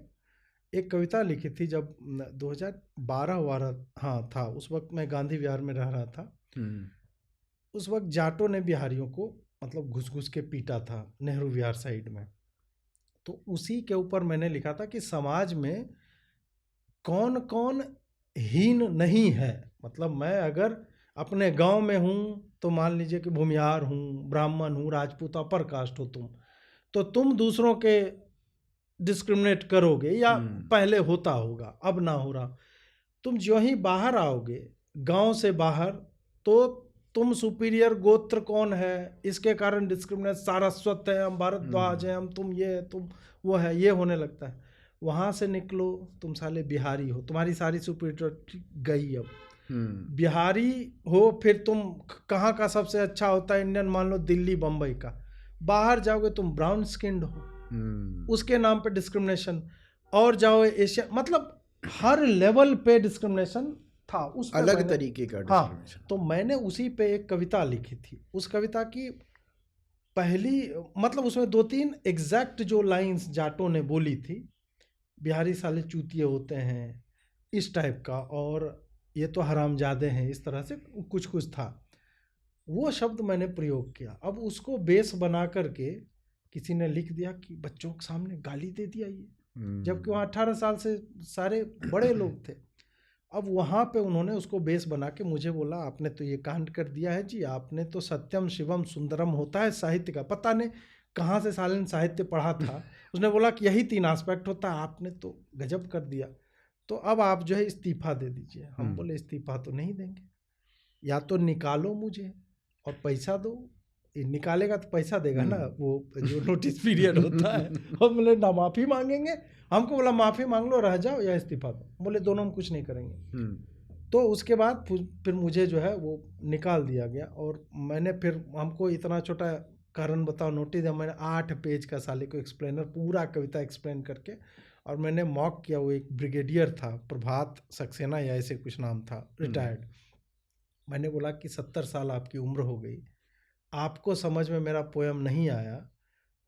एक कविता लिखी थी, जब 2012 था। उस वक्त मैं गांधी विहार में रह रहा था। उस वक्त जाटों ने बिहारियों को मतलब घुस घुस के पीटा था नेहरू विहार साइड में। तो उसी के ऊपर मैंने लिखा था कि समाज में कौन कौन हीन नहीं है। मतलब मैं अगर अपने गांव में हूँ तो मान लीजिए कि भूमिहार हूँ, ब्राह्मण हूँ, राजपूत, अपर कास्ट हो तुम, तो तुम दूसरों के डिस्क्रिमिनेट करोगे, या पहले होता होगा, अब ना हो रहा। तुम जो ही बाहर आओगे, गांव से बाहर, तो तुम सुपीरियर गोत्र कौन है, इसके कारण डिस्क्रिमिनेट, सारस्वत है, हम भारद्वाज हैं, हम तुम ये तुम वो है, ये होने लगता है। वहाँ से निकलो, तुम साले बिहारी हो, तुम्हारी सारी सुपीरियरिटी गई। अब बिहारी हो, फिर तुम कहाँ का सबसे अच्छा होता है इंडियन, मान लो दिल्ली बम्बई का, बाहर जाओगे तुम ब्राउन स्किन्ड हो, उसके नाम पे डिस्क्रिमिनेशन। और जाओ एशिया, मतलब हर लेवल पे डिस्क्रिमिनेशन था, उस अलग तरीके का डिस्क्रिमिनेशन। हाँ, तो मैंने उसी पे एक कविता लिखी थी। उस कविता की पहली मतलब उसमें 2-3 एग्जैक्ट जो लाइंस जाटों ने बोली थी, बिहारी साले चूतिए होते हैं, इस टाइप का, और ये तो हरामजादे हैं, इस तरह से कुछ कुछ था। वो शब्द मैंने प्रयोग किया। अब उसको बेस बना करके किसी ने लिख दिया कि बच्चों के सामने गाली दे दिया ये, जबकि वहाँ 18 साल से सारे बड़े लोग थे। अब वहाँ पे उन्होंने उसको बेस बना के मुझे बोला, आपने तो ये कांड कर दिया है जी, आपने तो सत्यम शिवम सुंदरम होता है साहित्य का, पता नहीं कहाँ से साले ने साहित्य पढ़ा था। उसने बोला कि यही 3 एस्पेक्ट होता है, आपने तो गजब कर दिया, तो अब आप जो है इस्तीफा दे दीजिए। हम बोले इस्तीफा तो नहीं देंगे, या तो निकालो मुझे और पैसा दो, निकालेगा तो पैसा देगा ना, वो जो नोटिस पीरियड होता है। हम बोले ना माफ़ी मांगेंगे, हमको बोला माफ़ी मांग लो, रह जाओ, या इस्तीफा दो। बोले दोनों हम कुछ नहीं करेंगे। तो उसके बाद फिर मुझे जो है वो निकाल दिया गया। और मैंने फिर, हमको इतना छोटा कारण बताओ नोटिस, मैंने 8 पेज का साले को एक्सप्लेनर, पूरा कविता एक्सप्लेन करके, और मैंने मॉक किया। वो एक ब्रिगेडियर था, प्रभात सक्सेना या ऐसे कुछ नाम था, रिटायर्ड। मैंने बोला कि 70 साल आपकी उम्र हो गई, आपको समझ में मेरा पोयम नहीं आया,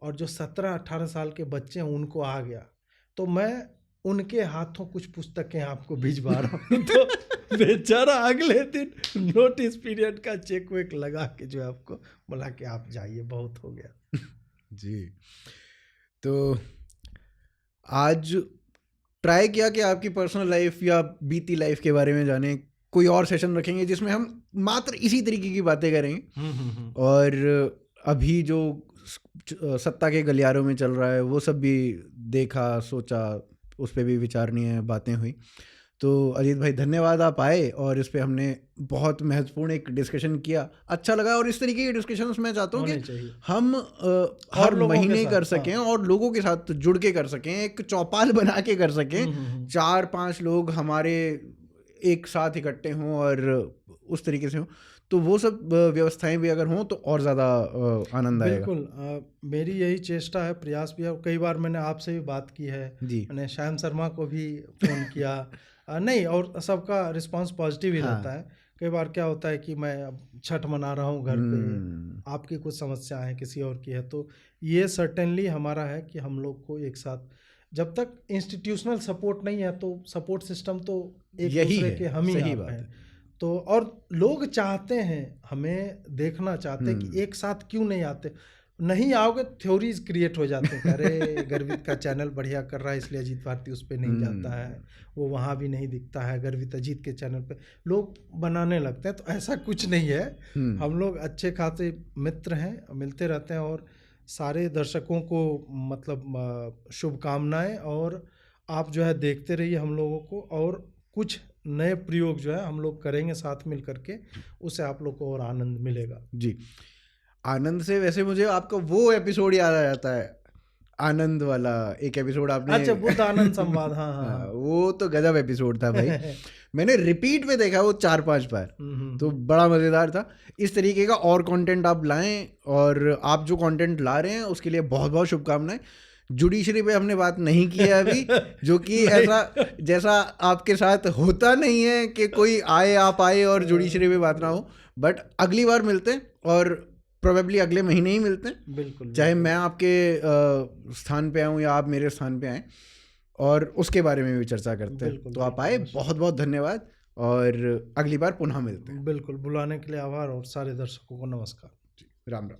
और जो 17-18 साल के बच्चे हैं उनको आ गया, तो मैं उनके हाथों कुछ पुस्तकें आपको भिजवा रहा हूँ। तो बेचारा अगले दिन नोटिस पीरियड का चेक वेक लगा के जो है आपको बोला कि आप जाइए, बहुत हो गया। जी, तो आज ट्राई किया कि आपकी पर्सनल लाइफ या बीती लाइफ के बारे में जाने, कोई और सेशन रखेंगे जिसमें हम मात्र इसी तरीके की बातें करेंगे। और अभी जो सत्ता के गलियारों में चल रहा है वो सब भी देखा, सोचा, उस पर भी विचारणीय बातें हुई। तो अजीत भाई धन्यवाद, आप आए और इस पे हमने बहुत महत्वपूर्ण एक डिस्कशन किया, अच्छा लगा। और इस तरीके के डिस्कशंस मैं चाहता हूँ कि हम हर महीने कर सकें, और लोगों के साथ जुड़ के कर सकें, एक चौपाल बना के कर सकें, 4-5 लोग हमारे एक साथ इकट्ठे हों और उस तरीके से हों, तो वो सब व्यवस्थाएं भी अगर हों तो और ज़्यादा आनंद आएगा। बिल्कुल, मेरी यही चेष्टा है, प्रयास भी है। कई बार मैंने आपसे भी बात की है जी, मैंने श्याम शर्मा को भी फ़ोन किया नहीं, और सबका रिस्पांस पॉजिटिव ही रहता है। कई बार क्या होता है कि मैं अब छठ मना रहा हूँ घर पे, आपकी कुछ समस्या है, किसी और की है, तो ये सर्टेनली हमारा है कि हम लोग को एक साथ, जब तक इंस्टीट्यूशनल सपोर्ट नहीं है तो सपोर्ट सिस्टम तो एक दूसरे के हम ही हैं। तो और लोग चाहते हैं, हमें देखना चाहते हैं कि एक साथ क्यों नहीं आते। नहीं आओगे थ्योरीज क्रिएट हो जाते हैं, अरे गर्वित का चैनल बढ़िया कर रहा है इसलिए अजीत भारती उस पर नहीं जाता है, वो वहाँ भी नहीं दिखता है, गर्वित अजीत के चैनल पे लोग बनाने लगते हैं। तो ऐसा कुछ नहीं है, हम लोग अच्छे खासे मित्र हैं, मिलते रहते हैं। और सारे दर्शकों को मतलब शुभकामनाएं, और आप जो है देखते रहिए हम लोगों को, और कुछ नए प्रयोग जो है हम लोग करेंगे साथ मिल करके, उससे आप लोग को और आनंद मिलेगा। जी, आनंद से वैसे मुझे आपका वो एपिसोड याद आ जाता है, आनंद वाला एक एपिसोड आपने, अच्छा, बुद्ध आनंद संवाद, हाँ, वो तो गजब एपिसोड था भाई। मैंने रिपीट पे देखा वो 4-5 बार, तो बड़ा मज़ेदार था। इस तरीके का और कंटेंट आप लाएं, और आप जो कंटेंट ला रहे हैं उसके लिए बहुत बहुत शुभकामनाएं। जुडिशरी पे हमने बात नहीं की है अभी, जो कि ऐसा जैसा आपके साथ होता नहीं है कि कोई आए, आप आए और जुडिशरी पे बात ना हो, बट अगली बार मिलते हैं, और प्रोबेबली अगले महीने ही मिलते हैं। बिल्कुल, चाहे मैं आपके स्थान पे आऊँ या आप मेरे स्थान पे आएँ, और उसके बारे में भी चर्चा करते हैं। तो आप आए, बहुत बहुत धन्यवाद, और अगली बार पुनः मिलते हैं। बिल्कुल, बुलाने के लिए आभार, और सारे दर्शकों को नमस्कार। राम राम।